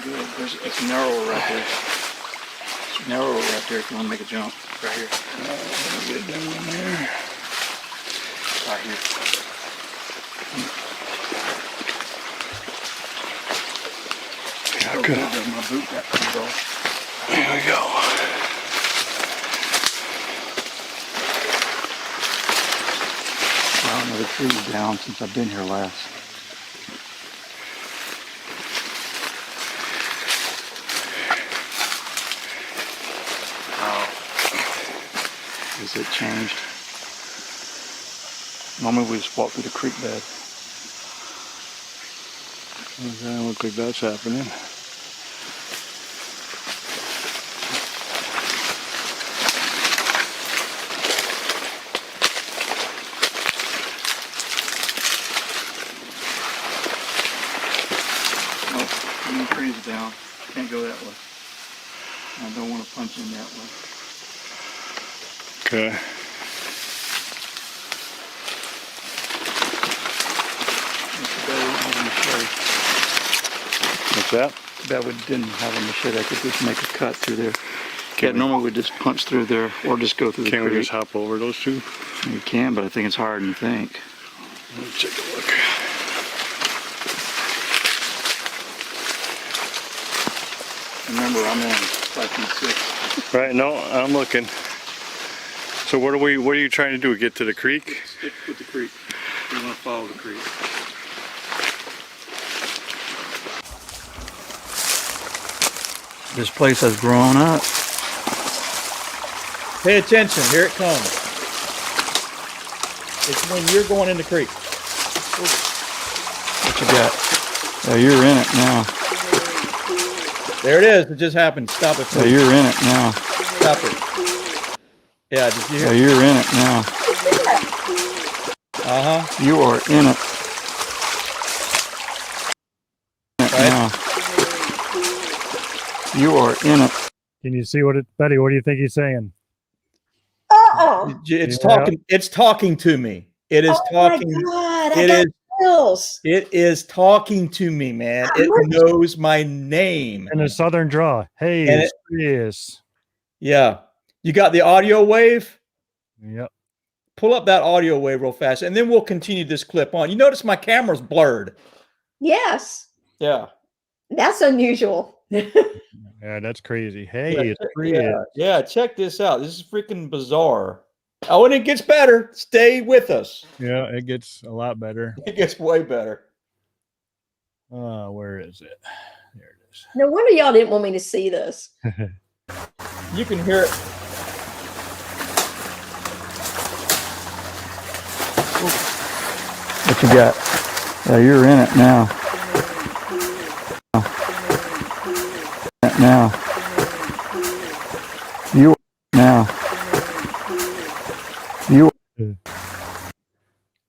good. It's narrower right there. It's narrower right there if you want to make a jump. Right here. Get that one there. Right here. Okay. My boot got comes off. Here we go. Well, another tree's down since I've been here last. Has it changed? Normally we just walk through the creek bed. Doesn't look like that's happening. Nope, the tree's down. Can't go that way. I don't want to punch in that way. Okay. What's that? That we didn't have a machete. I could just make a cut through there. Normally we just punch through there or just go through the Can't we creek. just hop over those two? You can, but I think it's harder than you think. Let's take a look. Remember, I'm on 5 feet 6. Right, no, I'm looking. So what are you trying to do? Get to the creek? Stick with the creek. You want to follow the creek. This place has grown up. Pay attention. Here it comes. It's when you're going in the creek. What you got? Oh, you're in it now. There it is. It just happened. Stop it. Oh, you're in it now. Stop it. Yeah, did you hear? Oh, you're in it now. Uh-huh. You are in it. Now. You are in it. Can you see Betty, what do you think he's saying? It's talking. It's talking to me. It is talking. My God, It I got is. chills. It is talking to me, man. It knows my name. In a southern draw. Hey, And it's Chris. Yeah. You got the audio wave? Yep. Pull up that audio wave real fast, and then we'll continue this clip on. You notice my camera's blurred. Yes, Yeah. that's unusual. Yeah, that's crazy. Hey, it's Chris. Yeah, check this out. This is freaking bizarre. Oh, and it gets better. Stay with us. Yeah, it gets a lot better. It gets way better. Where is it? There it is. No wonder y'all didn't want me to see this. You can hear it. What you got? Oh, you're in it now. Now. You now. You.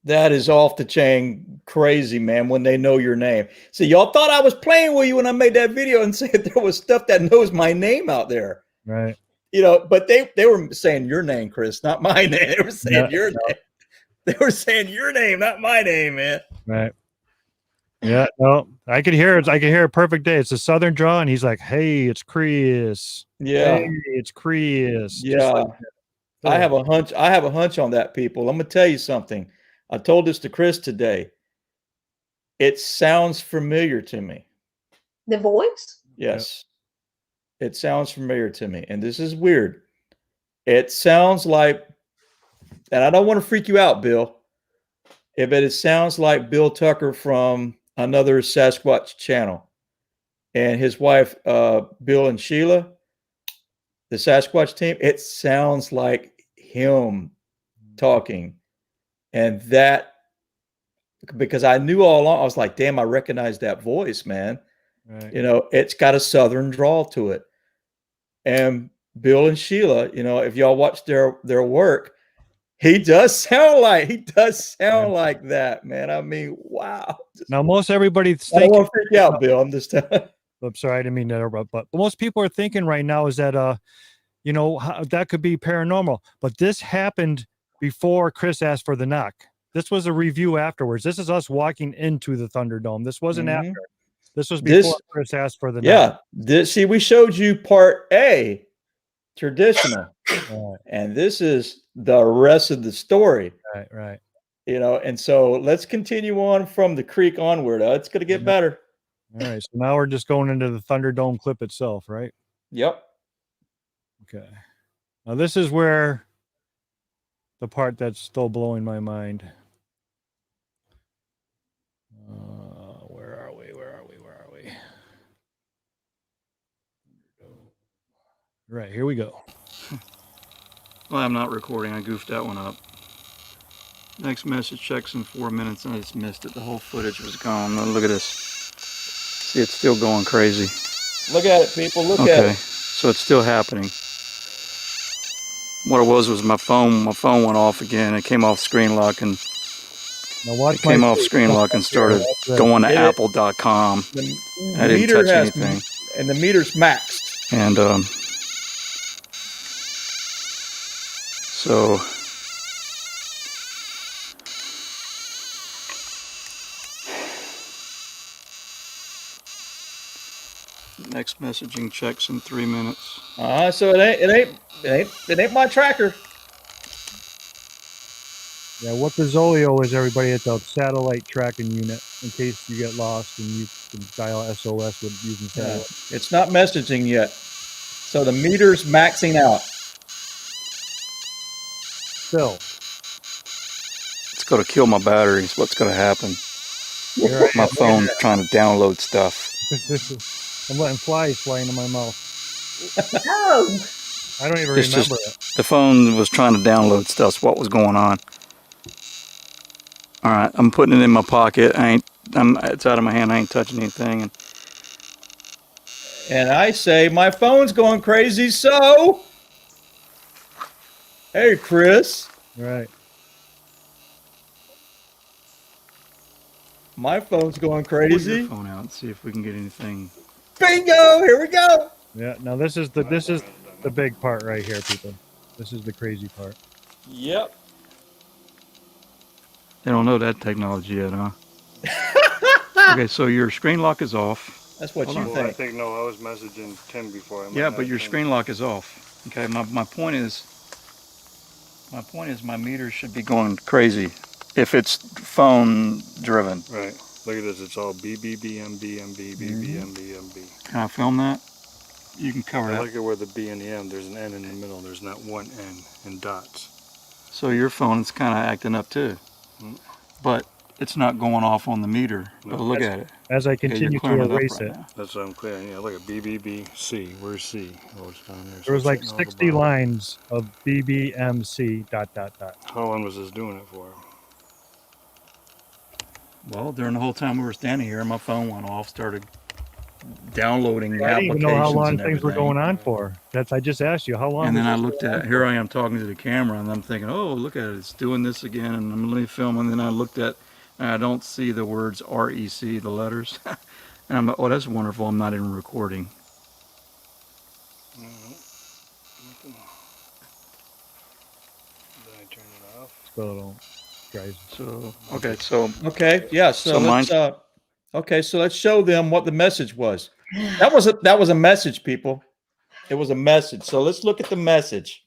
That is off the chain crazy, man, when they know your name. See, y'all thought I was playing with you when I made that video and said there was stuff that knows my name out there. Right. You know, but they were saying your name, Chris, not my name. They were saying your name. They were saying your name, not my name, man. Right. Yeah, no, I could hear it. I could hear a perfect day. It's a southern draw, and he's like, "Hey, it's Chris. Yeah. Hey, it's Chris." Just Yeah. like that. I have a hunch. I have a hunch on that, people. I'm gonna tell you something. I told this to Chris today. It sounds familiar to me. The voice? Yes. It sounds familiar to me. And this is weird. It sounds like, and I don't want to freak you out, Bill, but it sounds like Bill Tucker from another Sasquatch channel and his wife, Bill and Sheila, the Sasquatch team. It sounds like him talking. And that, because I knew all along, I was like, damn, I recognize that voice, man. Right. You know, it's got a southern drawl to it. And Bill and Sheila, you know, if y'all watch their work, he does sound like like that, man. I mean, wow. Now, most everybody's I don't thinking. want to freak you out, Bill. I'm just telling. I'm sorry, I didn't mean to interrupt, but most people are thinking right now is that, you know, that could be paranormal. But this happened before Chris asked for the knock. This was a review afterwards. This is us walking into the Thunderdome. This wasn't after. This was before Chris asked for the knock. See, we showed you part A, traditional, Right. and this is the rest of the story. Right. You know, and so let's continue on from the creek onward. It's going to get better. All right. So now we're just going into the Thunderdome clip itself, right? Yep. Okay. Now this is where the part that's still blowing my mind. Where are we? Right, here we go. Well, I'm not recording. I goofed that one up. Next message checks in 4 minutes, and I just missed it. The whole footage was gone. Look at this. See, it's still going crazy. Look at it, people. Look at Okay, it. so it's still happening. What it was my phone. My phone went off again. It came off screen lock and started going to apple.com. I didn't touch anything. And the meter's maxed. And so next messaging checks in 3 minutes. So it ain't my tracker. Yeah, what the Zolio is, everybody, it's a satellite tracking unit in case you get lost and you can dial SOS with using satellite. It's not messaging yet. So the meter's maxing out. Still. It's going to kill my batteries. What's going to happen? My phone's trying to download stuff. I'm letting flies fly into my mouth. No. I don't even remember it. The phone was trying to download stuff. So what was going on? All right, I'm putting it in my pocket. It's out of my hand. I ain't touching anything. And I say, my phone's going crazy, so... Hey, Chris. Right. My phone's going Pull crazy. your phone out and see if we can get anything. Bingo! Here we go. Yeah, now this is the big part right here, people. This is the crazy part. Yep. They don't know that technology yet, huh? Okay, so your screen lock is off. That's what you I think. think, no, I was messaging Tim before. Yeah, but your screen lock is off. Okay, my point is my meter should be going crazy if it's phone driven. Right. Look at this. It's all BBBMBMB. Can I film that? You can cover that. Look at where the B and the M. There's an N in the middle. There's not one N in dots. So your phone is kind of acting up too, but it's not going off on the meter. But look at it. As I continue to erase it. That's what I'm clearing. Yeah, look at BBBC. Where's C? Oh, it's down there. There was like 60 lines of BBMC ... How long was this doing it for? Well, during the whole time we were standing here, my phone went off, started downloading I didn't even know how applications long and things were everything. going on for. I just asked you how long. And then was I this looked going on at, here I am talking to the camera, and I'm thinking, oh, look at it, it's doing this again, and I'm really filming. And then I looked at, and I don't see the words REC, the letters. And I'm like, oh, that's wonderful, I'm not even recording. Did I turn it off? So guys. So, okay, so, Okay, yeah. So, So let's okay, so let's show them what the message was. That was a message, people. It was a message. So let's look at the message.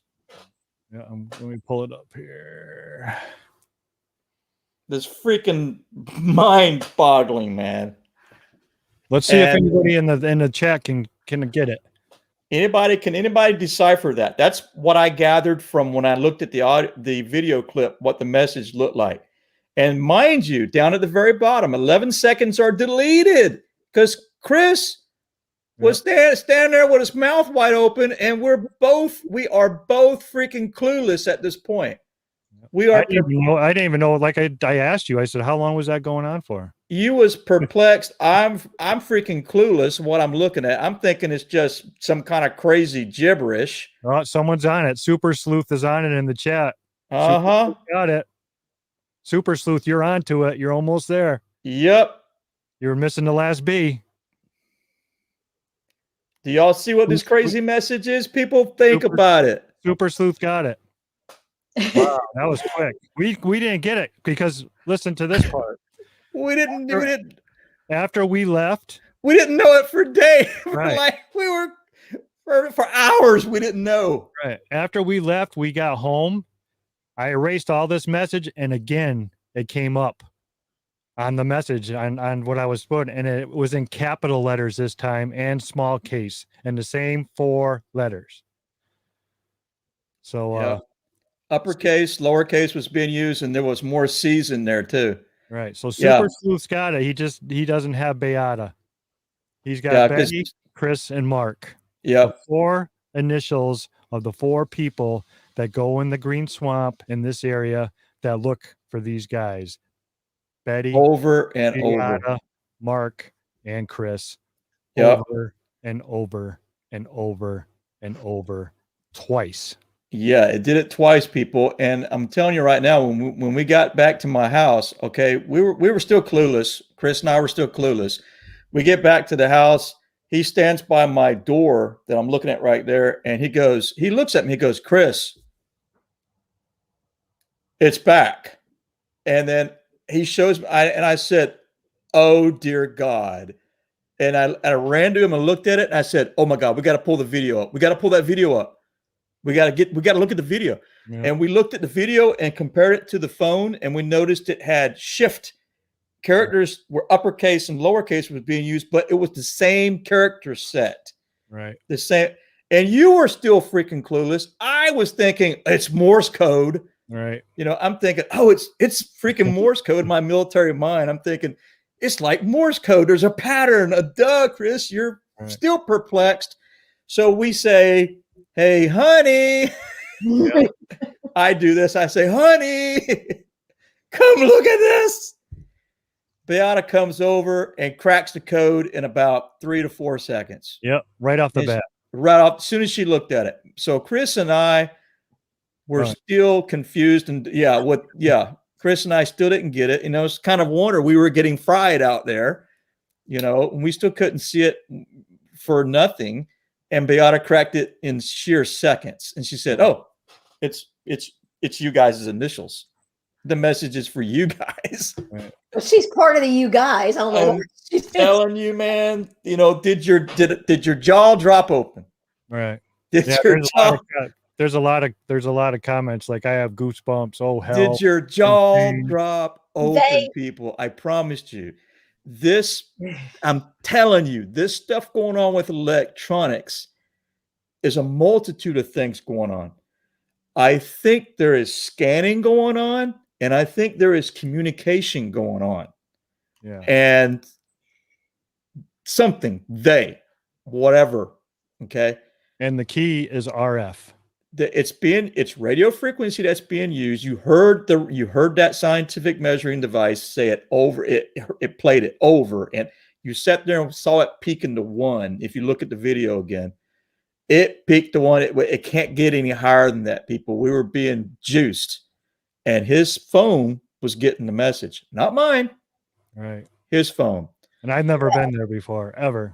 Yeah, let me pull it up here. This freaking mind-boggling, man. Let's see if And- anybody in the chat can get it. Can anybody decipher that? That's what I gathered from when I looked at the video clip, what the message looked like. And mind you, down at the very bottom, 11 seconds are deleted because Chris was standing there with his mouth wide open, and we are both freaking clueless at this point. We are. I didn't even know. Like I asked you, I said, how long was that going on for? You was perplexed. I'm freaking clueless what I'm looking at. I'm thinking it's just some kind of crazy gibberish. Oh, someone's on it. Super Sleuth is on it in the chat. Uh-huh. Got it. Super Sleuth, you're on to it. You're almost there. Yep. You were missing the last B. Do y'all see what this crazy message is? People think about it. Super Sleuth got it. Wow, that was quick. We didn't get it because listen to this part. We didn't After we left, we didn't know it for days. Right. Like we were for hours we didn't know. right after we left, we got home. I erased all this message, and again, it came up on the message on what I was putting, and it was in capital letters this time and small case, and the same 4 letters. So, Yeah. Uppercase, lowercase was being used, and there was more C's in there too. right. So Super Sleuth's got it. He doesn't have Beata. He's got Betty, Chris, and Mark. Yeah. 4 initials of the 4 people that go in the green swamp in this area that look for these guys. Betty, Over and Beata, over. Mark, and Chris. Yep. Over and over and over and over twice. Yeah, it did it twice, people. And I'm telling you right now, when we got back to my house, okay, we were still clueless. Chris and I were still clueless. We get back to the house. He stands by my door that I'm looking at right there, and he looks at me, he goes, Chris, it's back. And then he shows me, and I said, oh dear God. And I ran to him and looked at it, and I said, oh my God, we got to pull the video up. We got to pull that video up. We got to look at the video. Yeah. And we looked at the video and compared it to the phone, and we noticed it had shift. Characters were uppercase and lowercase was being used, but it was the same character set. Right. The same. And you were still freaking clueless. I was thinking it's Morse code. Right. You know, I'm thinking, oh, it's freaking Morse code in my military mind. I'm thinking it's like Morse code. There's a pattern. Duh, Chris, you're still perplexed. So we say, hey, honey. Yeah. I do this. I say, honey, come look at this. Beata comes over and cracks the code in about 3 to 4 seconds. Yep, right off the bat. Right off, as soon as she looked at it. So Chris and I were still confused, and Chris and I still didn't get it. You know, it's kind of wonder we were getting fried out there, you know, and we still couldn't see it for nothing. And Beata cracked it in sheer seconds, and she said, "Oh, it's you guys' initials. The message is for you guys." Well, she's part of the you guys. I don't know what she's telling you, man. You know, did your jaw drop open? Right. There's a lot of comments like I have goosebumps. Oh hell! Did your jaw drop open, people? I promised you. This, I'm telling you, this stuff going on with electronics is a multitude of things going on. I think there is scanning going on, and I think there is communication going on. Yeah. And something, whatever. Okay. And the key is RF. It's radio frequency that's being used. You heard that scientific measuring device say it over. It played it over, and You sat there and saw it peaking to 1. If you look at the video again, it peaked to 1. It can't get any higher than that, people. We were being juiced. And his phone was getting the message. Not mine. Right. His phone. And I've never been there before, ever.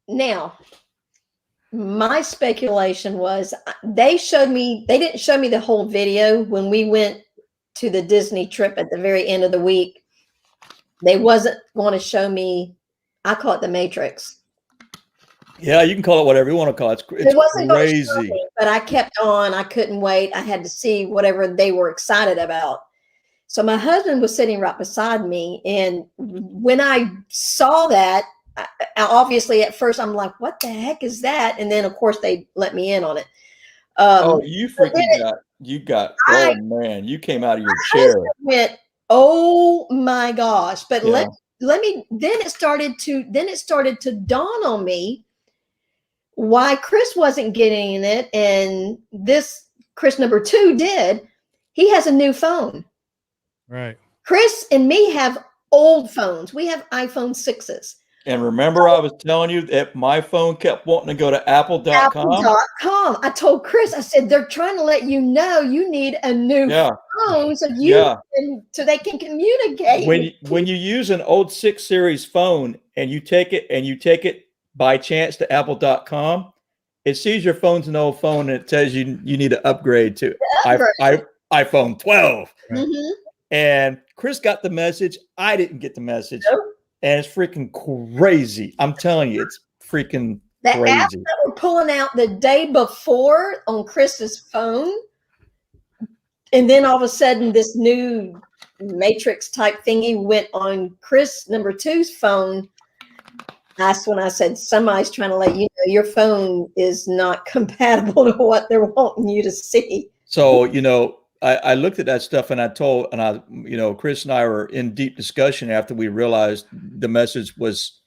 Now, my speculation was they didn't show me the whole video when we went to the Disney trip at the very end of the week. They wasn't going to show me, I call it the Matrix. Yeah, you can call it whatever you want to call it. It's wasn't crazy. Gonna show me, but I kept on. I couldn't wait. I had to see whatever they were excited about. So my husband was sitting right beside me. And when I saw that, obviously at first I'm like, what the heck is that? And then of course they let me in on it. You freaking oh man, you came out of your chair. Went, oh my gosh. But let me, then it started to dawn on me why Chris wasn't getting it. And this Chris number 2 did. He has a new phone. Right. Chris and me have old phones. We have iPhone 6s. And remember, I was telling you that my phone kept wanting to go to apple.com. Apple.com. I told Chris, I said, they're trying to let you know you need a new phone so so they can communicate. When you use an old 6 series phone and you take it by chance to apple.com, it sees your phone's an old phone and it tells you need to upgrade to iPhone 12. Mm-hmm. And Chris got the message. I didn't get the message. Nope. And it's freaking crazy. I'm telling you, it's freaking the crazy. apps that were pulling out the day before on Chris's phone. And then all of a sudden, this new Matrix type thingy went on Chris number 2's phone. That's when I said, somebody's trying to let you know your phone is not compatible to what they're wanting you to see. So, I looked at that stuff and Chris and I were in deep discussion after we realized the message was,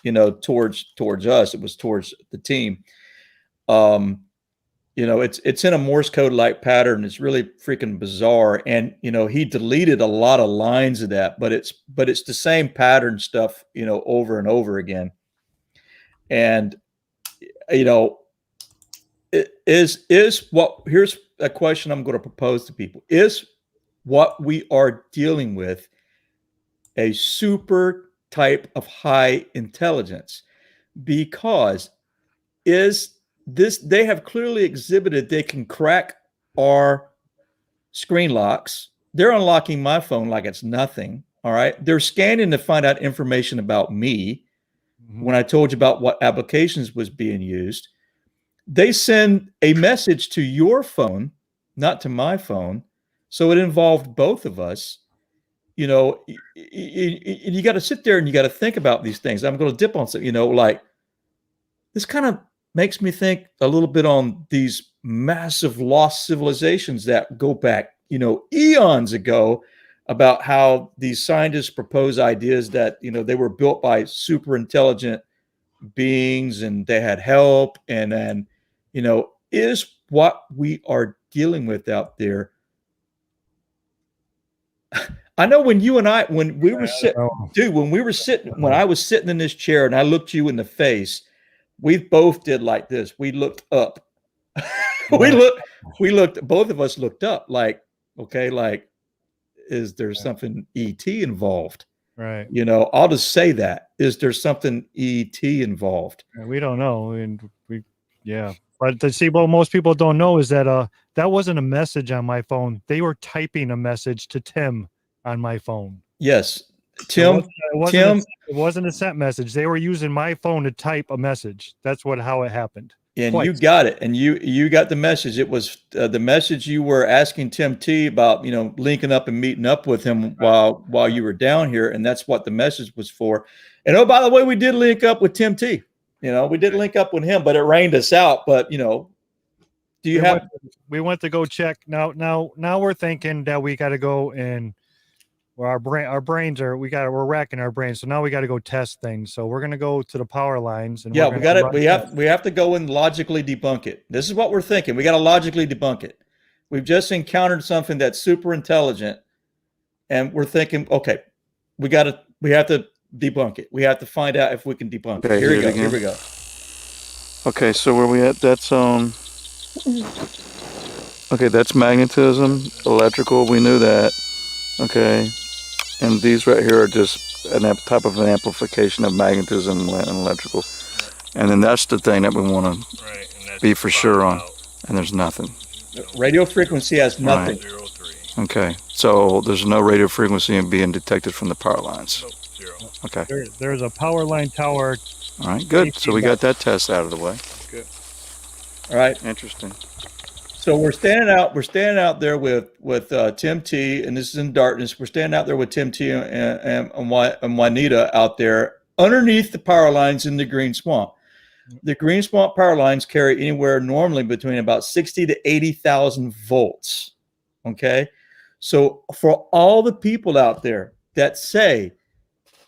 towards us. It was towards the team. It's in a Morse code like pattern. It's really freaking bizarre. And, he deleted a lot of lines of that, but it's the same pattern stuff, over and over again. And, here's a question I'm going to propose to people. Is what we are dealing with a super type of high intelligence? Because they have clearly exhibited they can crack our screen locks. They're unlocking my phone like it's nothing. All right. They're scanning to find out information about me. When I told you about what applications was being used, they send a message to your phone, not to my phone. So it involved both of us. You got to sit there and you got to think about these things. I'm going to dip on something, like this kind of makes me think a little bit on these massive lost civilizations that go back, eons ago, about how these scientists propose ideas that, they were built by super intelligent beings and they had help. And then, is what we are dealing with out there. I know when you and when we were sitting, when I was sitting in this chair and I looked you in the face, we both did like this. We looked up. we looked, both of us looked up like, okay, like, is there something ET involved? Right. I'll just say that. Is there something ET involved? We don't know. And but to see what most people don't know is that that wasn't a message on my phone. They were typing a message to Tim on my phone. Yes. Tim. It wasn't a sent message. They were using my phone to type a message. That's how it happened. And Twice. You got it. And you got the message. It was the message you were asking Tim T about, linking up and meeting up with him while you were down here. And that's what the message was for. And oh, by the way, we did link up with Tim T. We did link up with him, but it rained us out. But, we went to go check. Now we're thinking that we got to go and we're racking our brains. So now we got to go test things. So we're going to go to the power lines. And we have to go and logically debunk it. This is what we're thinking. We got to logically debunk it. We've just encountered something that's super intelligent. And we're thinking, okay, we have to debunk it. We have to find out if we can debunk it. Okay, Here we hit go. it Here again. we go. Okay, so where we at? That's okay, that's magnetism, electrical. We knew that. Okay, and these right here are just an type of an amplification of magnetism and electrical. And then that's the thing that we want to be for sure on. And there's nothing. Radio frequency has nothing. Right. Okay, so there's no radio frequency being detected from the power lines. Okay. There's a power line tower. All right, good. So we got that test out of the way. Good. All right. Interesting. So we're standing out there with Tim T, and this is in darkness. We're standing out there with Tim T and Juanita out there underneath the power lines in the Green Swamp. The Green Swamp power lines carry anywhere normally between about 60 to 80,000 volts. Okay. So for all the people out there that say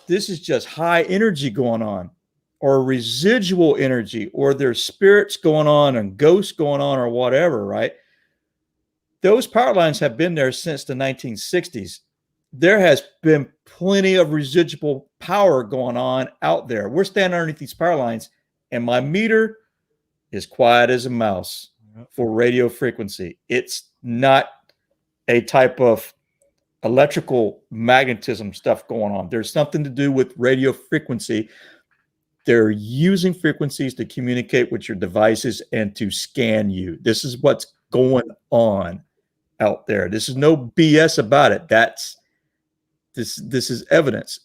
this is just high energy going on, or residual energy, or there's spirits going on and ghosts going on, or whatever, right? Those power lines have been there since the 1960s. There has been plenty of residual power going on out there. We're standing underneath these power lines, and my meter is quiet as a mouse for radio frequency. It's not a type of electrical magnetism stuff going on. There's something to do with radio frequency. They're using frequencies to communicate with your devices and to scan you. This is what's going on out there. This is no BS about it. This is evidence.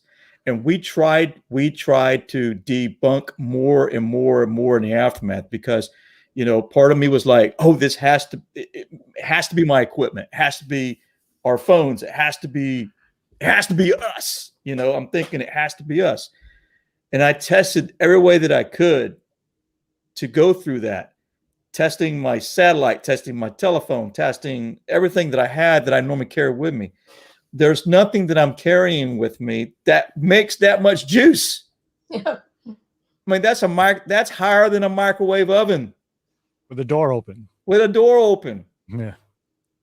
And we tried to debunk more and more and more in the aftermath, because, you know, part of me was like, oh, it has to be my equipment. It has to be our phones. It has to be us. You know, I'm thinking it has to be us. And I tested every way that I could to go through that, testing my satellite, testing my telephone, testing everything that I had that I normally carry with me. There's nothing that I'm carrying with me that makes that much juice. Yeah. I mean, that's higher than a microwave oven With the door open. with a door open. Yeah.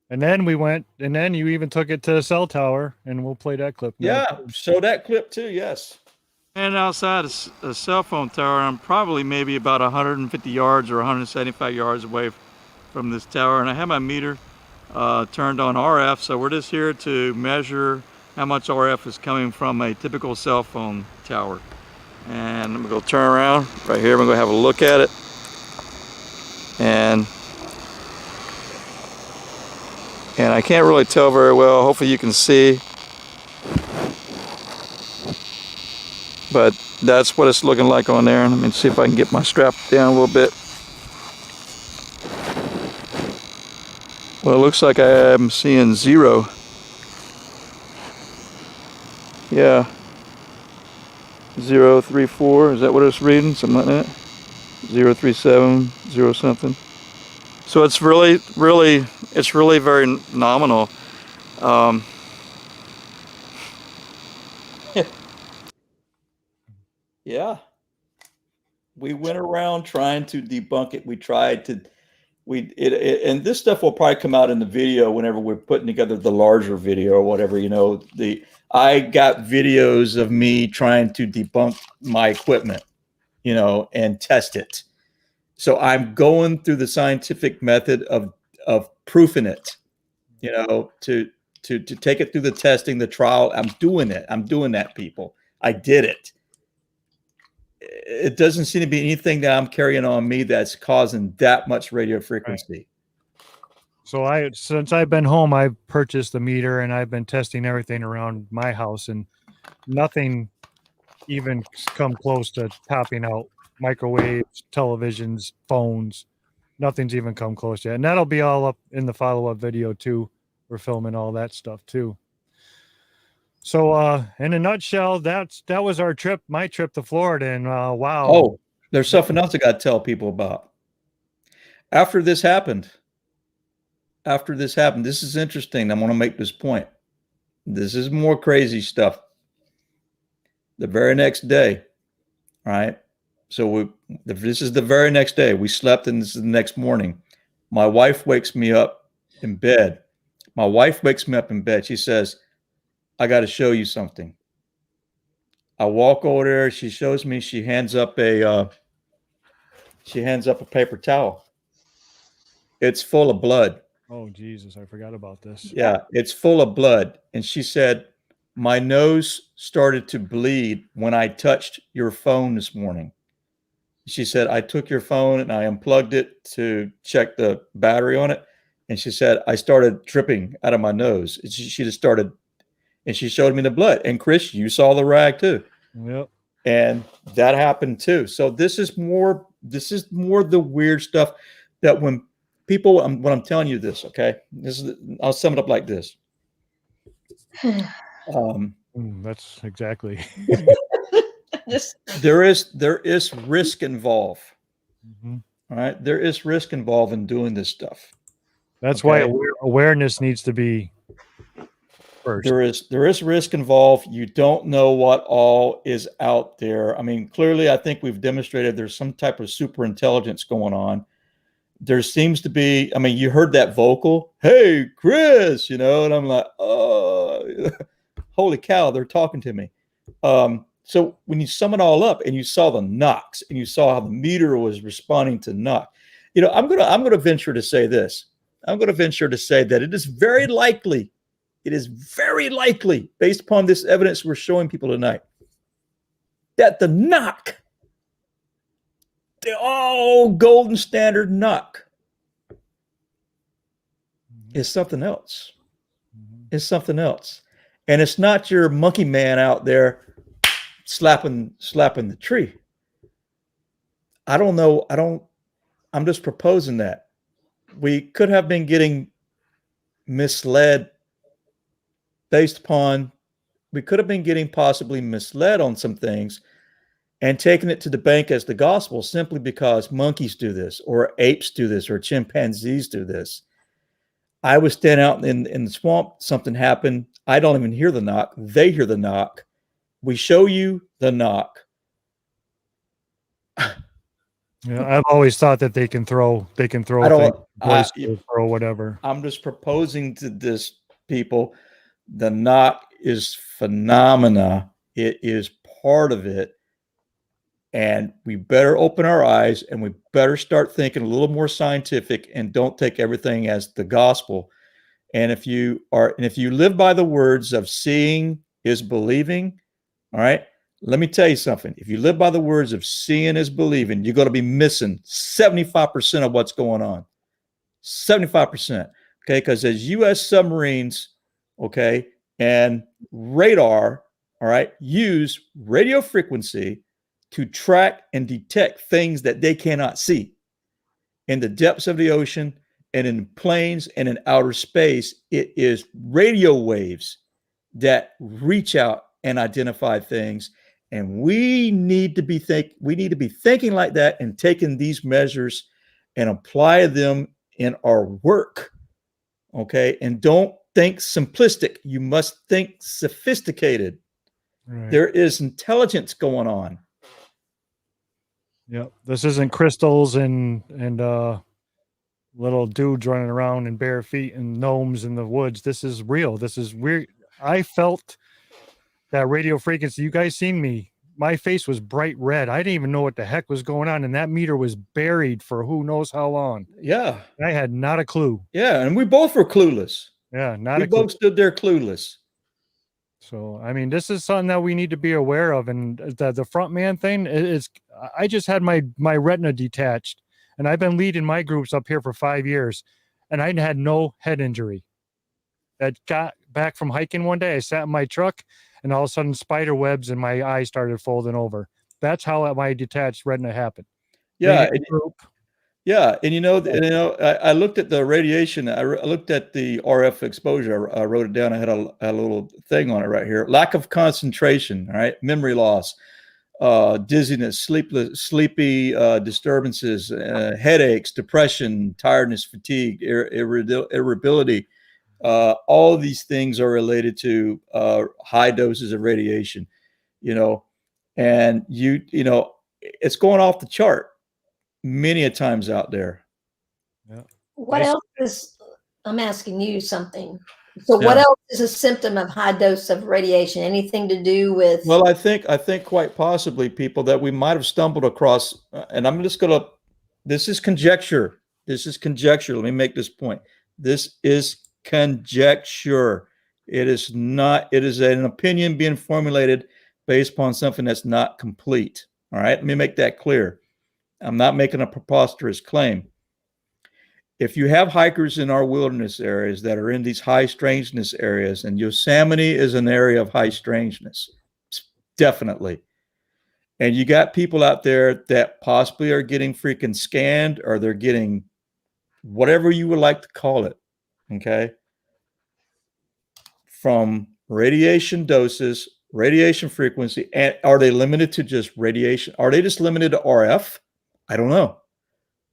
And then we went, and then you even took it to the cell tower, and we'll play that clip now. Yeah, show that clip too. Yes. And outside a cell phone tower, I'm probably maybe about 150 yards or 175 yards away from this tower, and I have my meter turned on RF, so we're just here to measure how much RF is coming from a typical cell phone tower. And I'm gonna go turn around right here. I'm gonna have a look at it, and I can't really tell very well. Hopefully you can see. But that's what it's looking like on there. Let me see if I can get my strap down a little bit. Well, it looks like I am seeing 0. Yeah. 034, is that what it's reading? Something like that? 037, 0 something. So it's really very nominal. Yeah. We went around trying to debunk it. We tried to, and this stuff will probably come out in the video whenever we're putting together the larger video or whatever, you know, I got videos of me trying to debunk my equipment, you know, and test it. So I'm going through the scientific method of proofing it, you know, to take it through the testing, the trial. I'm doing it. I'm doing that, people. I did it. It doesn't seem to be anything that I'm carrying on me that's causing that much radio frequency. So since I've been home, I've purchased the meter, and I've been testing everything around my house, and nothing even come close to topping out. Microwaves, televisions, phones, nothing's even come close yet. And that'll be all up in the follow-up video too. We're filming all that stuff too. So in a nutshell, that was our trip, my trip to Florida, and wow. Oh, there's something else I got to tell people about. After this happened, this is interesting. I'm going to make this point. This is more crazy stuff. The very next day, all right? So this is the very next day. We slept, and this is the next morning. My wife wakes me up in bed. She says, I got to show you something. I walk over there. She shows me. She hands up a paper towel. It's full of blood. Oh, Jesus, I forgot about this. Yeah, it's full of blood. And she said, my nose started to bleed when I touched your phone this morning. She said, I took your phone and I unplugged it to check the battery on it. And she said, I started dripping out of my nose. She just started, and she showed me the blood. And Chris, you saw the rag too. Yep. And that happened too. So this is more the weird stuff that when people, when I'm telling you this, okay, I'll sum it up like this. That's exactly. There is risk involved. Mm-hmm. All right. There is risk involved in doing this stuff. That's why awareness needs to be first. There is risk involved. You don't know what all is out there. I mean, clearly, I think we've demonstrated there's some type of super intelligence going on. There seems to be, I mean, you heard that vocal, hey, Chris, and I'm like, oh, holy cow, they're talking to me. So when you sum it all up and you saw the knocks and you saw how the meter was responding to knock, I'm going to venture to say this. I'm going to venture to say that it is very likely, based upon this evidence we're showing people tonight, that the knock, the golden standard knock, is something else. It's something else. And it's not your monkey man out there slapping the tree. I don't know. I'm just proposing that. We could have been getting misled we could have been getting possibly misled on some things and taking it to the bank as the gospel simply because monkeys do this or apes do this or chimpanzees do this. I was standing out in the swamp. Something happened. I don't even hear the knock. They hear the knock. We show you the knock. I've always thought that they can throw or whatever. I'm just proposing to this people, the knock is phenomena. It is part of it. And we better open our eyes and we better start thinking a little more scientific and don't take everything as the gospel. And if you live by the words of seeing is believing, all right, let me tell you something. If you live by the words of seeing is believing, you're going to be missing 75% of what's going on. 75%. Okay. Because as U.S. submarines, okay, and radar, all right, use radio frequency to track and detect things that they cannot see in the depths of the ocean and in planes and in outer space. It is radio waves that reach out and identify things. And we need to be thinking like that and taking these measures and apply them in our work. Okay. And don't think simplistic. You must think sophisticated. Right. There is intelligence going on. Yep. This isn't crystals and little dudes running around in bare feet and gnomes in the woods. This is real. This is weird. I felt that radio frequency. You guys seen me. My face was bright red. I didn't even know what the heck was going on. And that meter was buried for who knows how long. Yeah. I had not a clue. Yeah. And we both were clueless. Yeah. We both stood there clueless. So, I mean, this is something that we need to be aware of. And the front man thing is, I just had my retina detached and I've been leading my groups up here for 5 years and I had no head injury. I got back from hiking one day. I sat in my truck and all of a sudden spider webs and my eyes started folding over. That's how my detached retina happened. Yeah. Yeah. And I looked at the radiation. I looked at the RF exposure. I wrote it down. I had a little thing on it right here. Lack of concentration, all right? Memory loss, dizziness, sleepy disturbances, headaches, depression, tiredness, fatigue, irritability. All of these things are related to high doses of radiation, and it's going off the chart many a times out there. Yeah. What else I'm asking you something. So what Yeah. else is a symptom of high dose of radiation? Anything to do with? Well, I think quite possibly people that we might have stumbled across, and I'm just gonna. This is conjecture. This is conjecture. Let me make this point. This is conjecture. It is not. It is an opinion being formulated based upon something that's not complete. All right. Let me make that clear. I'm not making a preposterous claim. If you have hikers in our wilderness areas that are in these high strangeness areas, and Yosemite is an area of high strangeness, definitely. And you got people out there that possibly are getting freaking scanned, or they're getting whatever you would like to call it, okay, from radiation doses, radiation frequency. And are they limited to just radiation? Are they just limited to RF? I don't know.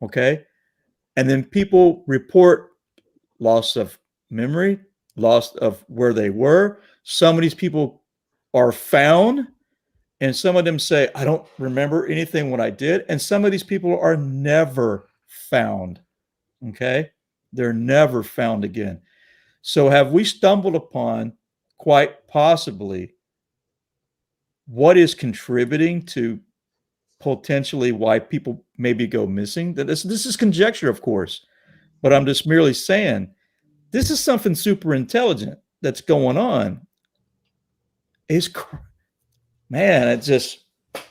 Okay. And then people report loss of memory, loss of where they were. Some of these people are found, and some of them say, I don't remember anything what I did. And some of these people are never found. Okay. They're never found again. So have we stumbled upon, quite possibly, what is contributing to potentially why people maybe go missing? This is conjecture, of course, but I'm just merely saying this is something super intelligent that's going on. Man, it's just, All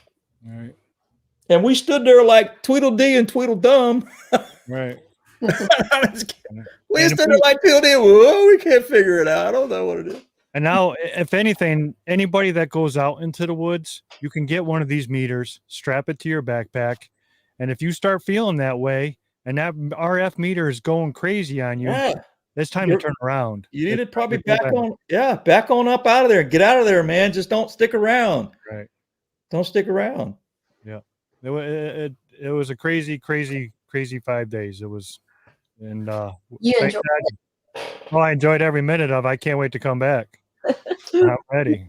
right. and we stood there like Tweedledee and Tweedledum. Right. We stood there like Tweedledee. Whoa, we can't figure it out. I don't know what it is. And now, if anything, anybody that goes out into the woods, you can get one of these meters, strap it to your backpack, and if you start feeling that way, and that RF meter is going crazy on you, it's time to turn around. You need to probably back on up out of there. Get out of there, man. Just don't stick around. Right. Don't stick around. Yeah. It was a crazy 5 days. It was, and You enjoyed it. well, I enjoyed every minute of it. I can't wait to come back. I'm ready.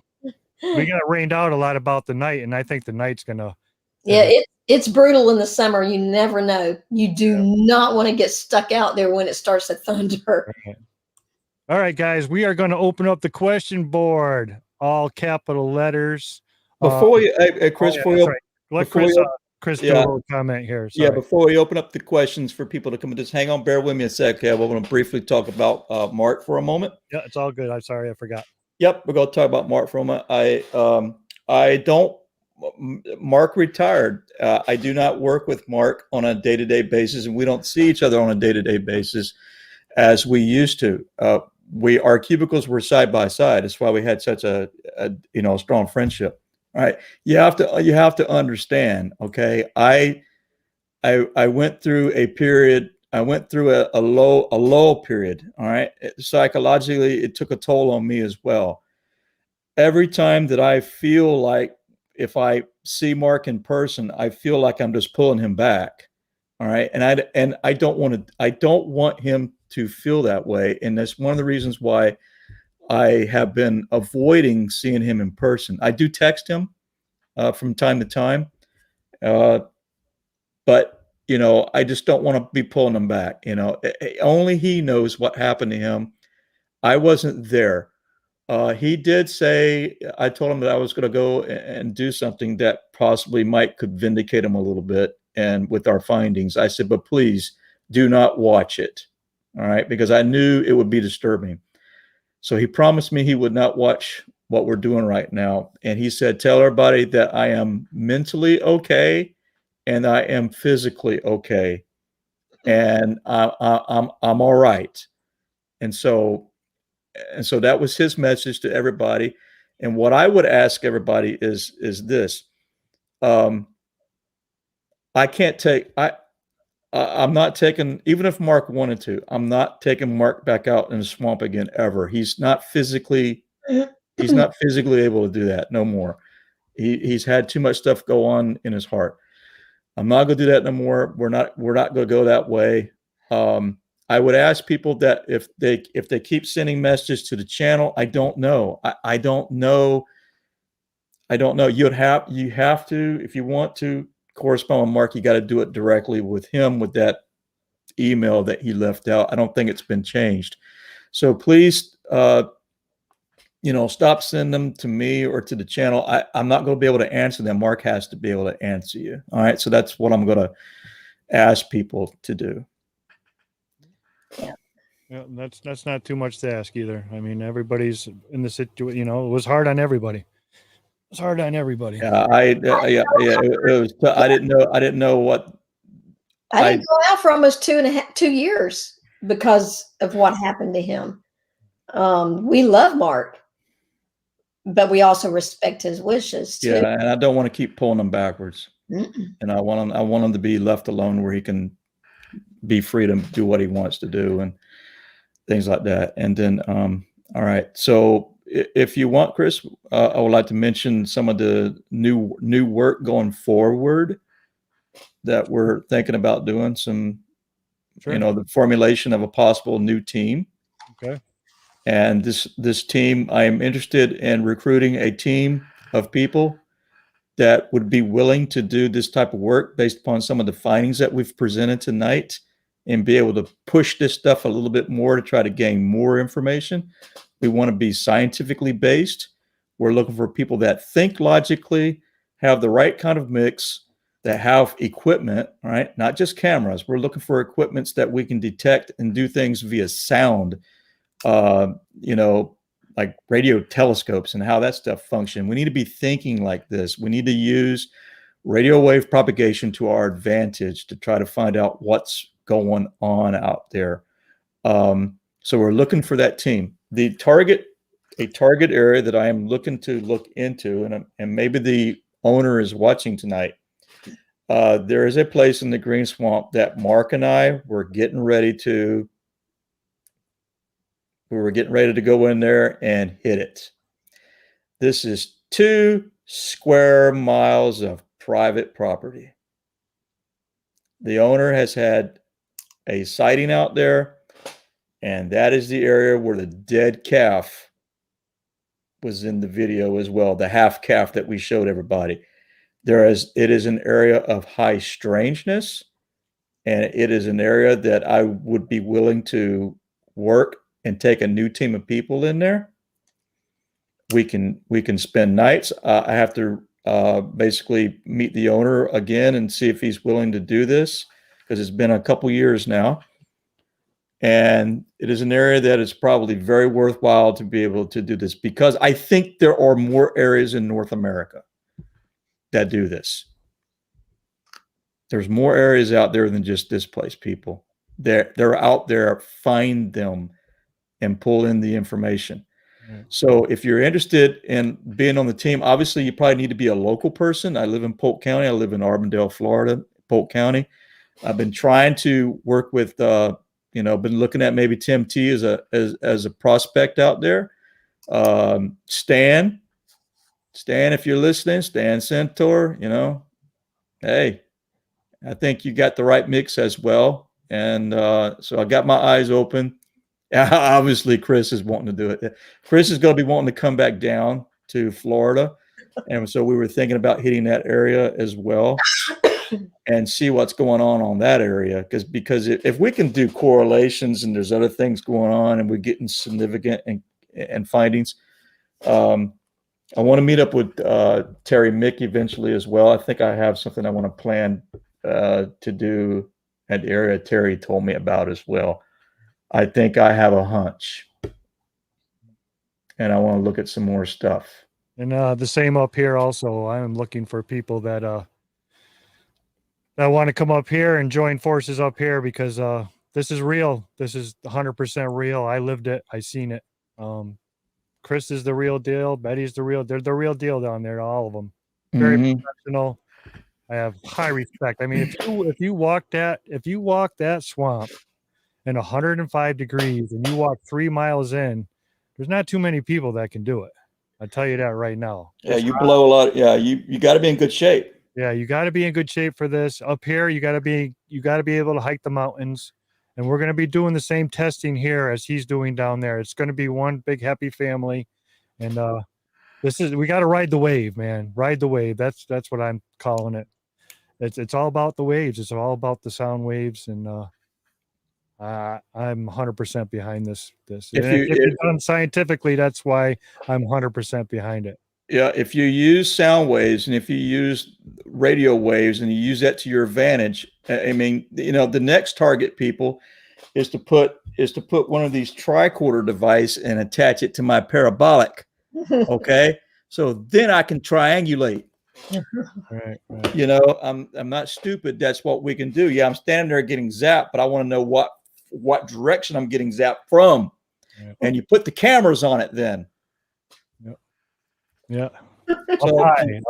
We got rained out a lot about the night, and I think the night's gonna. Yeah, it's brutal in the summer. You never know. You do not want to get stuck out there when it starts to thunder. Right. All right, guys, we are going to open up the question board, all capital letters. Before you, Chris, let Chris do a little comment here. Sorry. Yeah, before we open up the questions for people to come, just hang on, bear with me a sec. We're going to briefly talk about Mark for a moment. Yeah, it's all good. I'm sorry, I forgot. Yep, we're going to talk about Mark for a moment. I don't. Mark retired. I do not work with Mark on a day-to-day basis, and we don't see each other on a day-to-day basis as we used to. Our cubicles were side by side. That's why we had such a strong friendship. All right, you have to understand. Okay, I went through a period. I went through a low period. All right, psychologically, it took a toll on me as well. Every time that I feel like, if I see Mark in person, I feel like I'm just pulling him back. All right, and I don't want him to feel that way, and that's one of the reasons why I have been avoiding seeing him in person. I do text him from time to time, but I just don't want to be pulling him back. Only he knows what happened to him. I wasn't there. He did say, I told him that I was going to go and do something that possibly could vindicate him a little bit. And with our findings, I said, but please do not watch it. All right. Because I knew it would be disturbing. So he promised me he would not watch what we're doing right now. And he said, tell everybody that I am mentally okay and I am physically okay. And I'm all right. And so that was his message to everybody. And what I would ask everybody is this. I'm not taking, even if Mark wanted to, I'm not taking Mark back out in the swamp again, ever. He's not physically able to do that no more. He's had too much stuff go on in his heart. I'm not going to do that no more. We're not going to go that way. I would ask people that if they keep sending messages to the channel, I don't know. I don't know. You have to, if you want to correspond with Mark, you got to do it directly with him with that email that he left out. I don't think it's been changed. So please stop sending them to me or to the channel. I'm not going to be able to answer them. Mark has to be able to answer you. All right. So that's what I'm going to ask people to do. Yeah, that's not too much to ask either. I mean, everybody's in the situation. It was hard on everybody. It's hard on everybody. Yeah, it was. I didn't know what. I didn't go out for almost 2 years because of what happened to him. We love Mark, but we also respect his wishes too. Yeah, and I don't want to keep pulling him backwards. Mm-mm. And I want him to be left alone where he can be free to do what he wants to do and things like that. And then, all right. So if you want, Chris, I would like to mention some of the new work going forward that we're thinking about doing. Some, Sure. the formulation of a possible new team. Okay. And this team, I am interested in recruiting a team of people that would be willing to do this type of work based upon some of the findings that we've presented tonight and be able to push this stuff a little bit more to try to gain more information. We want to be scientifically based. We're looking for people that think logically, have the right kind of mix, that have equipment, right? Not just cameras. We're looking for equipments that we can detect and do things via sound, like radio telescopes and how that stuff function. We need to be thinking like this. We need to use radio wave propagation to our advantage to try to find out what's going on out there. So we're looking for that team. A target area that I am looking to look into, and maybe the owner is watching tonight. There is a place in the Green Swamp that Mark and I were getting ready to go in there and hit it. This is 2 square miles of private property. The owner has had a sighting out there, and that is the area where the dead calf was in the video as well, the half calf that we showed everybody. It is an area of high strangeness, and it is an area that I would be willing to work and take a new team of people in there. We can spend nights. I have to basically meet the owner again and see if he's willing to do this, because it's been a couple years now. And it is an area that is probably very worthwhile to be able to do this, because I think there are more areas in North America that do this. There's more areas out there than just this place, people. They're out there. Find them and pull in the information. Right. So if you're interested in being on the team, obviously you probably need to be a local person. I live in Polk County. I live in Arbondale, Florida, Polk County. I've been trying to work with, been looking at maybe Tim T as a prospect out there. Stan, if you're listening, Stan Centaur, hey, I think you got the right mix as well. And so I got my eyes open. Obviously, Chris is wanting to do it. Chris is going to be wanting to come back down to Florida. And so we were thinking about hitting that area as well and see what's going on that area. Because if we can do correlations and there's other things going on and we're getting significant and findings, I want to meet up with Terry Mick eventually as well. I think I have something I want to plan to do at the area Terry told me about as well. I think I have a hunch, and I want to look at some more stuff. And the same up here also. I am looking for people that want to come up here and join forces up here, because this is real. This is 100% real. I lived it. I seen it. Chris is the real deal. Betty's the real. They're the real deal down there. All of them. Very professional. I have high respect. I mean, if you walk that swamp in 105 degrees and you walk 3 miles in, there's not too many people that can do it. I tell you that right now. Yeah, you blow a lot. Yeah, you got to be in good shape. Yeah, you got to be in good shape for this. Up here, you got to be able to hike the mountains, and we're going to be doing the same testing here as he's doing down there. It's going to be one big happy family, and we got to ride the wave, man. Ride the wave. That's what I'm calling it. It's all about the waves. It's all about the sound waves, and I'm 100% behind this. If And you if it's done scientifically, that's why I'm 100% behind it. Yeah, if you use sound waves and if you use radio waves and you use that to your advantage, I mean, the next target, people, is to put one of these tricorder device and attach it to my parabolic. Okay, so then I can triangulate. Right. I'm not stupid. That's what we can do. Yeah, I'm standing there getting zapped, but I want to know what direction I'm getting zapped from. Yeah. And you put the cameras on it then. Yeah. So,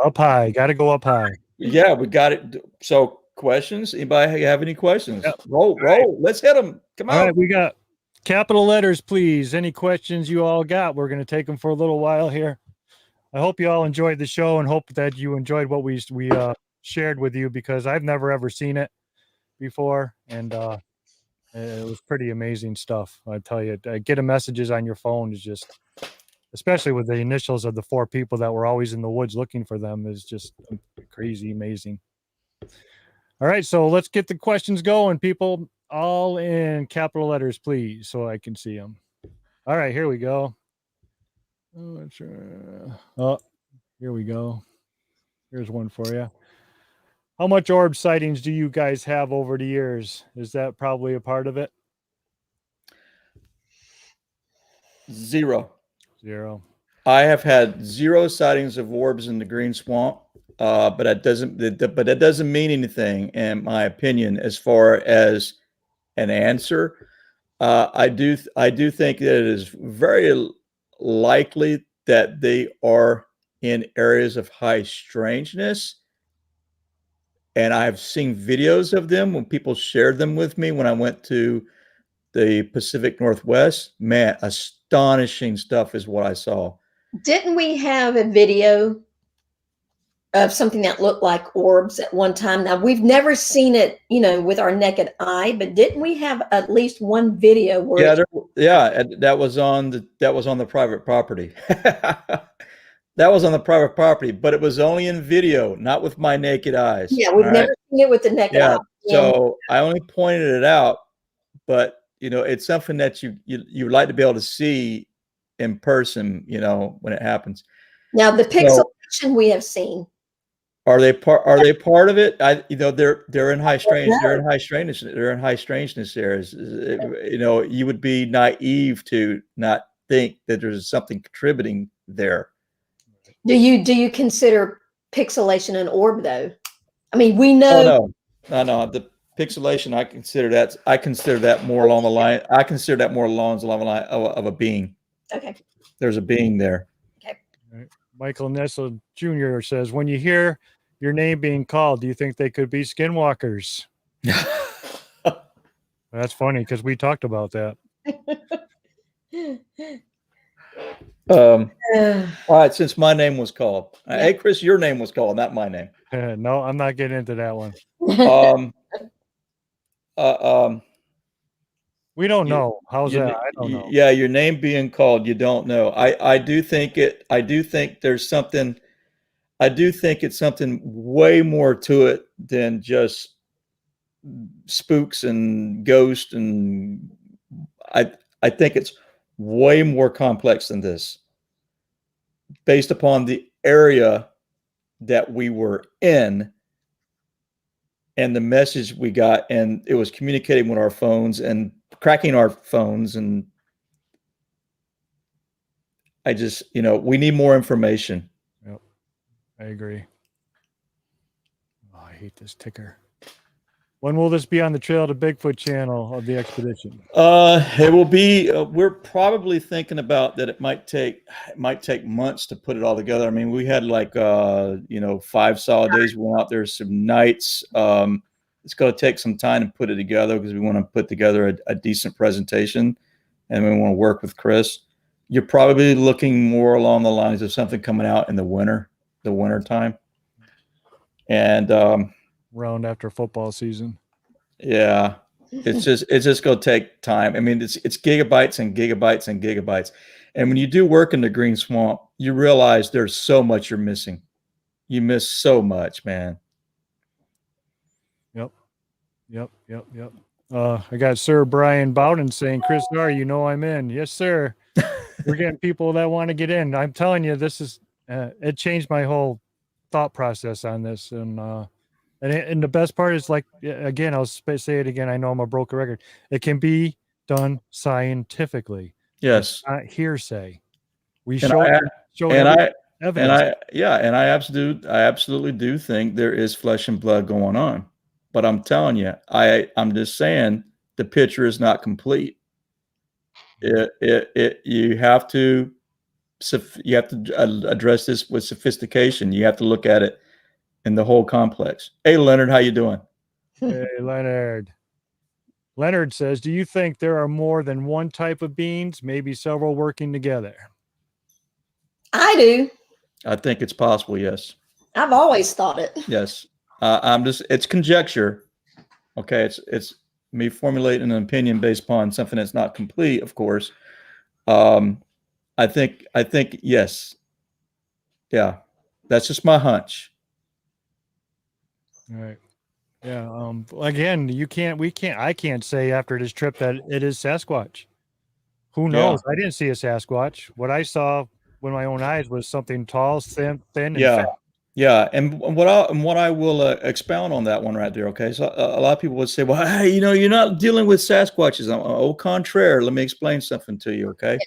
up high. Got to go up high. Yeah, we got it. So, questions? Anybody have any questions? Yep. Roll. Right. Let's hit them. Come on. All right, we got capital letters, please. Any questions you all got? We're going to take them for a little while here. I hope you all enjoyed the show and hope that you enjoyed what we shared with you, because I've never ever seen it before, and it was pretty amazing stuff. I tell you, getting messages on your phone is just, especially with the initials of the 4 people that were always in the woods looking for them, is just crazy amazing. All right, so let's get the questions going, people. All in capital letters, please, so I can see them. All right, here we go. Oh, here we go. Here's one for you. How much orb sightings do you guys have over the years? Is that probably a part of it? 0. I have had 0 sightings of orbs in the Green Swamp, but that doesn't mean anything, in my opinion, as far as an answer. I do think that it is very likely that they are in areas of high strangeness. And I've seen videos of them when people shared them with me when I went to the Pacific Northwest. Man, astonishing stuff is what I saw. Didn't we have a video of something that looked like orbs at one time? Now, we've never seen it, with our naked eye, but didn't we have at least one video where that was on the private property. That was on the private property, but it was only in video, not with my naked eyes. Yeah, we've never seen it with the naked eye. So I only pointed it out, but it's something that you would like to be able to see in person, when it happens. Now the pixelation we have seen. Are they part of it? They're in high strange. They're in high strangeness. They're in high strangeness areas. You would be naive to not think that there's something contributing there. Do you consider pixelation an orb, though? I mean, we know. Oh, no. The pixelation, I consider that more along the line. I consider that more along the line of a being. Okay. There's a being there. Okay. Right. Michael Nessel Jr. says, when you hear your name being called, do you think they could be skinwalkers? That's funny because we talked about that. All right, since my name was called. Hey, Chris, your name was called, not my name. No, I'm not getting into that one. We don't know. How's that? I don't know. Yeah, your name being called, you don't know. I do think there's something. I do think it's something way more to it than just spooks and ghosts, and I think it's way more complex than this, based upon the area that we were in and the message we got, and it was communicating with our phones and cracking our phones, and I just, we need more information. Yep, I agree. Oh, I hate this ticker. When will this be on the Trail to Bigfoot channel of the expedition? It will be. We're probably thinking about that. It might take months to put it all together. I mean, we had 5 solid days. We went out there some nights. It's going to take some time to put it together because we want to put together a decent presentation, and we want to work with Chris. You're probably looking more along the lines of something coming out in the winter time, and round after football season. Yeah, it's just going to take time. I mean, it's gigabytes and gigabytes and gigabytes. And when you do work in the Green Swamp, you realize there's so much you're missing. You miss so much, man. Yep. I got Sir Brian Bowden saying, Chris R, you know I'm in. Yes, sir. We're getting people that want to get in. I'm telling you, this is it changed my whole thought process on this. And the best part is, like, again, I'll say it again. I know I'm a broken record. It can be done scientifically. Yes. Not hearsay. We And show I, and I, evidence. and I absolutely do think there is flesh and blood going on. But I'm telling you, I'm just saying the picture is not complete. You have to address this with sophistication. You have to look at it in the whole complex. Hey, Leonard, how you doing? Hey, Leonard. Leonard says, do you think there are more than one type of beings, maybe several working together? I do. I think it's possible, yes. I've always thought it. Yes. It's conjecture. Okay. It's me formulating an opinion based upon something that's not complete, of course. I think, yes. Yeah. That's just my hunch. All right. Yeah. Again, I can't say after this trip that it is Sasquatch. Who knows? Yeah. I didn't see a Sasquatch. What I saw with my own eyes was something tall, thin, and Yeah. fat. Yeah, and what I will expound on that one right there. Okay, so a lot of people would say, "Well, hey, you're not dealing with Sasquatches." Au contraire, let me explain something to you. Okay,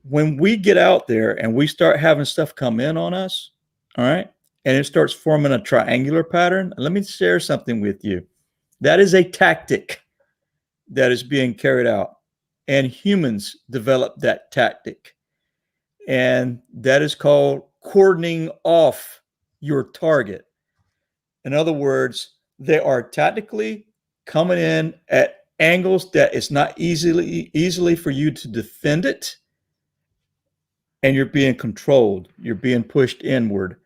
when we get out there and we start having stuff come in on us, all right, and it starts forming a triangular pattern. Let me share something with you. That is a tactic that is being carried out, and humans developed that tactic, and that is called cordoning off your target. In other words, they are tactically coming in at angles that it's not easily for you to defend it, and you're being controlled. You're being pushed inward.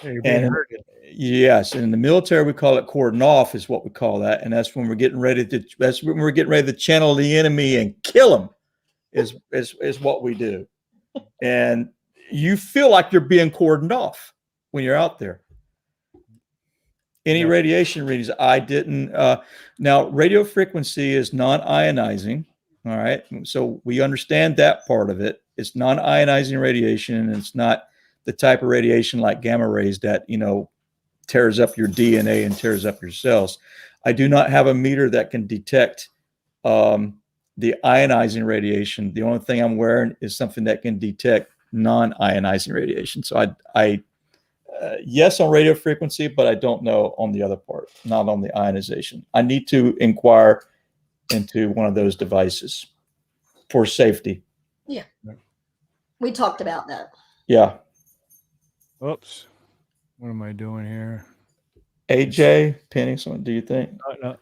Yeah, you're being hurted. Yes, and in the military we call it cordon off, is what we call that, and that's when we're getting ready to channel the enemy and kill them. Is what we do, and you feel like you're being cordoned off when you're out there. Any radiation readings? I didn't. Now, radio frequency is non-ionizing. All right. So we understand that part of it. It's non-ionizing radiation, and it's not the type of radiation like gamma rays that, tears up your DNA and tears up your cells. I do not have a meter that can detect the ionizing radiation. The only thing I'm wearing is something that can detect non-ionizing radiation. So I yes on radio frequency, but I don't know on the other part, not on the ionization. I need to inquire into one of those devices for safety. Yeah. We talked about that. Yeah. Oops. What am I doing here? AJ Penny, do you think? No.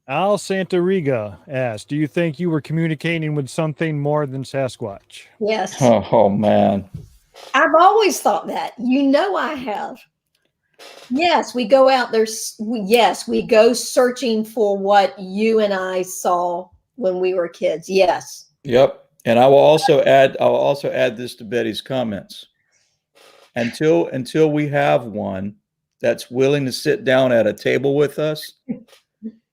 Al Santariga asked, do you think you were communicating with something more than Sasquatch? Yes. Oh man. I've always thought that. I have. Yes, we go out there. Yes, we go searching for what you and I saw when we were kids. Yes. Yep. And I will also add this to Betty's comments. Until we have one that's willing to sit down at a table with us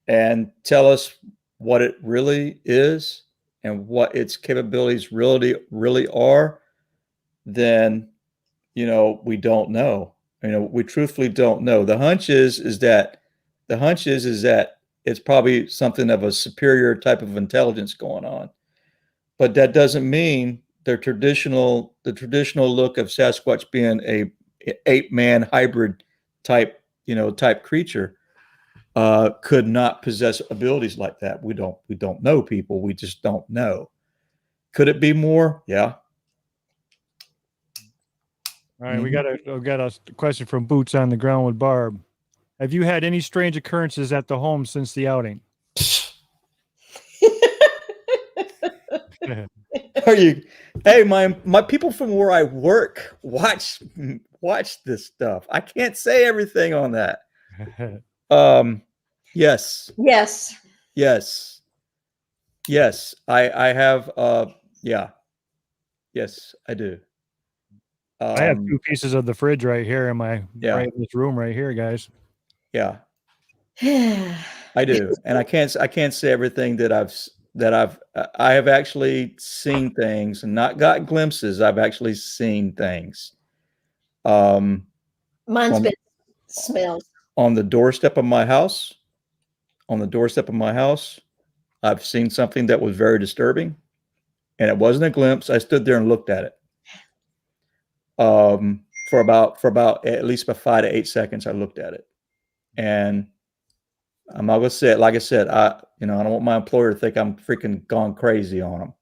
and tell us what it really is and what its capabilities really are, then we don't know. We truthfully don't know. The hunch is that it's probably something of a superior type of intelligence going on. But that doesn't mean the traditional look of Sasquatch being a ape-man hybrid type creature could not possess abilities like that. We don't know people. We just don't know. Could it be more? Yeah. All right, we got a question from Boots on the Ground with Barb. Have you had any strange occurrences at the home since the outing? Are you? Hey, my people from where I work watch this stuff. I can't say everything on that. Yes. Yes. Yes. Yes. I have. Yeah. Yes, I do. I have 2 pieces of the fridge right here in my right in this room right here, guys. Yeah. I do, and I can't say everything that I have actually seen things and not got glimpses. I've actually seen things. Mine's On, been smells. on the doorstep of my house. On the doorstep of my house, I've seen something that was very disturbing, and it wasn't a glimpse. I stood there and looked at it. For about at least about 5 to 8 seconds, I looked at it, and I'm not gonna say it. Like I said, I don't want my employer to think I'm freaking gone crazy on them.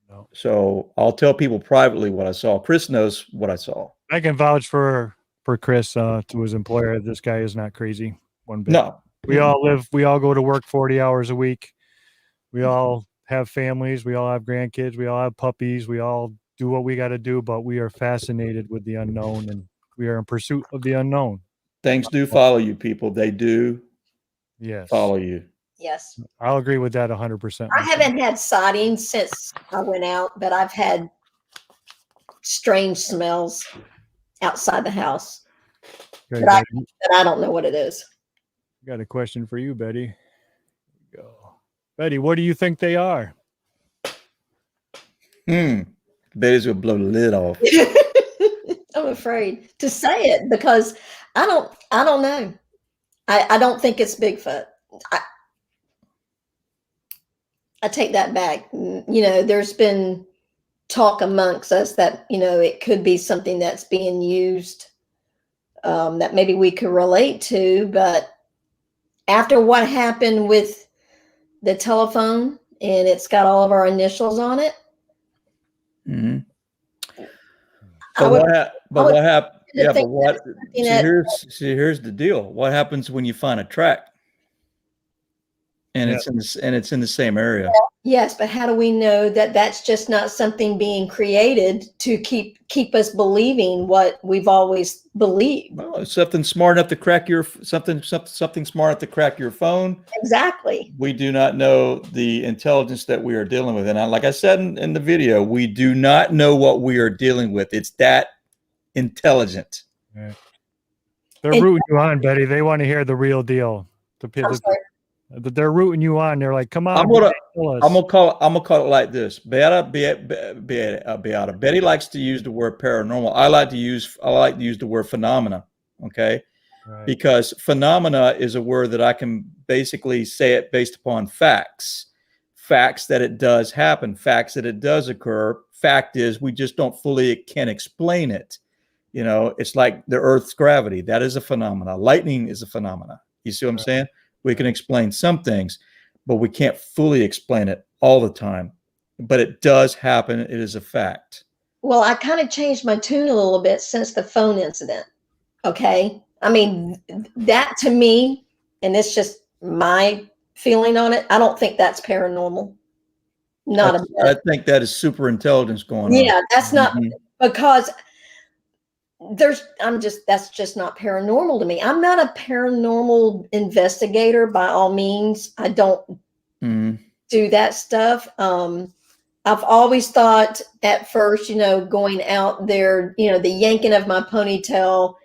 No. So I'll tell people privately what I saw. Chris knows what I saw. I can vouch for Chris to his employer. This guy is not crazy one bit. No, We all go to work 40 hours a week. We all have families. We all have grandkids. We all have puppies. We all do what we got to do, but we are fascinated with the unknown, and we are in pursuit of the unknown. things do follow you, people. They do Yes. follow you. Yes. I'll agree with that 100%. I haven't had sightings since I went out, but I've had strange smells outside the house. Okay, But I, Betty, but I don't know what it is. got a question for you, Betty. Here we go. Betty, what do you think they are? Betty's gonna blow the lid off. I'm afraid to say it because I don't know. I don't think it's Bigfoot. I take that back. There's been talk amongst us that, it could be something that's being used that maybe we could relate to. But after what happened with the telephone and it's got all of our initials on it. Mm-hmm. But what happened? Yeah, but what? Here's the deal. What happens when you find a track, and it's in the same area? Yes, but how do we know that that's just not something being created to keep us believing what we've always believed? Well, it's something smart enough to crack your something smart enough to crack your phone. Exactly. We do not know the intelligence that we are dealing with, and like I said in the video, we do not know what we are dealing with. It's that intelligent. Yeah. They're rooting you on, Betty. They want to hear the real deal. They're rooting you on. They're like, "Come on, I'm gonna call it like this. Beata. Betty likes to use the word paranormal. I like to use the word phenomena. Okay, right. Because phenomena is a word that I can basically say it based upon facts that it does happen, facts that it does occur. Fact is, we just don't fully can explain it. It's like the Earth's gravity. That is a phenomena. Lightning is a phenomena. You see what I'm saying? We can explain some things, but we can't fully explain it all the time. But it does happen. It is a fact. Well, I kind of changed my tune a little bit since the phone incident. Okay. I mean, that to me, and it's just my feeling on it, I don't think that's paranormal. I think that is super intelligence going on. Yeah, that's not because that's just not paranormal to me. I'm not a paranormal investigator by all means. I don't do that stuff. I've always thought at first, going out there, the yanking of my ponytail,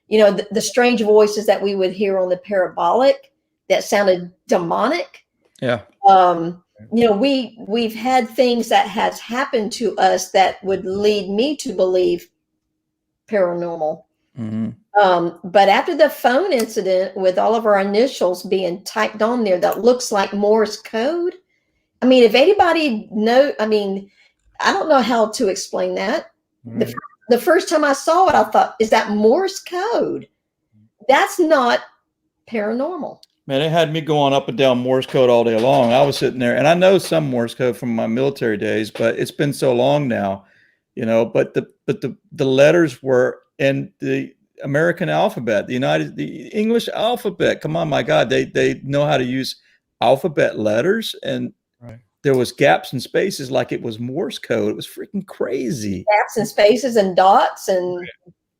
the strange voices that we would hear on the parabolic that sounded demonic. Yeah. We've had things that has happened to us that would lead me to believe paranormal. But after the phone incident with all of our initials being typed on there, that looks like Morse code. I mean, if anybody I don't know how to explain that. Right. The first time I saw it, I thought, is that Morse code? That's not paranormal. Man, it had me going up and down Morse code all day long. I was sitting there, and I know some Morse code from my military days, but it's been so long now, but the letters were in the American alphabet, the English alphabet. Come on, my God, they know how to use alphabet letters, and there was gaps and spaces like it was Morse code. It was freaking crazy. Gaps and spaces and dots and.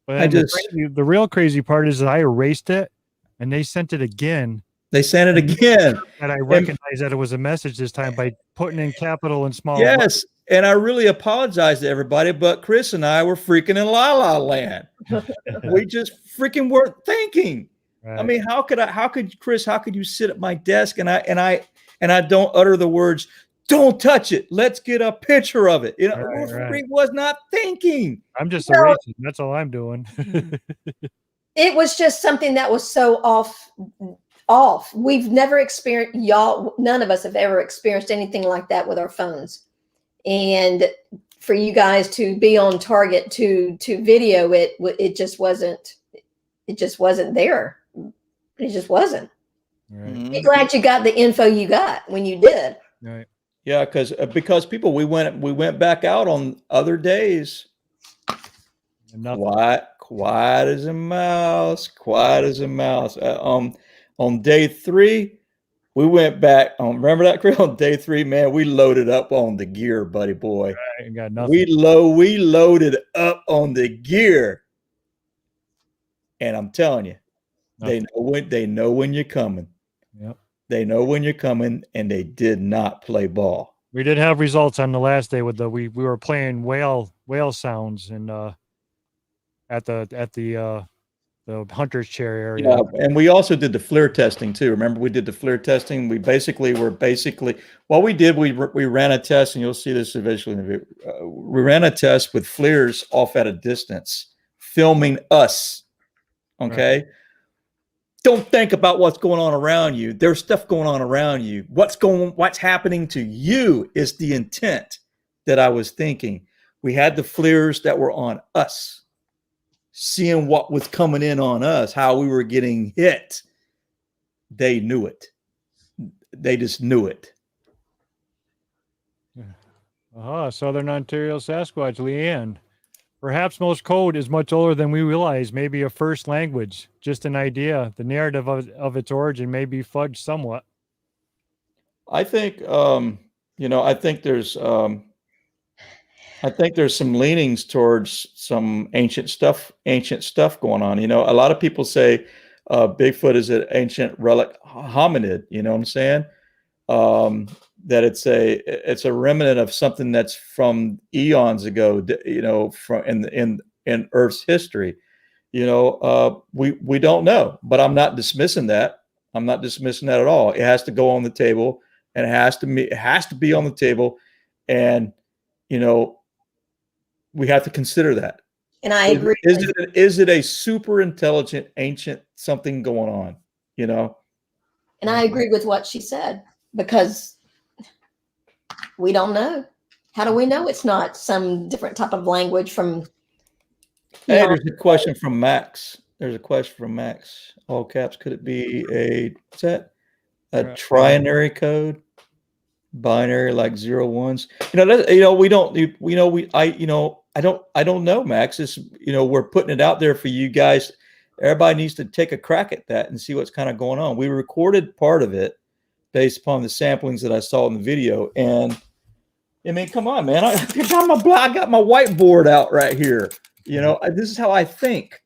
But the real crazy part is that I erased it, and they sent it again. They sent it again. And I recognized that it was a message this time by putting in capital and small. Yes. And I really apologize to everybody, but Chris and I were freaking in la la land. We just freaking weren't thinking. Right. I mean, how could Chris, how could you sit at my desk and I don't utter the words, "Don't touch it. Let's get a picture of it." Right. Was not thinking. I'm just erasing. That's all I'm doing. It was just something that was so off. We've never experienced, y'all, none of us have ever experienced anything like that with our phones. And for you guys to be on target to video it, it just wasn't there. It just wasn't. Right. Be glad you got the info you got when you did. Right. Yeah, because people, we went back out on other days. And nothing. Quiet as a mouse. Quiet as a mouse. On day 3, we went back. Remember that, Chris? On day 3, man, we loaded up on the gear, buddy boy. Right, and got nothing. We loaded up on the gear, and I'm telling you, Nothing. they know when you're coming. Yep. They know when you're coming, and they did not play ball. We did have results on the last day with we were playing whale sounds and at the hunter's chair area. Yeah, and we also did the FLIR testing too. Remember, we did the FLIR testing. We what we did, we ran a test, and you'll see this eventually in the video. We ran a test with FLIRs off at a distance, filming us. Okay. Right. Don't think about what's going on around you. There's stuff going on around you. What's happening to you is the intent that I was thinking. We had the FLIRs that were on us, seeing what was coming in on us, how we were getting hit. They knew it. They just knew it. Southern Ontario Sasquatch, Leanne. Perhaps most code is much older than we realize, maybe a first language, just an idea. The narrative of its origin may be fudged somewhat. I think, I think there's some leanings towards some ancient stuff going on. A lot of people say Bigfoot is an ancient relic hominid. You know what I'm saying? That it's a remnant of something that's from eons ago. From in Earth's history. We don't know, but I'm not dismissing that. I'm not dismissing that at all. It has to go on the table, and it has to be on the table, and we have to consider that. And I agree. Is it a super intelligent ancient something going on? And I agree with what she said, because we don't know. How do we know it's not some different type of language from? Hey, there's a question from Max. All caps. Could it be a trinary code? Binary, like 0 1s. I don't know, Max. It's, we're putting it out there for you guys. Everybody needs to take a crack at that and see what's kind of going on. We recorded part of it based upon the samplings that I saw in the video. And I mean, come on, man. I got my whiteboard out right here. This is how I think.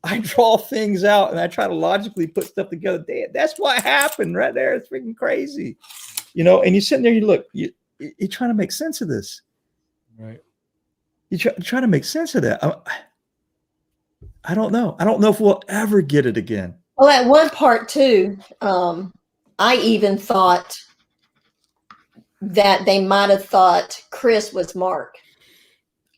I draw things out and I try to logically put stuff together. That's what happened right there. It's freaking crazy. And you're sitting there, you're trying to make sense of this. Right. You're trying to make sense of that. I don't know. I don't know if we'll ever get it again. Well, at one part too, I even thought that they might have thought Chris was Mark.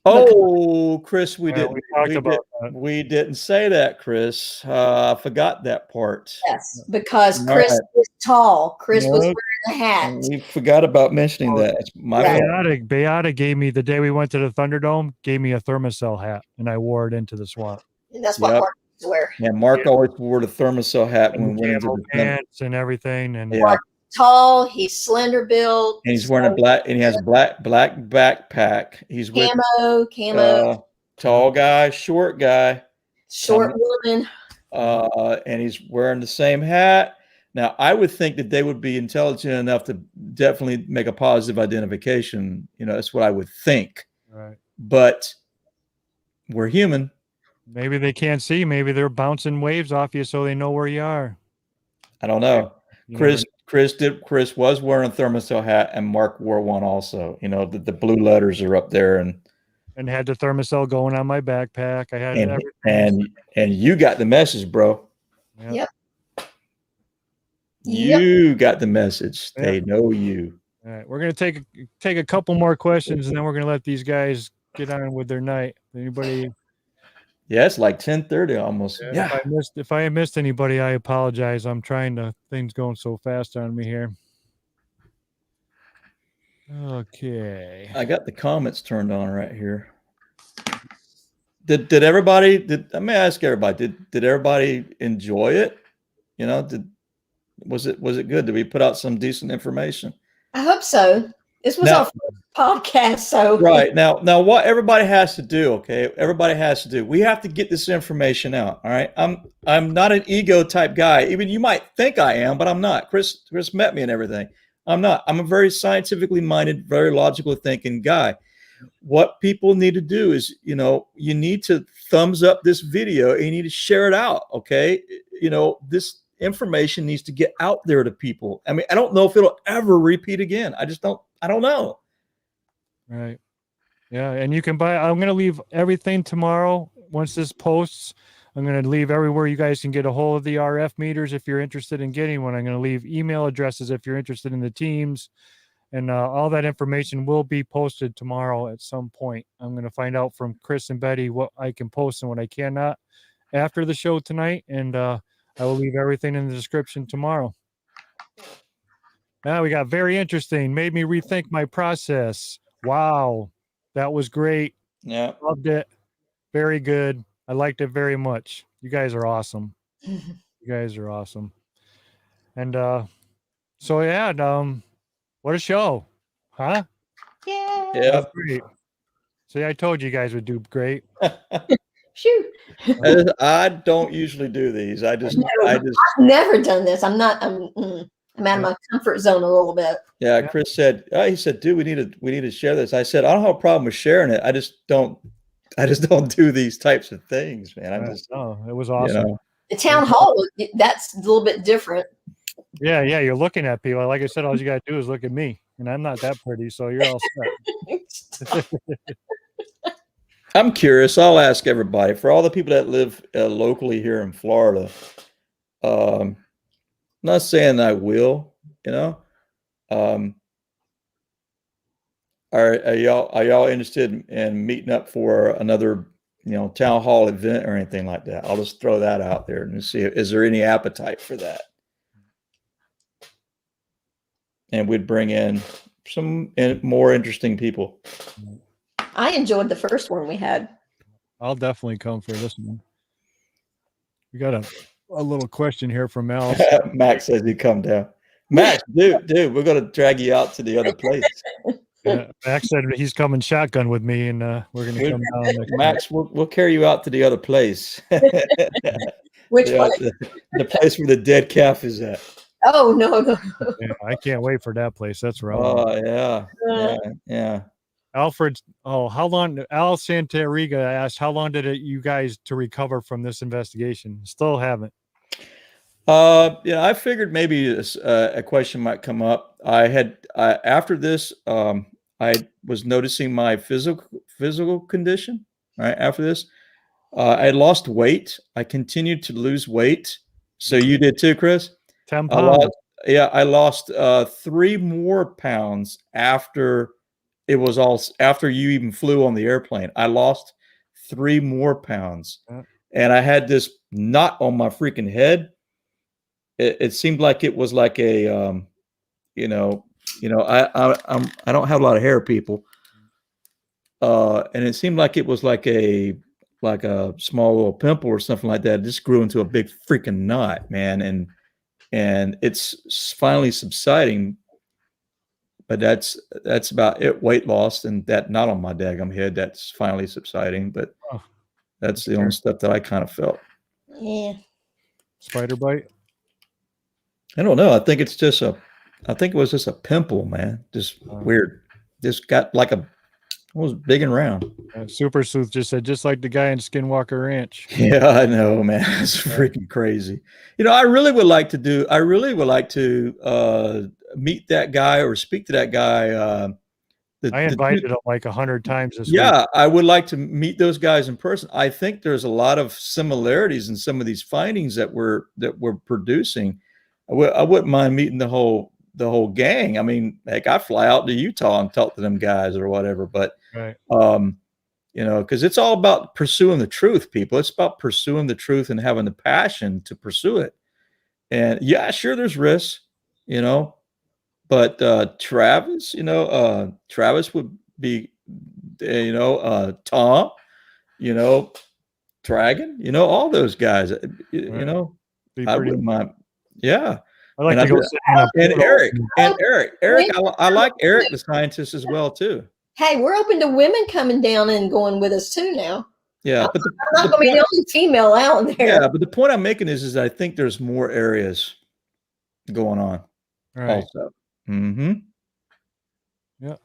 Oh, Chris, we didn't say that, Chris. I forgot that part. Yes, because Chris was tall. Chris was wearing a hat. We forgot about mentioning that. It's my fault. Beata gave me, the day we went to the Thunderdome, gave me a thermocell hat, and I wore it into the swamp. And that's what Mark used to wear. Yeah, Mark always wore the thermocell hat when we went into the pants and everything. And Mark, tall, he's slender built, and he's wearing a black, and he has black backpack. He's with camo, tall guy, short woman, and he's wearing the same hat. Now, I would think that they would be intelligent enough to definitely make a positive identification. That's what I would think. Right. But we're human. Maybe they can't see. Maybe they're bouncing waves off you so they know where you are. I don't know. Chris was wearing a thermocell hat, and Mark wore one also. The blue letters are up there, and had the thermocell going on my backpack. I had everything. And you got the message, bro. Yep. You got the message. Yep. They know you. All right, we're gonna take a couple more questions, and then we're gonna let these guys get on with their night. Anybody? Yeah, it's like 10:30 almost. Yeah. If I missed anybody, I apologize. I'm trying to. Things going so fast on me here. Okay. I got the comments turned on right here. Did everybody? Let me ask everybody. Did everybody enjoy it? You know, was it good? Did we put out some decent information? I hope so. This was our first podcast, so right now what everybody has to do, okay? Everybody has to do. We have to get this information out. All right. I'm not an ego type guy. Even you might think I am, but I'm not. Chris met me and everything. I'm not. I'm a very scientifically minded, very logical thinking guy. What people need to do is, you need to thumbs up this video and you need to share it out. Okay. This information needs to get out there to people. I mean, I don't know if it'll ever repeat again. I don't know. Right. Yeah. And you can I'm going to leave everything tomorrow. Once this posts, I'm going to leave everywhere you guys can get a hold of the RF meters if you're interested in getting one. I'm going to leave email addresses if you're interested in the teams. And all that information will be posted tomorrow at some point. I'm going to find out from Chris and Betty what I can post and what I cannot after the show tonight. And I will leave everything in the description tomorrow. Now we got very interesting. Made me rethink my process. Wow. That was great. Yeah. Loved it. Very good. I liked it very much. You guys are awesome. You guys are awesome. And so yeah, what a show. Huh? yeah. Yeah. Great. See, I told you guys would do great. Shoot. I don't usually do these. I've never done this. I'm out of my comfort zone a little bit. Yeah, Chris said, he said, dude, we need to share this. I said, I don't have a problem with sharing it. I just don't do these types of things, man. It was awesome. The town hall, that's a little bit different. Yeah, you're looking at people. Like I said, all you got to do is look at me, and I'm not that pretty, so you're all set. I'm curious. I'll ask everybody, for all the people that live locally here in Florida. I'm not saying I will, are y'all interested in meeting up for another, town hall event or anything like that? I'll just throw that out there and see, is there any appetite for that? And we'd bring in some more interesting people. I enjoyed the first one we had. I'll definitely come for this one. We got a little question here from Al. Max says you come down. Max, dude, we're gonna drag you out to the other place. Yeah, Max said he's coming shotgun with me, and we're gonna come down. Max, we'll carry you out to the other place. Which one? The place where the dead calf is at. Oh no. Yeah, I can't wait for that place. That's right. Oh yeah. Alfred, how long? Al Santariga asked, how long did it you guys to recover from this investigation? Still haven't. I figured maybe a question might come up. After this, I was noticing my physical condition. Right after this, I had lost weight. I continued to lose weight. So you did too, Chris? 10 pounds. I lost 3 more pounds after after you even flew on the airplane. I lost 3 more pounds, and I had this knot on my freaking head. It seemed like it was like a, I don't have a lot of hair, people, and it seemed like it was like a small little pimple or something like that. It just grew into a big freaking knot, man, and it's finally subsiding. But that's about it. Weight loss and that knot on my daggum head, that's finally subsiding. But that's the only stuff that I kind of felt. Yeah. Spider bite? I don't know. I think it was just a pimple, man. Just weird. Just got like it was big and round. Super Sleuth just said, just like the guy in Skinwalker Ranch. Yeah, I know, man. It's freaking crazy. I really would like to meet that guy or speak to that guy. I invited him like 100 times this week. Yeah, I would like to meet those guys in person. I think there's a lot of similarities in some of these findings that we're producing. I wouldn't mind meeting the whole gang. I mean, heck, I fly out to Utah and talk to them guys or whatever. But Right. because it's all about pursuing the truth, people. It's about pursuing the truth and having the passion to pursue it. And yeah, sure, there's risks, but Travis, Travis would be, Tom, Dragon, all those guys, Right. Be I pretty. wouldn't mind. Yeah. I like And to go sit in a and Eric, Wait, I like Eric, the scientist, as well too. hey, we're open to women coming down and going with us too now. Yeah, I'm but not going to be the only female out there. yeah, but the point I'm making is I think there's more areas going on Right. also. Mm-hmm. Yeah.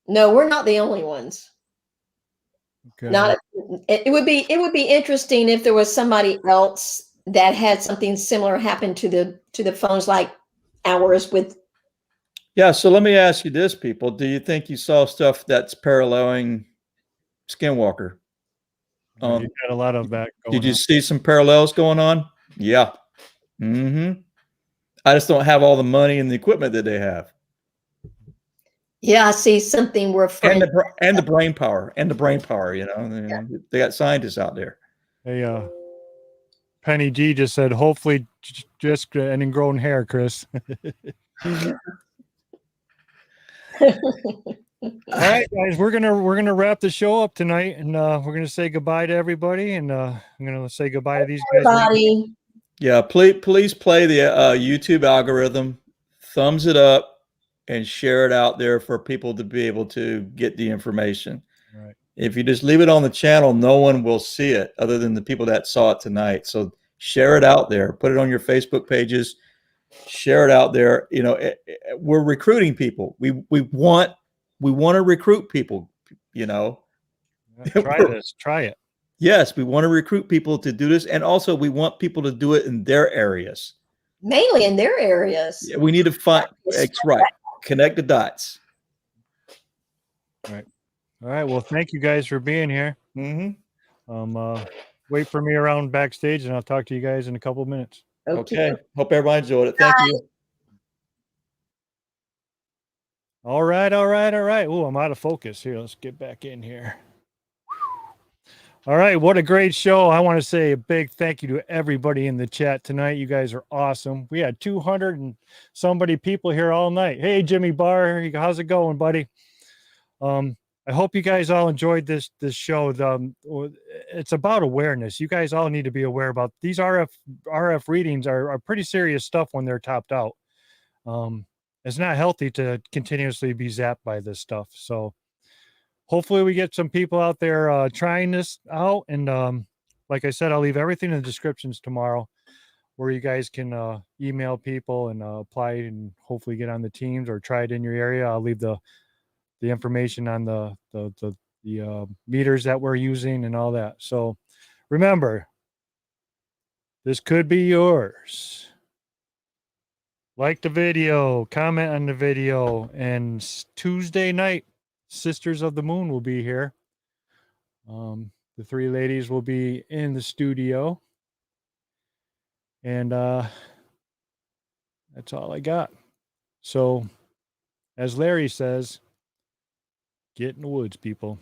No, we're not the only ones. Okay. Not it would be interesting if there was somebody else that had something similar happen to the phones like ours with. Yeah, so let me ask you this, people. Do you think you saw stuff that's paralleling Skinwalker? You got a lot of that going Did you on. see some parallels going on? Yeah. Mm-hmm. I just don't have all the money and the equipment that they have. Yeah, I see something we're friends. And the brain power. They got scientists out there. Hey, Penny G just said, hopefully just and ingrown hair, Chris. All right, guys, we're gonna wrap the show up tonight, and we're gonna say goodbye to everybody, and I'm gonna say goodbye to these guys. Everybody. Yeah, please play the YouTube algorithm, thumbs it up, and share it out there for people to be able to get the information. Right. If you just leave it on the channel, no one will see it other than the people that saw it tonight. So share it out there, put it on your Facebook pages, share it out there. We're recruiting people. We want to recruit people. Try it. Yes, we want to recruit people to do this, and also we want people to do it in their areas. Mainly in their areas. Yeah, we need to find. It's right. Connect the dots. Right. All right. Well, thank you guys for being here. Mm-hmm. Wait for me around backstage, and I'll talk to you guys in a couple of minutes. Okay. Hope everybody enjoyed it. Thank you. All right. Oh, I'm out of focus here. Let's get back in here. All right, what a great show. I want to say a big thank you to everybody in the chat tonight. You guys are awesome. We had 200 and somebody people here all night. Hey, Jimmy Barr, how's it going, buddy? I hope you guys all enjoyed this show. It's about awareness. You guys all need to be aware about these RF readings are pretty serious stuff when they're topped out. It's not healthy to continuously be zapped by this stuff. So hopefully we get some people out there trying this out. And like I said, I'll leave everything in the descriptions tomorrow where you guys can email people and apply and hopefully get on the teams or try it in your area. I'll leave the information on the meters that we're using and all that. So remember, this could be yours. Like the video, comment on the video, and Tuesday night, Sisters of the Moon will be here. The three ladies will be in the studio. And that's all I got. So, as Larry says, get in the woods, people.